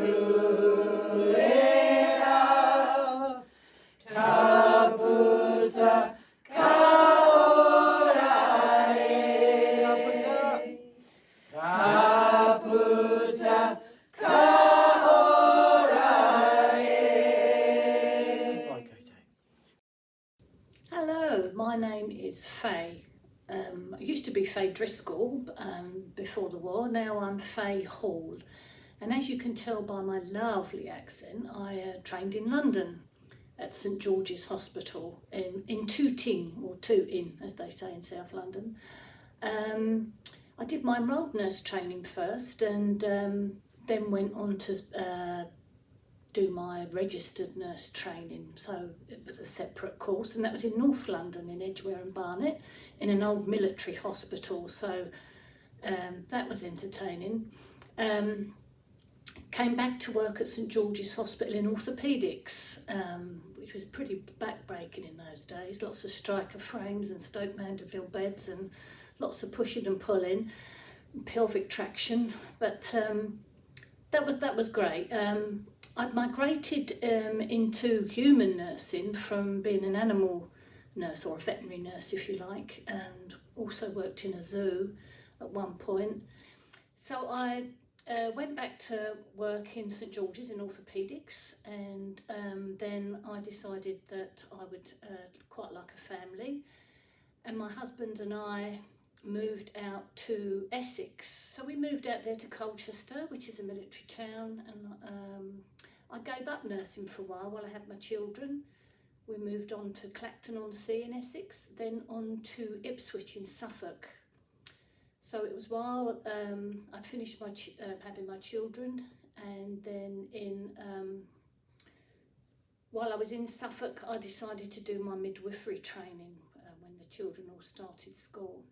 ka puta, ka ora e. Ka puta, ka ora e. Goodbye, Kate. Hello, my name is Faye. I used to be Faye Driscoll before the war. Now I'm Faye Hall. And as you can tell by my lovely accent, I trained in London at St George's Hospital in Tooting, or Tooting as they say in South London. I did my enrolled nurse training first, and then went on to do my registered nurse training. So it was a separate course, and that was in North London, in Edgware and Barnet, in an old military hospital. So that was entertaining. Came back to work at St George's Hospital in orthopaedics, which was pretty backbreaking in those days. Lots of striker frames and Stoke Mandeville beds, and lots of pushing and pulling, pelvic traction. But that was great. I'd migrated into human nursing from being an animal nurse, or a veterinary nurse if you like, and also worked in a zoo at one point. So I went back to work in St George's in orthopaedics, and then I decided that I would quite like a family, and my husband and I moved out to Essex. So we moved out there to Colchester, which is a military town, and I gave up nursing for a while I had my children. We moved on to Clacton-on-Sea in Essex, then on to Ipswich in Suffolk. So it was while I'd finished my having my children, and then while I was in Suffolk, I decided to do my midwifery training when the children all started school.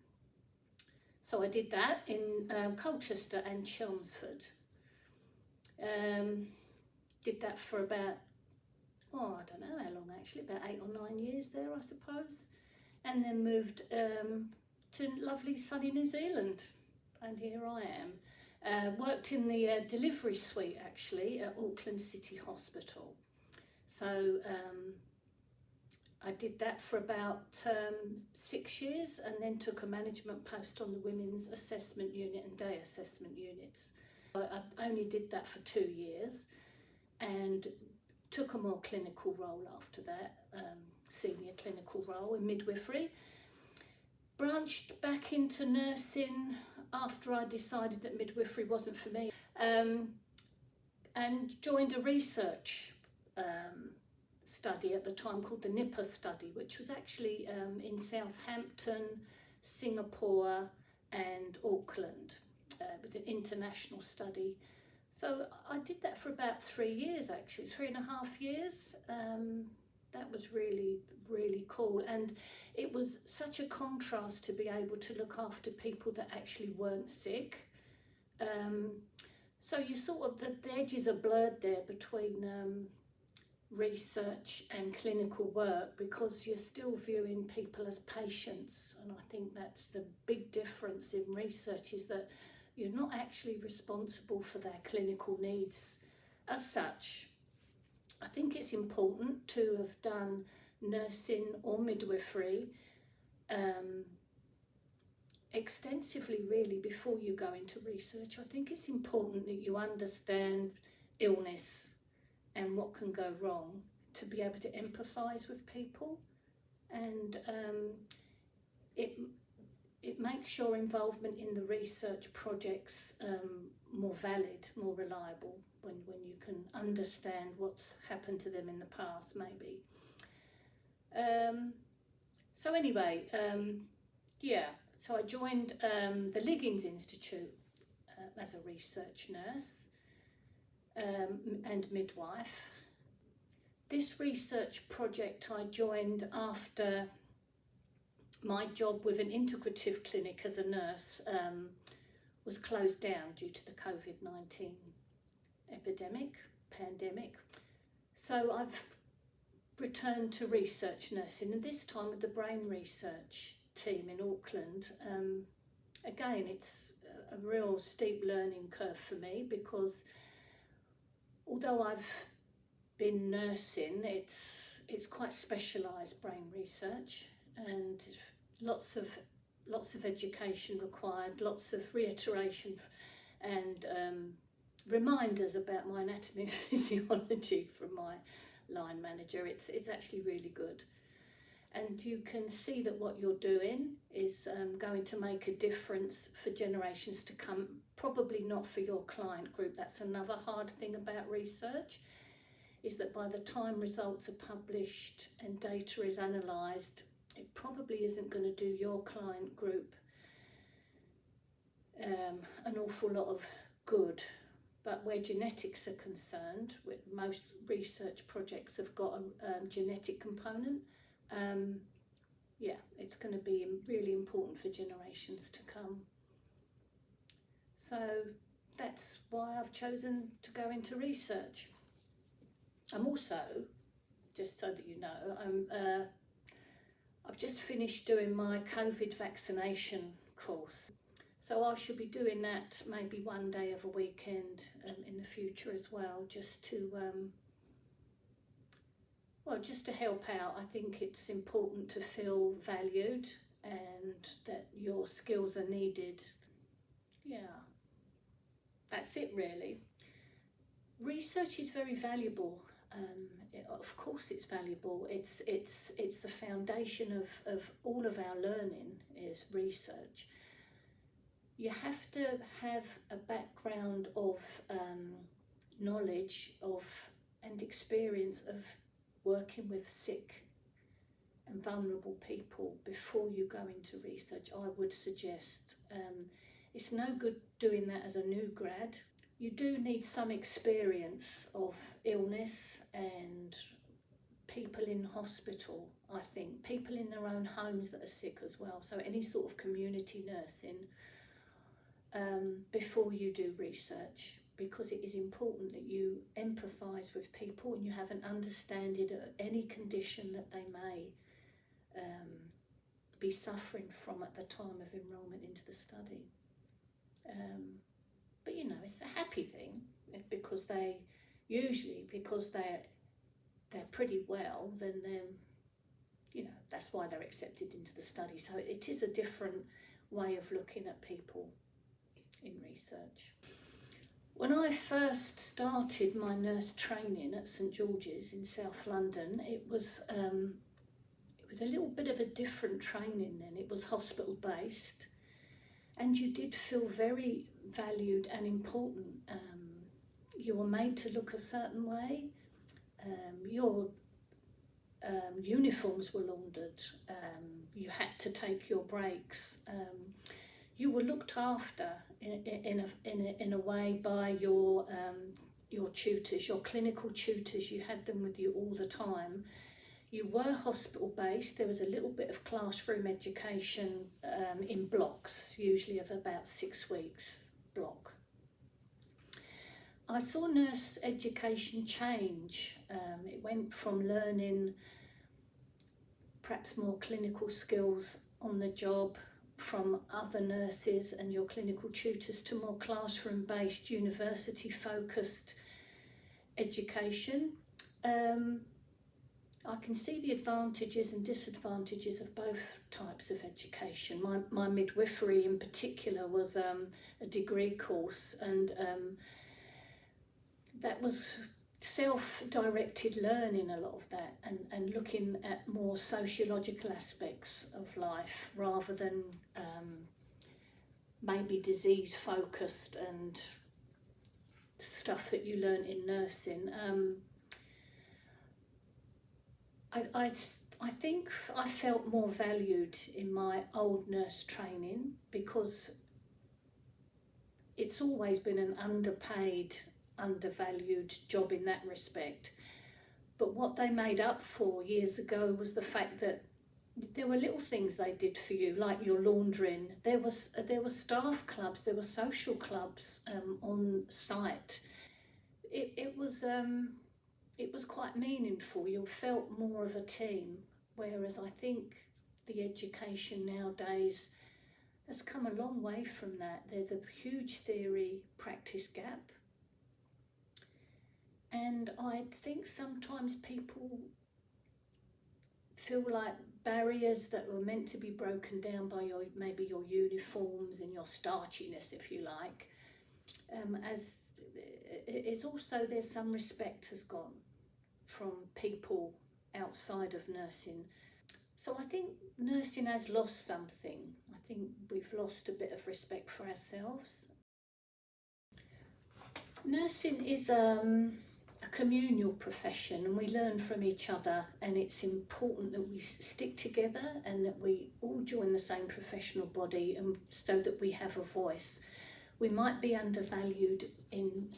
So I did that in Colchester and Chelmsford. Did that for about, I don't know how long actually, about 8 or 9 years there, I suppose. And then moved to lovely sunny New Zealand, and here I am. Worked in the delivery suite actually at Auckland City Hospital. So I did that for about 6 years, and then took a management post on the women's assessment unit and day assessment units. I only did that for 2 years and took a more clinical role after that, senior clinical role in midwifery. Branched back into nursing after I decided that midwifery wasn't for me, and joined a research study at the time called the NIPA study, which was actually in Southampton, Singapore and Auckland. It was an international study. So I did that for about 3 years actually, 3.5 years. That was really, really cool, and it was such a contrast to be able to look after people that actually weren't sick. So you sort of, the edges are blurred there between research and clinical work, because you're still viewing people as patients, and I think that's the big difference in research, is that you're not actually responsible for their clinical needs as such. I think it's important to have done nursing or midwifery extensively really before you go into research. I think it's important that you understand illness and what can go wrong to be able to empathise with people, and it makes your involvement in the research projects more valid, more reliable, when you can understand what's happened to them in the past maybe. So anyway, so I joined the Liggins Institute as a research nurse and midwife. This research project I joined after my job with an integrative clinic as a nurse was closed down due to the COVID-19 pandemic. So I've returned to research nursing, and this time with the brain research team in Auckland, again, it's a real steep learning curve for me, because although I've been nursing, it's quite specialised brain research, and lots of education required, lots of reiteration and reminders about my anatomy and physiology from my line manager. It's actually really good, and you can see that what you're doing is going to make a difference for generations to come. Probably not for your client group. That's another hard thing about research, is that by the time results are published and data is analysed, it probably isn't going to do your client group an awful lot of good. But where genetics are concerned, most research projects have got a genetic component. Yeah, it's going to be really important for generations to come. So that's why I've chosen to go into research. I'm also, just so that you know, I've just finished doing my COVID vaccination course. So I should be doing that maybe one day of a weekend in the future as well, just to help out. I think it's important to feel valued and that your skills are needed. Yeah, that's it really. Research is very valuable. Of course it's valuable. It's the foundation of all of our learning is research. You have to have a background of knowledge of and experience of working with sick and vulnerable people before you go into research, I would suggest. It's no good doing that as a new grad. You do need some experience of illness and people in hospital, I think, people in their own homes that are sick as well. So any sort of community nursing before you do research, because it is important that you empathise with people and you have an understanding of any condition that they may be suffering from at the time of enrolment into the study. But you know, it's a happy thing, because they're pretty well, then you know, that's why they're accepted into the study. So it is a different way of looking at people in research. When I first started my nurse training at St George's in South London, it was a little bit of a different training then. It was hospital based, and you did feel very valued and important. You were made to look a certain way. Your uniforms were laundered. You had to take your breaks. You were looked after in a way by your tutors, your clinical tutors. You had them with you all the time. You were hospital based. There was a little bit of classroom education in blocks, usually of about 6 weeks block. I saw nurse education change. It went from learning perhaps more clinical skills on the job from other nurses and your clinical tutors to more classroom-based, university-focused education. I can see the advantages and disadvantages of both types of education. My midwifery in particular was a degree course, and that was self-directed learning, a lot of that, and looking at more sociological aspects of life rather than maybe disease focused and stuff that you learn in nursing. I think I felt more valued in my old nurse training, because it's always been an underpaid, undervalued job in that respect. But what they made up for years ago was the fact that there were little things they did for you, like your laundering. There were staff clubs, there were social clubs on site. It was quite meaningful. You felt more of a team, whereas I think the education nowadays has come a long way from that. There's a huge theory practice gap, and I think sometimes people feel like barriers that were meant to be broken down by maybe your uniforms and your starchiness, if you like, as is also there's some respect has gone from people outside of nursing. So I think nursing has lost something. I think we've lost a bit of respect for ourselves. Nursing is a communal profession, and we learn from each other, and it's important that we stick together and that we all join the same professional body, and so that we have a voice. We might be undervalued in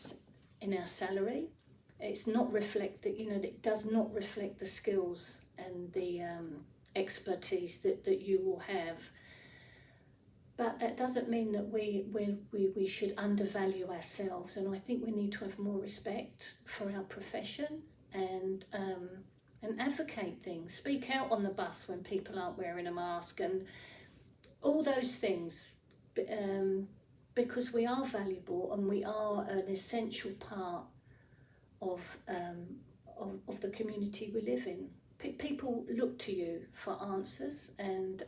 our salary. It's not reflected, it does not reflect the skills and the expertise that you will have. But that doesn't mean that we should undervalue ourselves, and I think we need to have more respect for our profession and advocate things. Speak out on the bus when people aren't wearing a mask and all those things, because we are valuable and we are an essential part of the community we live in. People look to you for answers, and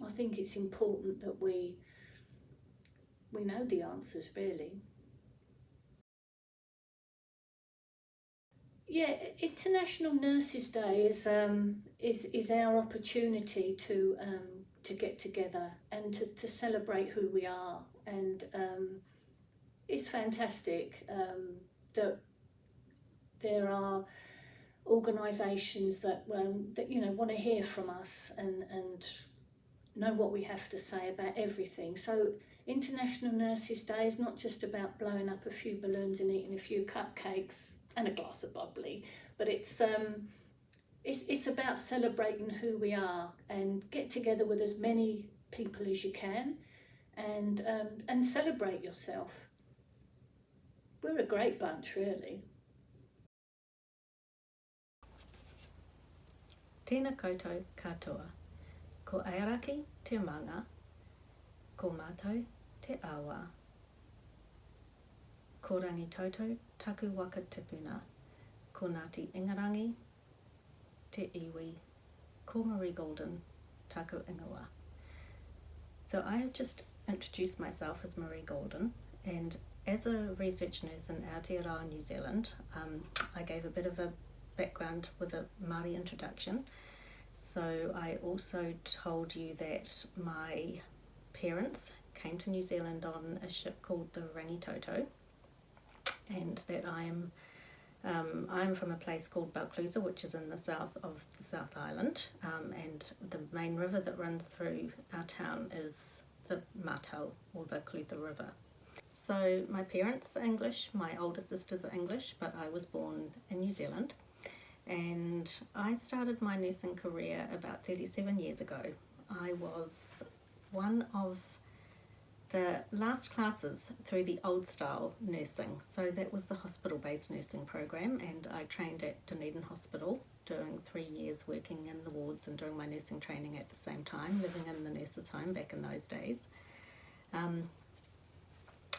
I think it's important that we know the answers, really. Yeah, International Nurses Day is our opportunity to get together and to celebrate who we are, and it's fantastic that there are organisations that want to hear from us and know what we have to say about everything. So International Nurses Day is not just about blowing up a few balloons and eating a few cupcakes and a glass of bubbly, but it's about celebrating who we are, and get together with as many people as you can and celebrate yourself. We're a great bunch, really. Tēnā koutou katoa. Ko airaki te manga, ko mātou te awa. Ko rangi tautau taku waka tipuna, ko Ngāti Ingarangi, te iwi, ko Marie Goulden, taku ingoa. So I have just introduced myself as Marie Goulden, and as a research nurse in Aotearoa, New Zealand, I gave a bit of a background with a Māori introduction. So I also told you that my parents came to New Zealand on a ship called the Rangitoto, and that I'm from a place called Balclutha, which is in the south of the South Island, and the main river that runs through our town is the Matau, or the Clutha River. So my parents are English, my older sisters are English, but I was born in New Zealand. And I started my nursing career about 37 years ago. I was one of the last classes through the old style nursing. So that was the hospital-based nursing program, and I trained at Dunedin Hospital, doing 3 years working in the wards and doing my nursing training at the same time, living in the nurses' home back in those days.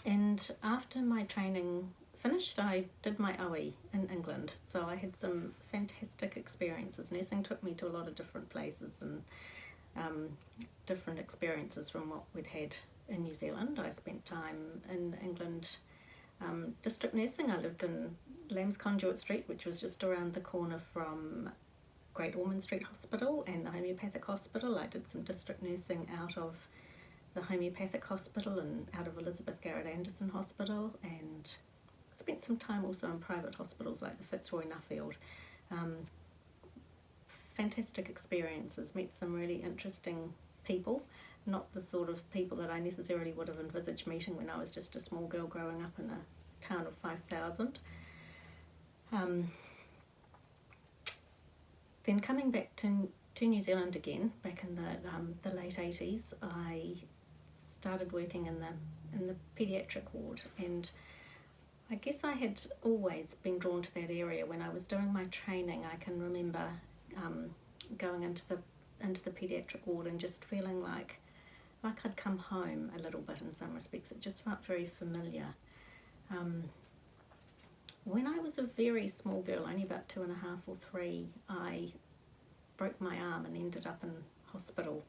And after my training finished, I did my OE in England, so I had some fantastic experiences. Nursing took me to a lot of different places and different experiences from what we'd had in New Zealand. I spent time in England district nursing. I lived in Lamb's Conduit Street, which was just around the corner from Great Ormond Street Hospital and the Homeopathic Hospital. I did some district nursing out of the Homeopathic Hospital and out of Elizabeth Garrett Anderson Hospital, and spent some time also in private hospitals like the Fitzroy Nuffield. Fantastic experiences, met some really interesting people, not the sort of people that I necessarily would have envisaged meeting when I was just a small girl growing up in a town of 5,000. Then coming back to New Zealand again, back in the late 80s, I started working in the paediatric ward, and I guess I had always been drawn to that area. When I was doing my training, I can remember going into the paediatric ward and just feeling like like I'd come home a little bit in some respects. It just felt very familiar. When I was a very small girl, only about 2.5 or 3, I broke my arm and ended up in hospital.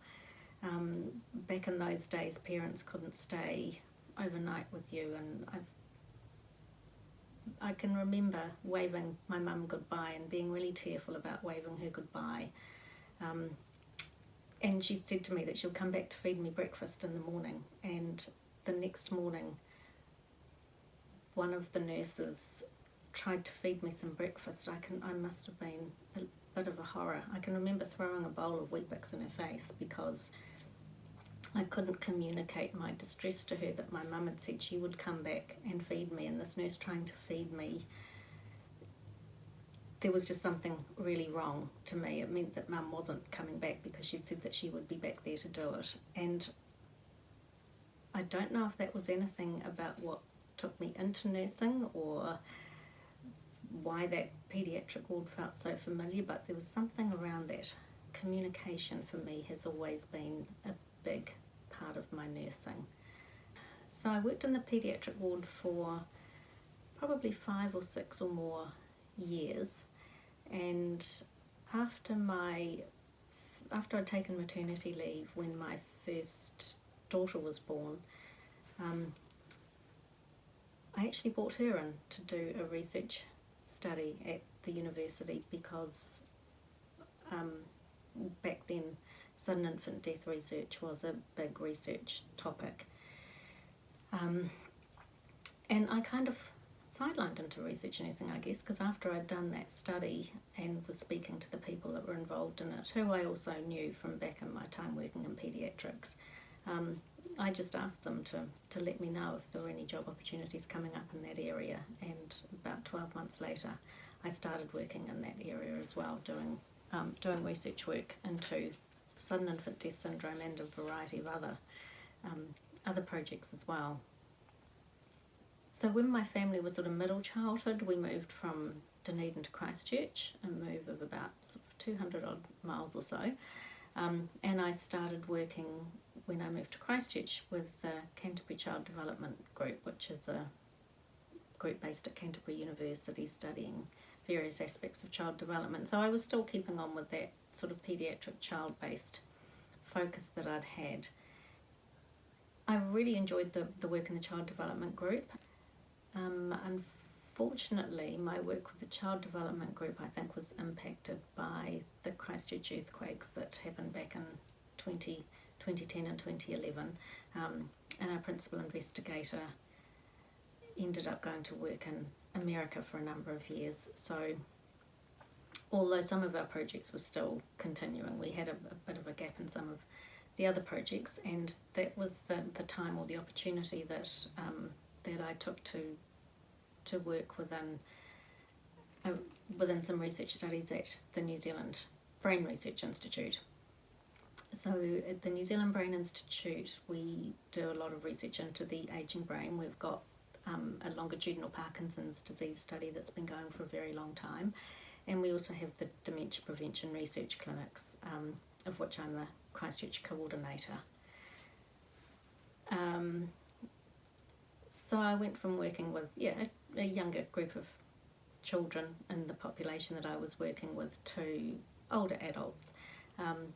Back in those days, parents couldn't stay overnight with you, and I can remember waving my mum goodbye and being really tearful about waving her goodbye. And she said to me that she'll come back to feed me breakfast in the morning, and the next morning one of the nurses tried to feed me some breakfast. I must have been a bit of a horror. I can remember throwing a bowl of Weet-Bix in her face because I couldn't communicate my distress to her that my mum had said she would come back and feed me, and this nurse trying to feed me. There was just something really wrong to me. It meant that mum wasn't coming back because she'd said that she would be back there to do it. And I don't know if that was anything about what took me into nursing or why that paediatric ward felt so familiar, but there was something around that. Communication for me has always been a big part of my nursing. So I worked in the paediatric ward for probably 5 or 6 or more years, and after I'd taken maternity leave when my first daughter was born, I actually brought her in to do a research study at the university because back then sudden infant death research was a big research topic. And I kind of sidelined into research nursing, I guess, because after I'd done that study and was speaking to the people that were involved in it, who I also knew from back in my time working in paediatrics, I just asked them to let me know if there were any job opportunities coming up in that area, and about 12 months later I started working in that area as well, doing research work into sudden infant death syndrome and a variety of other projects as well. So when my family was sort of middle childhood, we moved from Dunedin to Christchurch, a move of about sort of 200 odd miles or so, and I started working when I moved to Christchurch with the Canterbury Child Development Group, which is a group based at Canterbury University studying various aspects of child development. So I was still keeping on with that sort of paediatric child-based focus that I'd had. I really enjoyed the work in the child development group. Unfortunately, my work with the child development group, I think, was impacted by the Christchurch earthquakes that happened back in 2010 and 2011, and our principal investigator ended up going to work in America for a number of years. So although some of our projects were still continuing, we had a bit of a gap in some of the other projects, and that was the time or the opportunity that I took to work within some research studies at the New Zealand Brain Research Institute. So at the New Zealand Brain Institute we do a lot of research into the ageing brain. We've got a longitudinal Parkinson's disease study that's been going for a very long time, and we also have the Dementia Prevention Research Clinics, of which I'm the Christchurch Co-ordinator. So I went from working with a younger group of children in the population that I was working with to older adults, and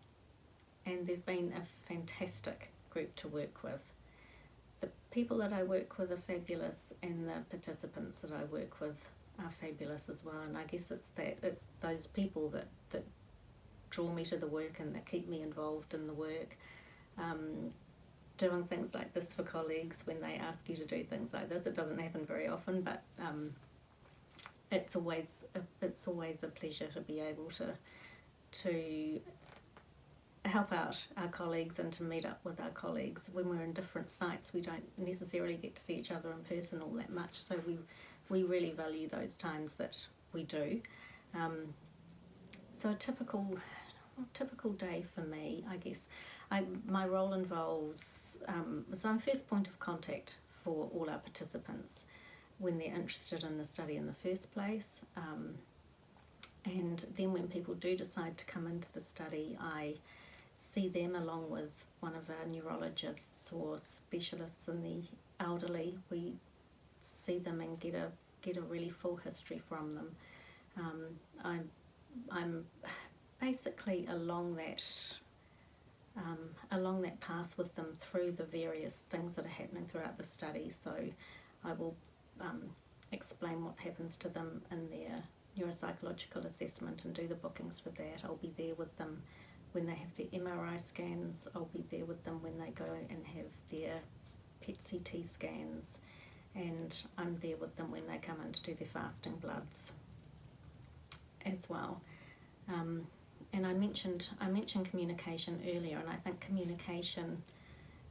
they've been a fantastic group to work with. The people that I work with are fabulous, and the participants that I work with are fabulous as well, and I guess it's those people that draw me to the work and that keep me involved in the work. Doing things like this for colleagues when they ask you to do things like this, it doesn't happen very often, but it's always a pleasure to be able to help out our colleagues and to meet up with our colleagues. When we're in different sites, we don't necessarily get to see each other in person all that much, so we really value those times that we do. So a typical day for me, I guess, my role involves, so I'm first point of contact for all our participants when they're interested in the study in the first place, and then when people do decide to come into the study, I see them along with one of our neurologists or specialists in the elderly. We see them and get a really full history from them. I'm basically along that path with them through the various things that are happening throughout the study. So I will explain what happens to them in their neuropsychological assessment and do the bookings for that. I'll be there with them when they have their MRI scans. I'll be there with them when they go and have their PET-CT scans, and I'm there with them when they come in to do their fasting bloods as well. And I mentioned communication earlier, and I think communication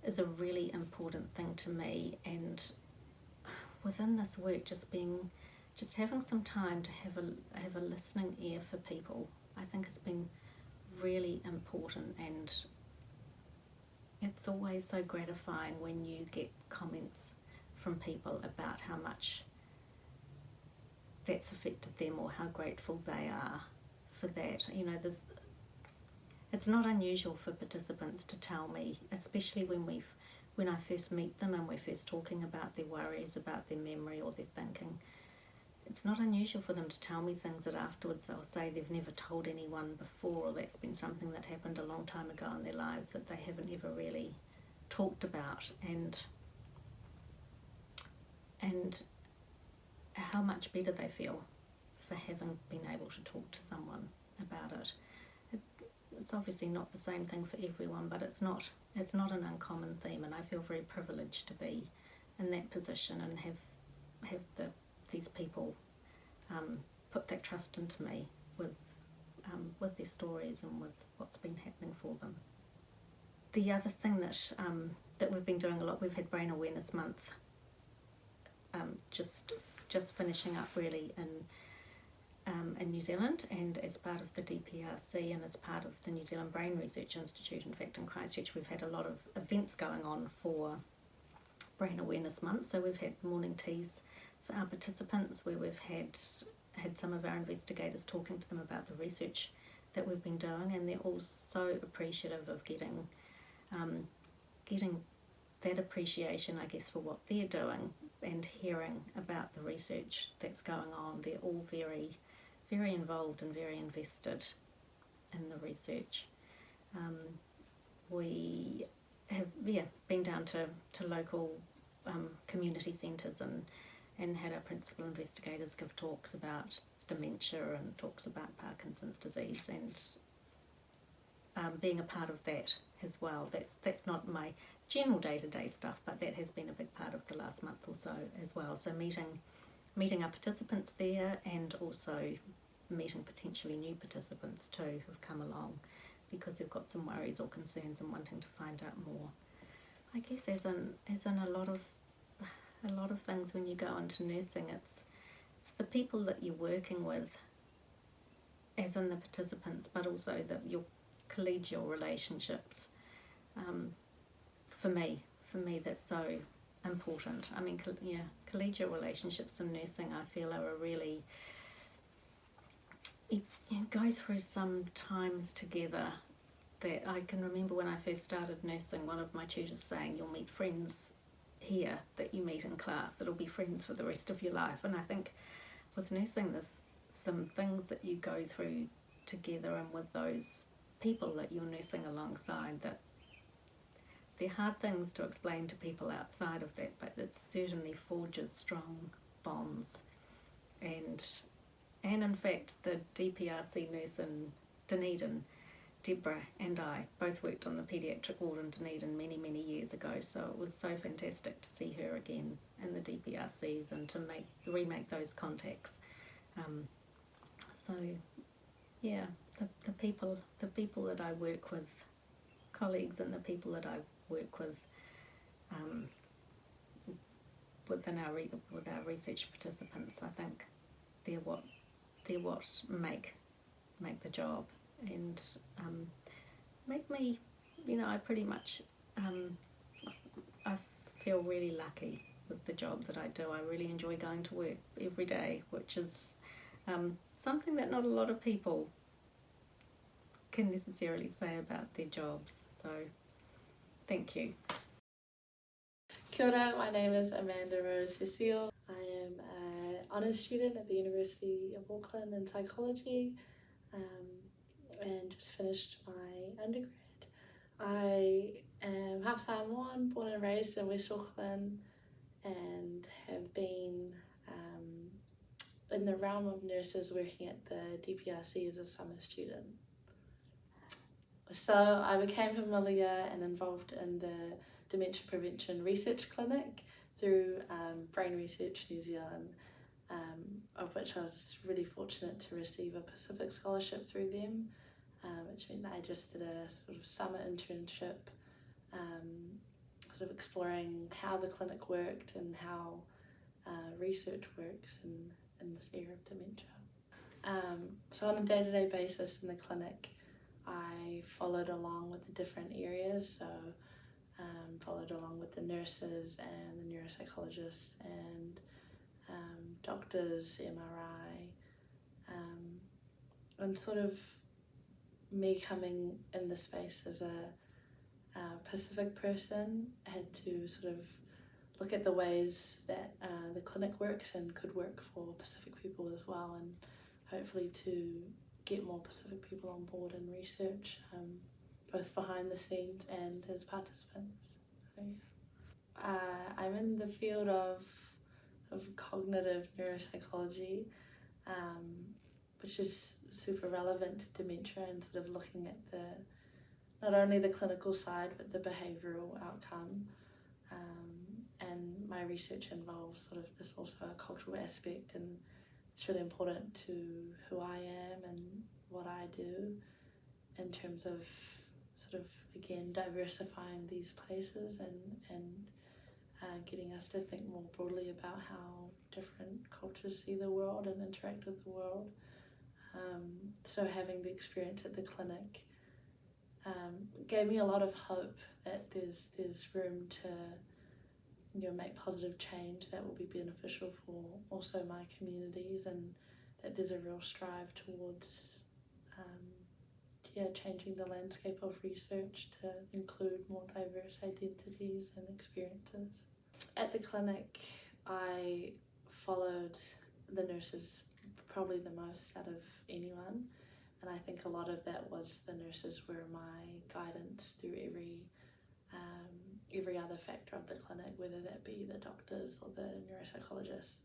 is a really important thing to me. And within this work, just having some time to have a listening ear for people, I think has been really important. And it's always so gratifying when you get comments from people about how much that's affected them or how grateful they are for that. You know, it's not unusual for participants to tell me, especially when I first meet them and we're first talking about their worries, about their memory or their thinking. It's not unusual for them to tell me things that afterwards they'll say they've never told anyone before, or that's been something that happened a long time ago in their lives that they haven't ever really talked about, and how much better they feel for having been able to talk to someone about it. It's obviously not the same thing for everyone, but it's not an uncommon theme, and I feel very privileged to be in that position and have these people put that trust into me with their stories and with what's been happening for them. The other thing that we've been doing a lot, we've had Brain Awareness Month just finishing up really in New Zealand, and as part of the DPRC and as part of the New Zealand Brain Research Institute, in fact in Christchurch, we've had a lot of events going on for Brain Awareness Month. So we've had morning teas for our participants where we've had some of our investigators talking to them about the research that we've been doing, and they're all so appreciative of getting that appreciation, I guess, for what they're doing and hearing about the research that's going on. They're all very, very involved and very invested in the research. We have been down to local community centres and had our principal investigators give talks about dementia and talks about Parkinson's disease, and being a part of that as well. That's not my general day-to-day stuff, but that has been a big part of the last month or so as well. So meeting our participants there, and also meeting potentially new participants too who've come along because they've got some worries or concerns and wanting to find out more. I guess as in a lot of things when you go into nursing, it's the people that you're working with, as in the participants, but also your collegial relationships. For me that's so important. I mean, collegial relationships in nursing, I feel, are a really, you go through some times together that I can remember when I first started nursing, one of my tutors saying, you'll meet friends here that you meet in class that'll be friends for the rest of your life. And I think with nursing, there's some things that you go through together and with those people that you're nursing alongside that they're hard things to explain to people outside of that, but it certainly forges strong bonds. And in fact, the DPRC nurse in Dunedin, Debra, and I both worked on the paediatric ward in Dunedin many, many years ago, so it was so fantastic to see her again in the DPRCs and to remake those contacts. So yeah, the people that I work with, colleagues, and the people that I work with with our research participants, I think they're what make the job and make me, I pretty much I feel really lucky with the job that I do. I really enjoy going to work every day, which is something that not a lot of people can necessarily say about their jobs. So thank you. Kia ora, my name is Amanda Rose Sesio. I am an honours student at the University of Auckland in psychology and just finished my undergrad. I am half Samoan, born and raised in West Auckland, and have been in the realm of nurses working at the DPRC as a summer student. So I became familiar and involved in the Dementia Prevention Research Clinic through Brain Research New Zealand, of which I was really fortunate to receive a Pacific Scholarship through them, which meant I just did a sort of summer internship, sort of exploring how the clinic worked and how research works in this area of dementia. So on a day-to-day basis in the clinic, I followed along with the different areas, so followed along with the nurses and the neuropsychologists and doctors, MRI, and sort of me coming in the space as a Pacific person, I had to sort of look at the ways that the clinic works and could work for Pacific people as well, and hopefully to get more Pacific people on board in research, both behind the scenes and as participants. So, yeah. I'm in the field of cognitive neuropsychology, which is super relevant to dementia and sort of looking at not only the clinical side but the behavioural outcome. And my research involves sort of this also a cultural aspect, and it's really important to who I am and what I do in terms of sort of, again, diversifying these places and getting us to think more broadly about how different cultures see the world and interact with the world. So having the experience at the clinic gave me a lot of hope that there's room to make positive change that will be beneficial for also my communities, and that there's a real strive towards changing the landscape of research to include more diverse identities and experiences. At the clinic, I followed the nurses probably the most out of anyone, and I think a lot of that was the nurses were my guidance through every other factor of the clinic, whether that be the doctors or the neuropsychologists.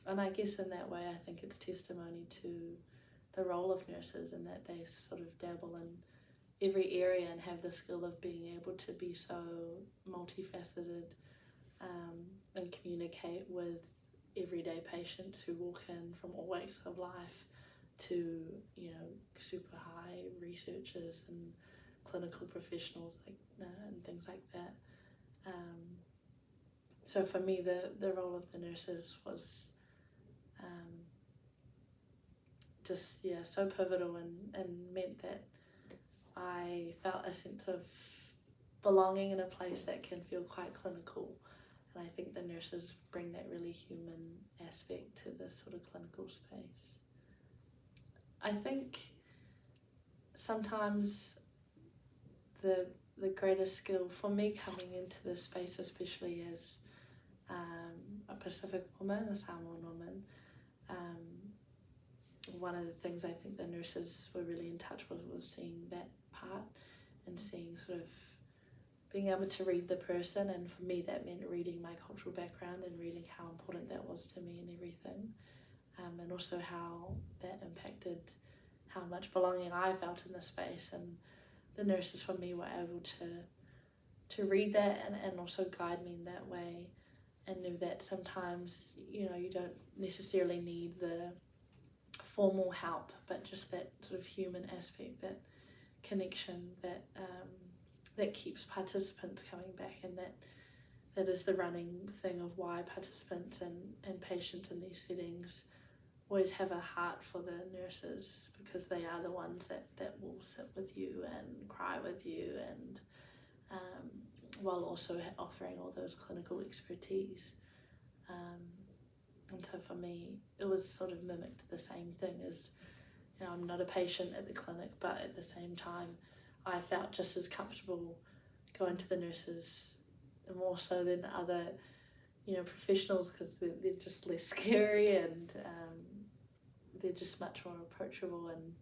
And I guess in that way I think it's testimony to the role of nurses, in that they sort of dabble in every area and have the skill of being able to be so multifaceted and communicate with everyday patients who walk in from all walks of life to super high researchers and clinical professionals and things like that. So for me the role of the nurses was just so pivotal and meant that I felt a sense of belonging in a place that can feel quite clinical, and I think the nurses bring that really human aspect to this sort of clinical space. I think sometimes the greatest skill for me coming into this space, especially as a Pacific woman, a Samoan woman, one of the things I think the nurses were really in touch with was seeing that part and seeing sort of being able to read the person, and for me that meant reading my cultural background and reading how important that was to me and everything, and also how that impacted how much belonging I felt in the space. And the nurses for me were able to read that and also guide me in that way, and knew that sometimes you don't necessarily need the formal help, but just that sort of human aspect, that connection that that keeps participants coming back, and that is the running thing of why participants and patients in these settings always have a heart for the nurses, because they are the ones that will sit with you and cry with you, and while also offering all those clinical expertise. And so for me it was sort of mimicked the same thing as you know, I'm not a patient at the clinic, but at the same time, I felt just as comfortable going to the nurses, more so than other, you know, professionals, because they're just less scary and they're just much more approachable and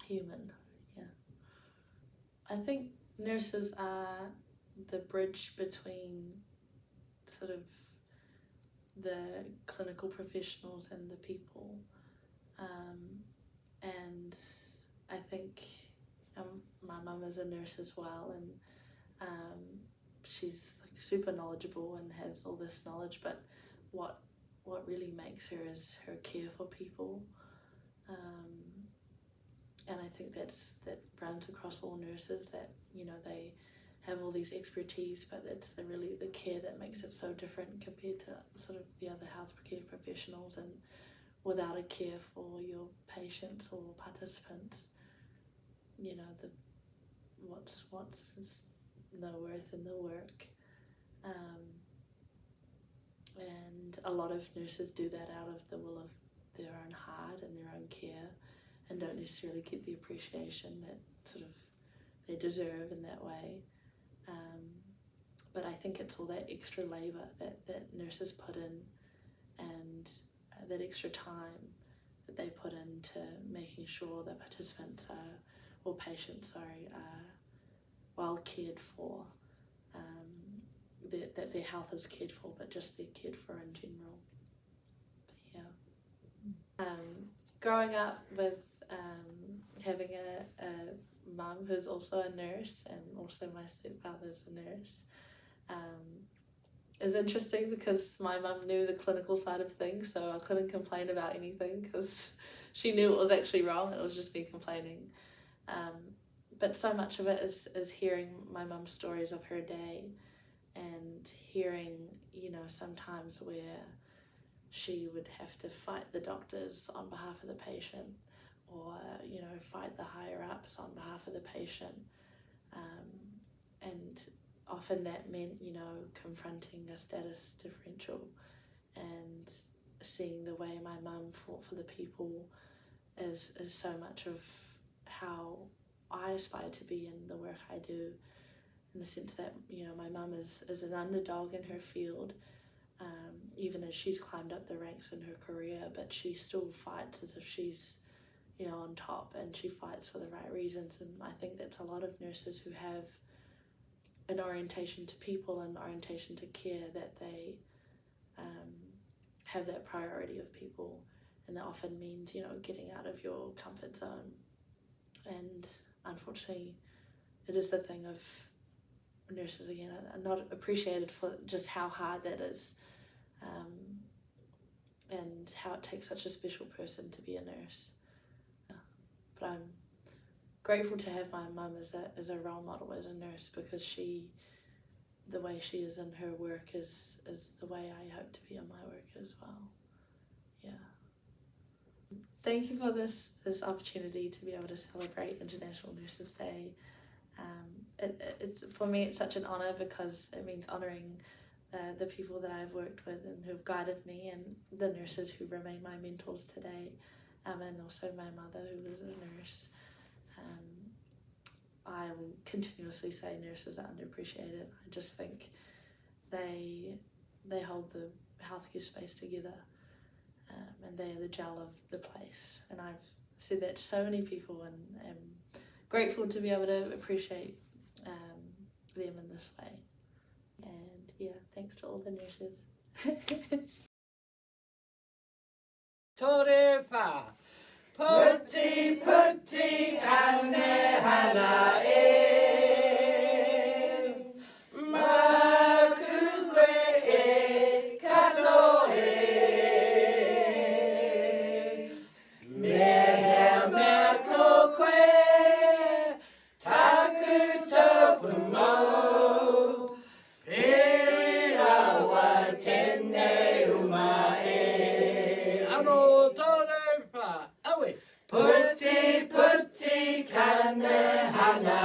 human. Yeah, I think nurses are the bridge between sort of the clinical professionals and the people, and I think my mum is a nurse as well, and she's like super knowledgeable and has all this knowledge, but what really makes her is her care for people, and I think that runs across all nurses, that, you know, they have all these expertise, but it's really the care that makes it so different compared to sort of the other healthcare professionals. And without a care for your patients or participants, you know, what's no worth in the work. And a lot of nurses do that out of the will of their own heart and their own care, and don't necessarily get the appreciation that sort of they deserve in that way. But I think it's all that extra labour that nurses put in, and that extra time that they put into making sure that participants or patients are well cared for, that their health is cared for, but just they're cared for in general. But yeah. Growing up with having a mum who's also a nurse, and also my stepfather's a nurse, is interesting, because my mum knew the clinical side of things, so I couldn't complain about anything because she knew it was actually wrong. It was just me complaining. But so much of it is hearing my mum's stories of her day, and hearing, you know, sometimes where she would have to fight the doctors on behalf of the patient, or, you know, fight the higher ups on behalf of the patient, and often that meant, you know, confronting a status differential, and seeing the way my mum fought for the people is so much of how I aspire to be in the work I do, in the sense that, you know, my mum is an underdog in her field, even as she's climbed up the ranks in her career, but she still fights as if she's, you know, on top, and she fights for the right reasons. And I think that's a lot of nurses who have an orientation to people and orientation to care, that they have that priority of people, and that often means, you know, getting out of your comfort zone. And unfortunately, it is the thing of nurses, again, are not appreciated for just how hard that is, and how it takes such a special person to be a nurse. But I'm grateful to have my mum as a role model as a nurse, because the way she is in her work is the way I hope to be in my work as well. Yeah. Thank you for this opportunity to be able to celebrate International Nurses Day. It's for me, it's such an honour, because it means honouring the people that I've worked with and who've guided me, and the nurses who remain my mentors today, and also my mother, who was a nurse. I will continuously say nurses are underappreciated. I just think they hold the healthcare space together, and they're the gel of the place. And I've said that to so many people, and am grateful to be able to appreciate them in this way. And yeah, thanks to all the nurses. Torepa, putti putti kanne hana makukwe kato mehe mekokwe taku topumo perira wa tenne umae torepa awe putti putti kanne hana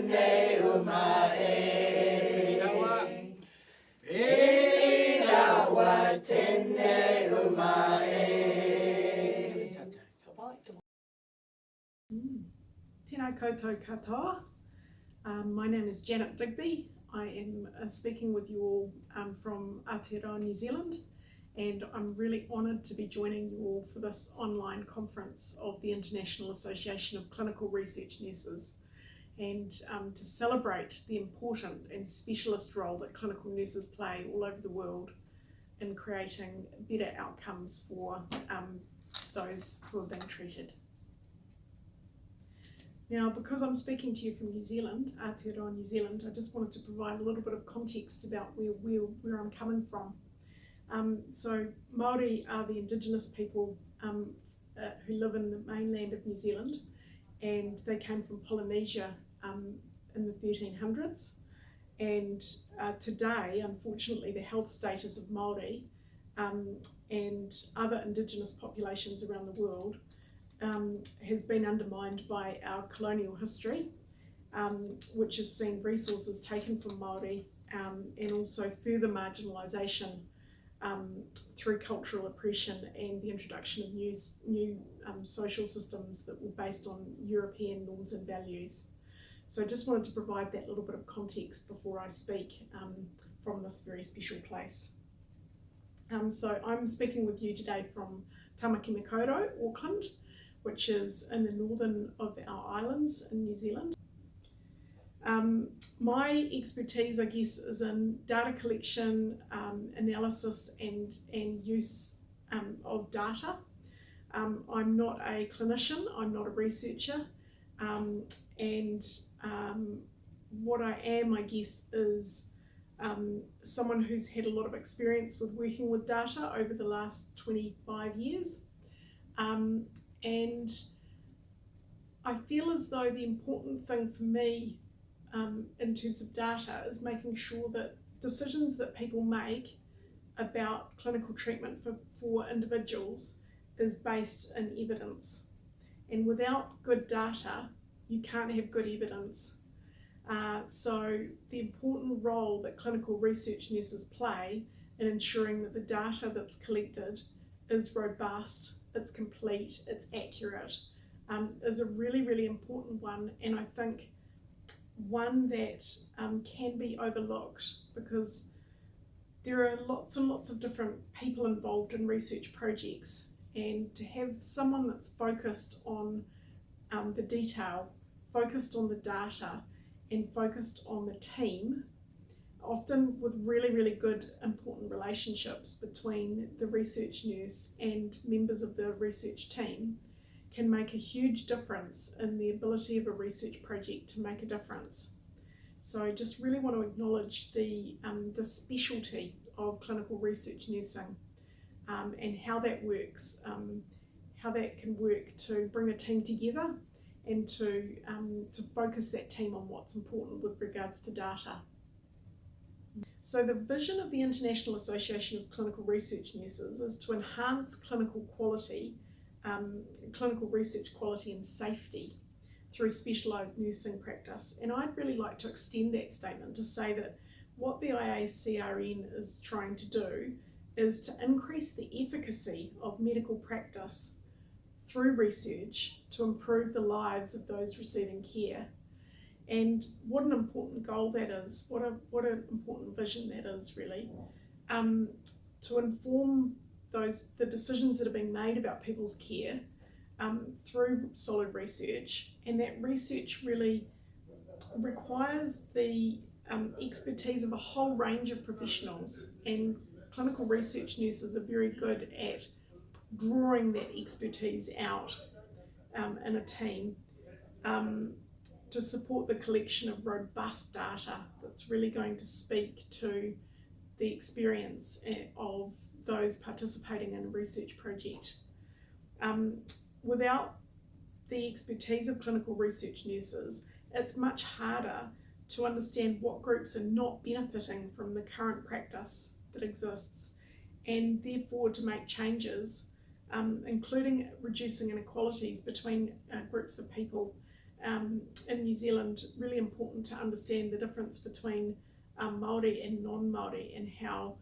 tene umae. Pirawa tene umae. Tēnā koutou katoa. My name is Janet Digby. I am speaking with you all from Aotearoa, New Zealand, and I'm really honoured to be joining you all for this online conference of the International Association of Clinical Research Nurses, and to celebrate the important and specialist role that clinical nurses play all over the world in creating better outcomes for those who are being treated. Now, because I'm speaking to you from New Zealand, Aotearoa, New Zealand, I just wanted to provide a little bit of context about where I'm coming from. So Māori are the indigenous people who live in the mainland of New Zealand, and they came from Polynesia in the 1300s. And today, unfortunately, the health status of Māori and other indigenous populations around the world has been undermined by our colonial history, which has seen resources taken from Māori and also further marginalisation through cultural oppression and the introduction of new social systems that were based on European norms and values. So I just wanted to provide that little bit of context before I speak from this very special place. So I'm speaking with you today from Tamaki Makaurau, Auckland, which is in the northern of our islands in New Zealand. My expertise, I guess, is in data collection, analysis and use of data. I'm not a clinician, I'm not a researcher, and what I am, I guess, is someone who's had a lot of experience with working with data over the last 25 years. And I feel as though the important thing for me in terms of data is making sure that decisions that people make about clinical treatment for individuals is based in evidence. And without good data, you can't have good evidence. So the important role that clinical research nurses play in ensuring that the data that's collected is robust, it's complete, it's accurate, is a really, really important one, and I think one that can be overlooked because there are lots and lots of different people involved in research projects, and to have someone that's focused on the detail, focused on the data, and focused on the team, often with really, really good, important relationships between the research nurse and members of the research team, can make a huge difference in the ability of a research project to make a difference. So I just really want to acknowledge the specialty of clinical research nursing and how that works, how that can work to bring a team together and to focus that team on what's important with regards to data. So the vision of the International Association of Clinical Research Nurses is to enhance clinical quality, clinical research quality and safety through specialised nursing practice. And I'd really like to extend that statement to say that what the IACRN is trying to do is to increase the efficacy of medical practice through research to improve the lives of those receiving care. And what an important goal that is, what an important vision that is really, to inform the decisions that are being made about people's care through solid research. And that research really requires the expertise of a whole range of professionals, and clinical research nurses are very good at drawing that expertise out in a team to support the collection of robust data that's really going to speak to the experience of those participating in a research project. Without the expertise of clinical research nurses, it's much harder to understand what groups are not benefiting from the current practice that exists, and therefore to make changes, including reducing inequalities between groups of people in New Zealand, really important to understand the difference between Māori and non-Māori, and how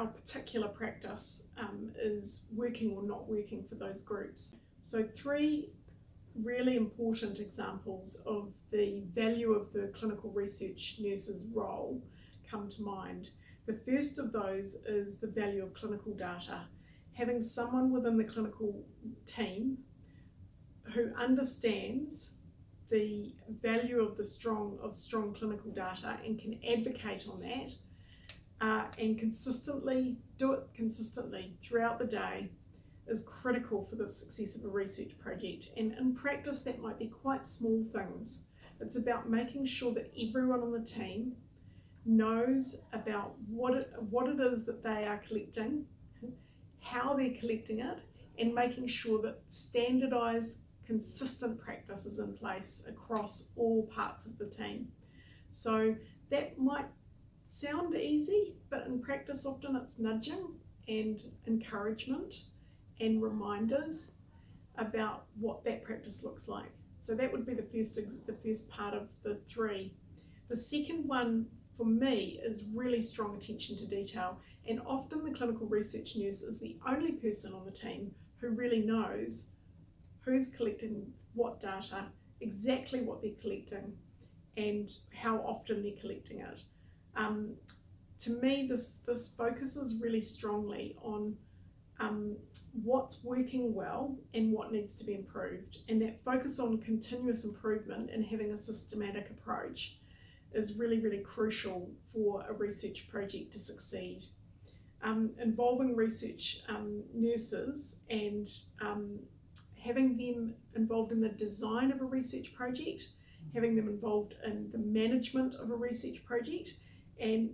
particular practice is working or not working for those groups. So 3 really important examples of the value of the clinical research nurse's role come to mind. The first of those is the value of clinical data. Having someone within the clinical team who understands the value of strong clinical data and can advocate on that, and do it consistently throughout the day, is critical for the success of a research project. And in practice, that might be quite small things. It's about making sure that everyone on the team knows about what it is that they are collecting, how they're collecting it, and making sure that standardized, consistent practice is in place across all parts of the team. So that might sound easy, but in practice often it's nudging and encouragement and reminders about what that practice looks like. So that would be the first part of the 3. The second one for me is really strong attention to detail, and often the clinical research nurse is the only person on the team who really knows who's collecting what data, exactly what they're collecting, and how often they're collecting it. To me, this focuses really strongly on what's working well and what needs to be improved. And that focus on continuous improvement and having a systematic approach is really, really crucial for a research project to succeed. Involving research nurses and having them involved in the design of a research project, having them involved in the management of a research project, and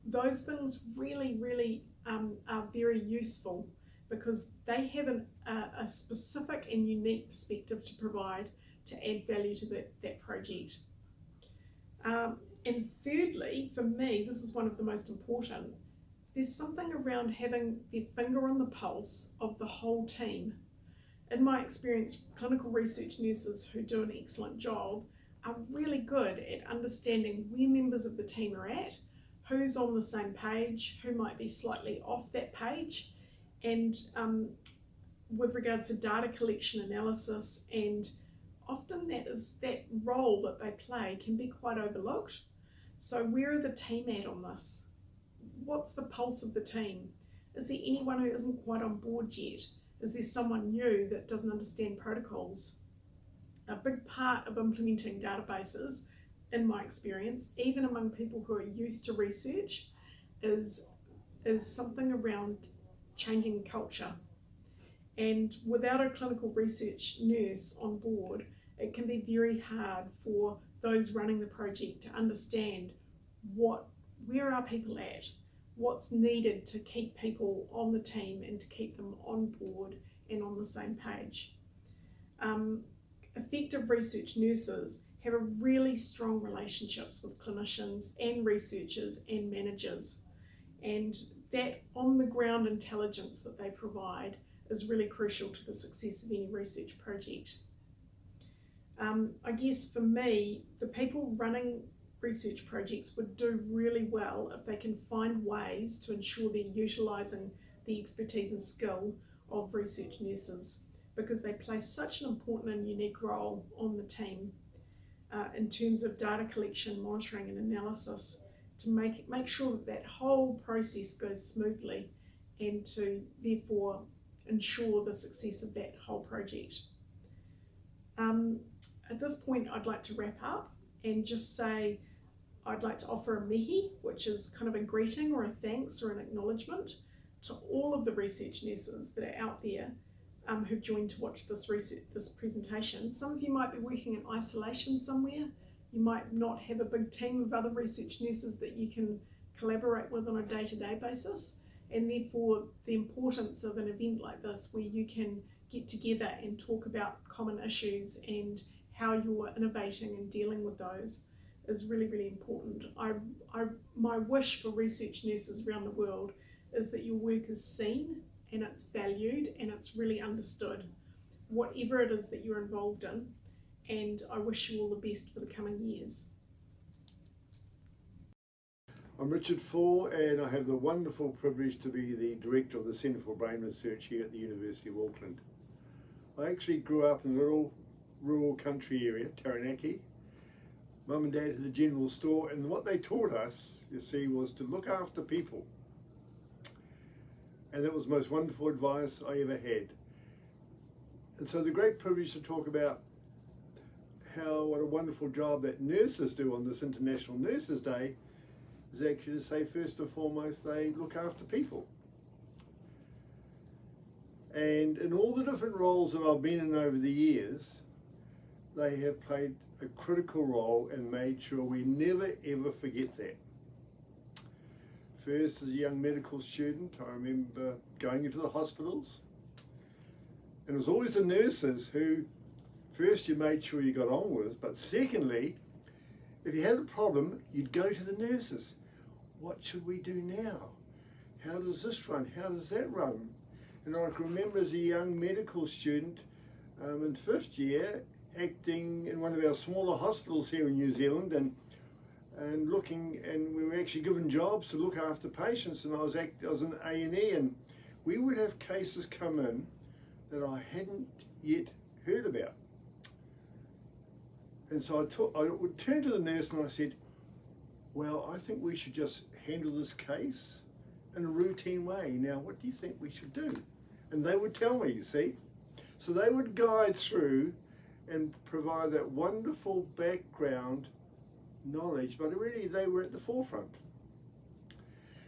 those things really, really are very useful because they have a specific and unique perspective to provide to add value to that project. And thirdly, for me, this is one of the most important, there's something around having their finger on the pulse of the whole team. In my experience, clinical research nurses who do an excellent job are really good at understanding where members of the team are at, who's on the same page, who might be slightly off that page, and with regards to data collection, analysis, and often that role that they play can be quite overlooked. So where are the team at on this? What's the pulse of the team? Is there anyone who isn't quite on board yet? Is there someone new that doesn't understand protocols? A big part of implementing databases, in my experience, even among people who are used to research, is something around changing culture. And without a clinical research nurse on board, it can be very hard for those running the project to understand where are people at, what's needed to keep people on the team and to keep them on board and on the same page. Effective research nurses have a really strong relationships with clinicians and researchers and managers, and that on-the-ground intelligence that they provide is really crucial to the success of any research project. I guess for me, the people running research projects would do really well if they can find ways to ensure they're utilising the expertise and skill of research nurses, because they play such an important and unique role on the team in terms of data collection, monitoring and analysis, to make sure that whole process goes smoothly and to therefore ensure the success of that whole project. At this point, I'd like to wrap up and just say I'd like to offer a mihi, which is kind of a greeting or a thanks or an acknowledgement to all of the research nurses that are out there who've joined to watch this presentation. Some of you might be working in isolation somewhere. You might not have a big team of other research nurses that you can collaborate with on a day-to-day basis, and therefore the importance of an event like this where you can get together and talk about common issues and how you're innovating and dealing with those is really, really important. My wish for research nurses around the world is that your work is seen and it's valued and it's really understood, whatever it is that you're involved in, and I wish you all the best for the coming years. I'm Richard Faull, and I have the wonderful privilege to be the Director of the Centre for Brain Research here at the University of Auckland. I actually grew up in a little rural country area, Taranaki. Mum and Dad had a general store, and what they taught us, you see, was to look after people. And that was the most wonderful advice I ever had. And so the great privilege to talk about what a wonderful job that nurses do on this International Nurses Day is actually to say, first and foremost, they look after people. And in all the different roles that I've been in over the years, they have played a critical role and made sure we never ever forget that. First, as a young medical student, I remember going into the hospitals, and it was always the nurses who, first you made sure you got on with, but secondly, if you had a problem, you'd go to the nurses. What should we do now? How does this run? How does that run? And I can remember as a young medical student in 5th year, acting in one of our smaller hospitals here in New Zealand, and we were actually given jobs to look after patients, and I was in A&E, and we would have cases come in that I hadn't yet heard about. And so I would turn to the nurse and I said, well, I think we should just handle this case in a routine way. Now, what do you think we should do? And they would tell me, you see. So they would guide through and provide that wonderful background knowledge, but really they were at the forefront.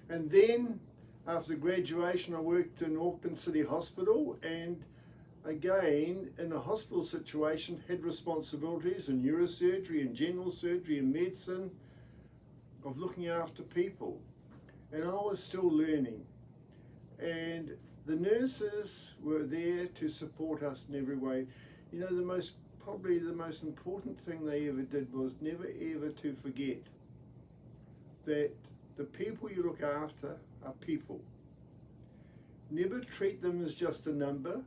And then after graduation, I worked in Auckland City Hospital, and again, in a hospital situation, had responsibilities in neurosurgery and general surgery and medicine of looking after people. And I was still learning. And the nurses were there to support us in every way. You know, probably the most important thing they ever did was never ever to forget that the people you look after are people. Never treat them as just a number,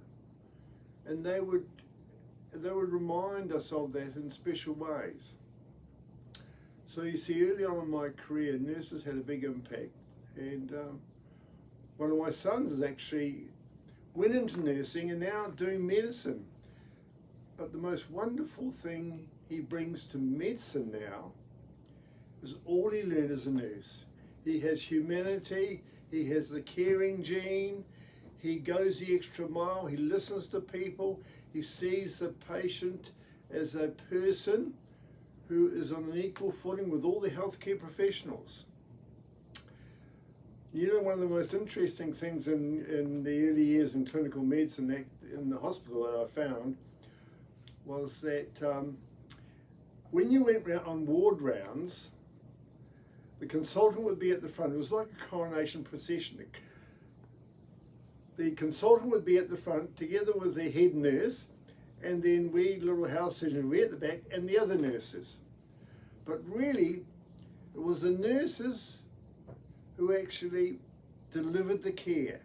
and they would remind us of that in special ways. So you see, early on in my career, nurses had a big impact, and one of my sons actually went into nursing and now doing medicine. But the most wonderful thing he brings to medicine now is all he learned as a nurse. He has humanity, he has the caring gene, he goes the extra mile, he listens to people, he sees the patient as a person who is on an equal footing with all the healthcare professionals. You know, one of the most interesting things in the early years in clinical medicine in the hospital that I found was that when you went on ward rounds, the consultant would be at the front. It was like a coronation procession. The consultant would be at the front together with the head nurse, and then we little house surgeons would be at the back, and the other nurses. But really, it was the nurses who actually delivered the care.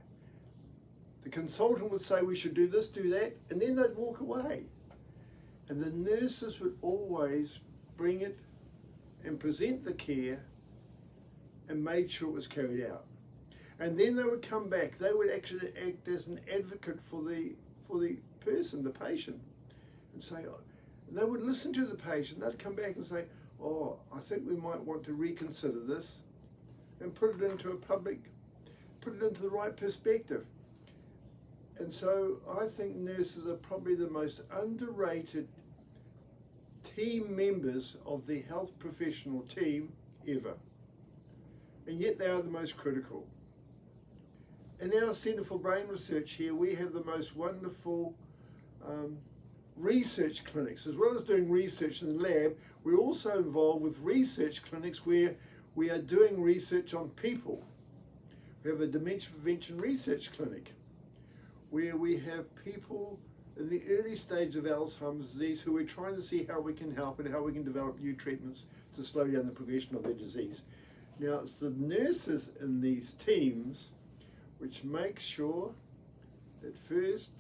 The consultant would say, we should do this, do that, and then they'd walk away. And the nurses would always bring it and present the care and made sure it was carried out. And then they would come back. They would actually act as an advocate for the person, the patient, and say, they would listen to the patient. They'd come back and say, oh, I think we might want to reconsider this and put it into the right perspective. And so I think nurses are probably the most underrated team members of the health professional team ever. And yet they are the most critical. In our Centre for Brain Research here, we have the most wonderful research clinics. As well as doing research in the lab, we're also involved with research clinics where we are doing research on people. We have a Dementia Prevention Research Clinic where we have people in the early stage of Alzheimer's disease who we're trying to see how we can help and how we can develop new treatments to slow down the progression of their disease. Now, it's the nurses in these teams which make sure that first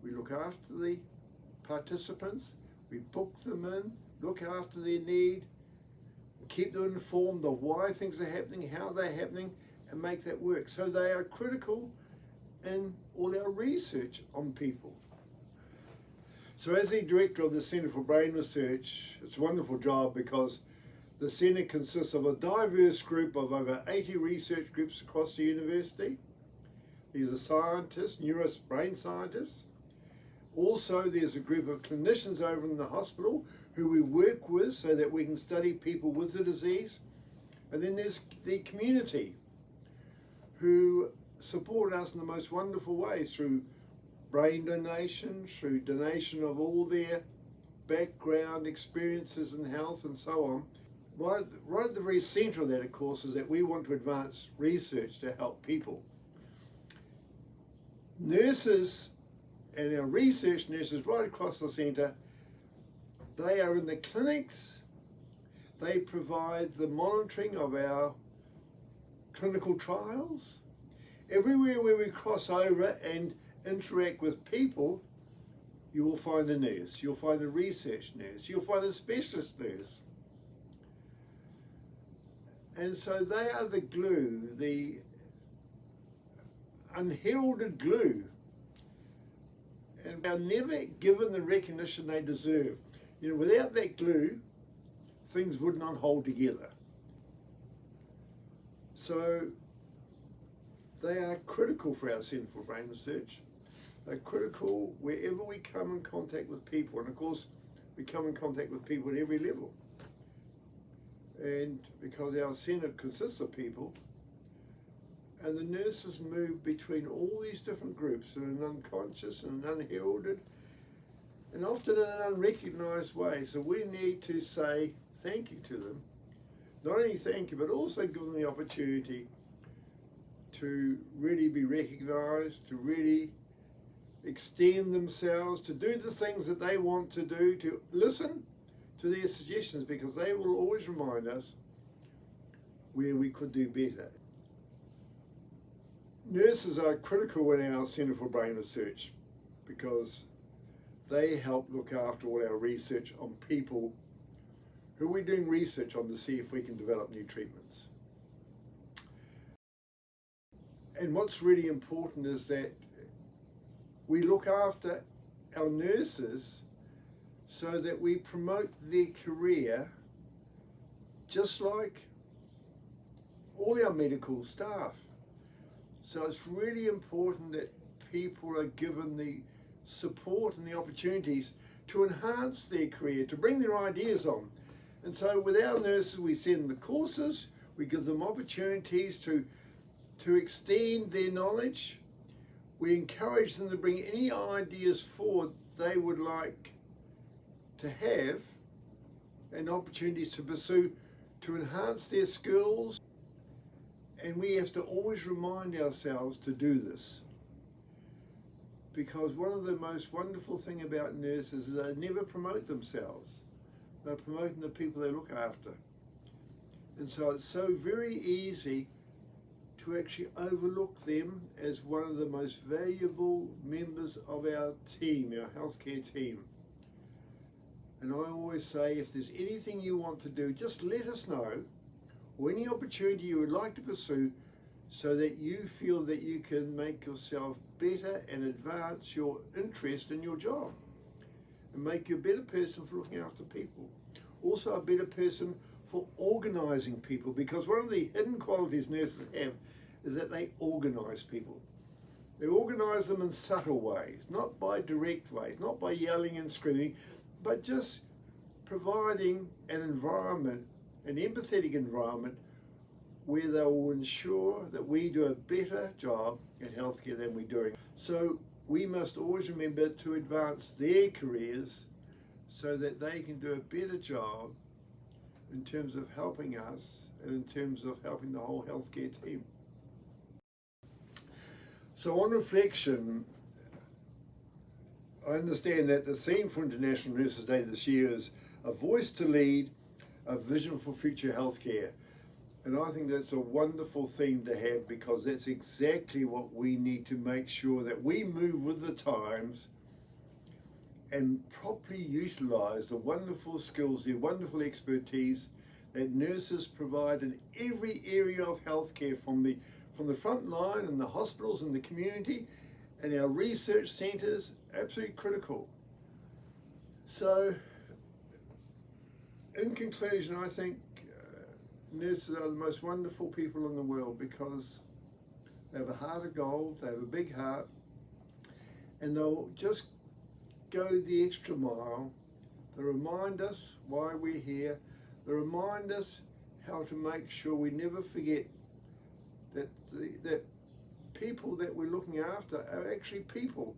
we look after the participants, We book them in, look after their need, keep them informed of why things are happening, how they're happening, and make that work. So they are critical in all our research on people. So as the director of the Centre for Brain Research, it's a wonderful job because the centre consists of a diverse group of over 80 research groups across the university. These are scientists, brain scientists. Also, there's a group of clinicians over in the hospital who we work with so that we can study people with the disease. And then there's the community who support us in the most wonderful ways through brain donation, through donation of all their background, experiences in health and so on. Right at the very centre of that, of course, is that we want to advance research to help people. Nurses and our research nurses right across the centre, they are in the clinics, they provide the monitoring of our clinical trials. Everywhere where we cross over and interact with people, you will find a nurse, you'll find a research nurse, you'll find a specialist nurse. And so they are the glue, the unheralded glue, and are never given the recognition they deserve. You know, without that glue, things would not hold together. So they are critical for our Centre for Brain Research. They're critical wherever we come in contact with people, and of course we come in contact with people at every level. And because our centre consists of people, and the nurses move between all these different groups in an unconscious and unheralded and often in an unrecognised way. So we need to say thank you to them. Not only thank you, but also give them the opportunity to really be recognised, to really extend themselves, to do the things that they want to do, to listen to their suggestions, because they will always remind us where we could do better. Nurses are critical in our Centre for Brain Research because they help look after all our research on people who we're doing research on to see if we can develop new treatments. And what's really important is that we look after our nurses so that we promote their career just like all our medical staff. So it's really important that people are given the support and the opportunities to enhance their career, to bring their ideas on. And so with our nurses, we send them the courses, we give them opportunities to extend their knowledge. We encourage them to bring any ideas forward they would like to have and opportunities to pursue to enhance their skills. And we have to always remind ourselves to do this. Because one of the most wonderful things about nurses is they never promote themselves. They're promoting the people they look after. And so it's so very easy to actually overlook them as one of the most valuable members of our team, our healthcare team. And I always say, if there's anything you want to do, just let us know, or any opportunity you would like to pursue, so that you feel that you can make yourself better and advance your interest in your job and make you a better person for looking after people. Also a better person for organising people, because one of the hidden qualities nurses have is that they organise people. They organise them in subtle ways, not by direct ways, not by yelling and screaming, but just providing an environment, an empathetic environment, where they will ensure that we do a better job at healthcare than we're doing. So we must always remember to advance their careers so that they can do a better job in terms of helping us and in terms of helping the whole healthcare team. So on reflection, I understand that the theme for International Nurses Day this year is a voice to lead, a vision for future healthcare. And I think that's a wonderful theme to have, because that's exactly what we need to make sure that we move with the times and properly utilise the wonderful skills, the wonderful expertise that nurses provide in every area of healthcare, from the front line and the hospitals and the community and our research centres, absolutely critical. So, in conclusion, I think nurses are the most wonderful people in the world because they have a heart of gold, they have a big heart, and they'll just go the extra mile. They remind us why we're here. They remind us how to make sure we never forget that that people that we're looking after are actually people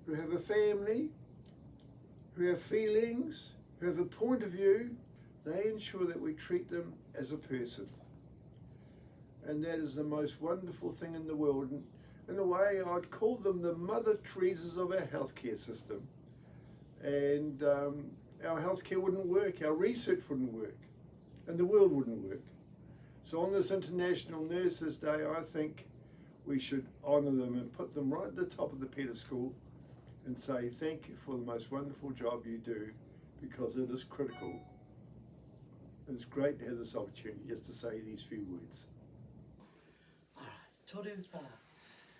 who have a family, who have feelings, who have a point of view. They ensure that we treat them as a person. And that is the most wonderful thing in the world. And in a way, I'd call them the Mother Teresas of our healthcare system. And our healthcare wouldn't work, our research wouldn't work, and the world wouldn't work. So on this International Nurses Day, I think we should honour them and put them right at the top of the pedestal and say thank you for the most wonderful job you do, because it is critical. And it's great to have this opportunity just to say these few words.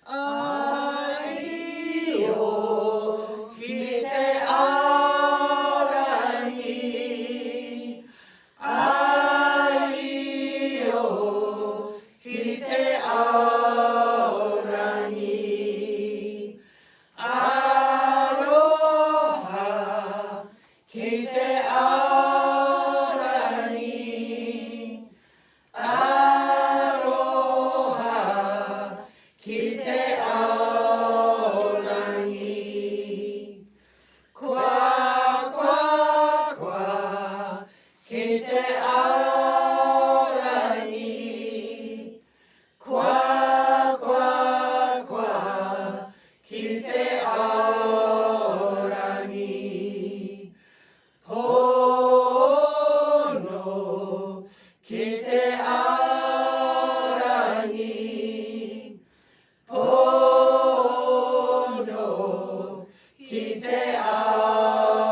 Ai o ki te arangi, ai o ki te arangi, aroha ki te arangi, aroha ki te arangi, kwa kwa kwa ki te arangi, kwa kwa kwa ki te arangi, pono ki te arangi, pono ki te arangi,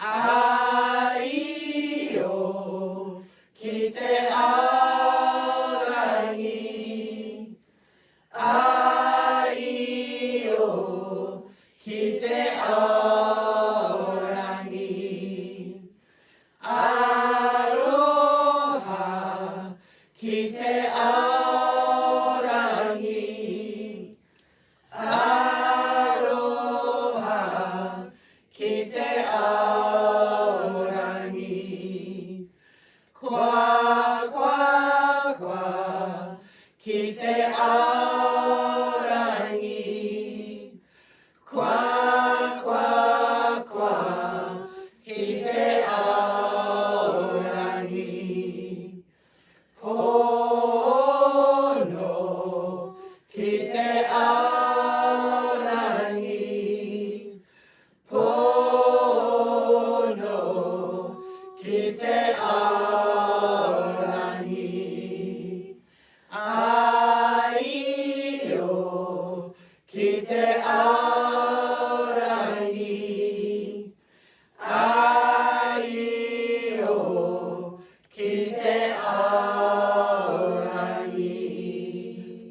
ai o ki te arangi, ai o ki te arangi, aroha ki te arangi, aroha ki te arangi, kwa kwa kwa ki te arangi, kwa kwa kwa ki te arangi, pono ki te arangi, pono ki te arangi, ai o ki te arangi, ai o ki te arangi.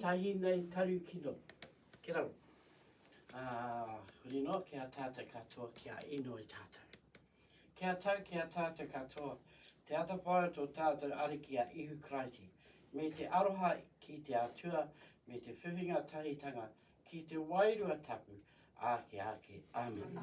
Tahi nei taru kino, ki rau. Rino kia tata katoa kia ino i tātou. Kia tātou katoa. Te atawhara tō tātou arikia ihu kraiti. Me te aroha ki te atua, me te whiwhinga tahitanga, ki te wairua tapu, ake, amen.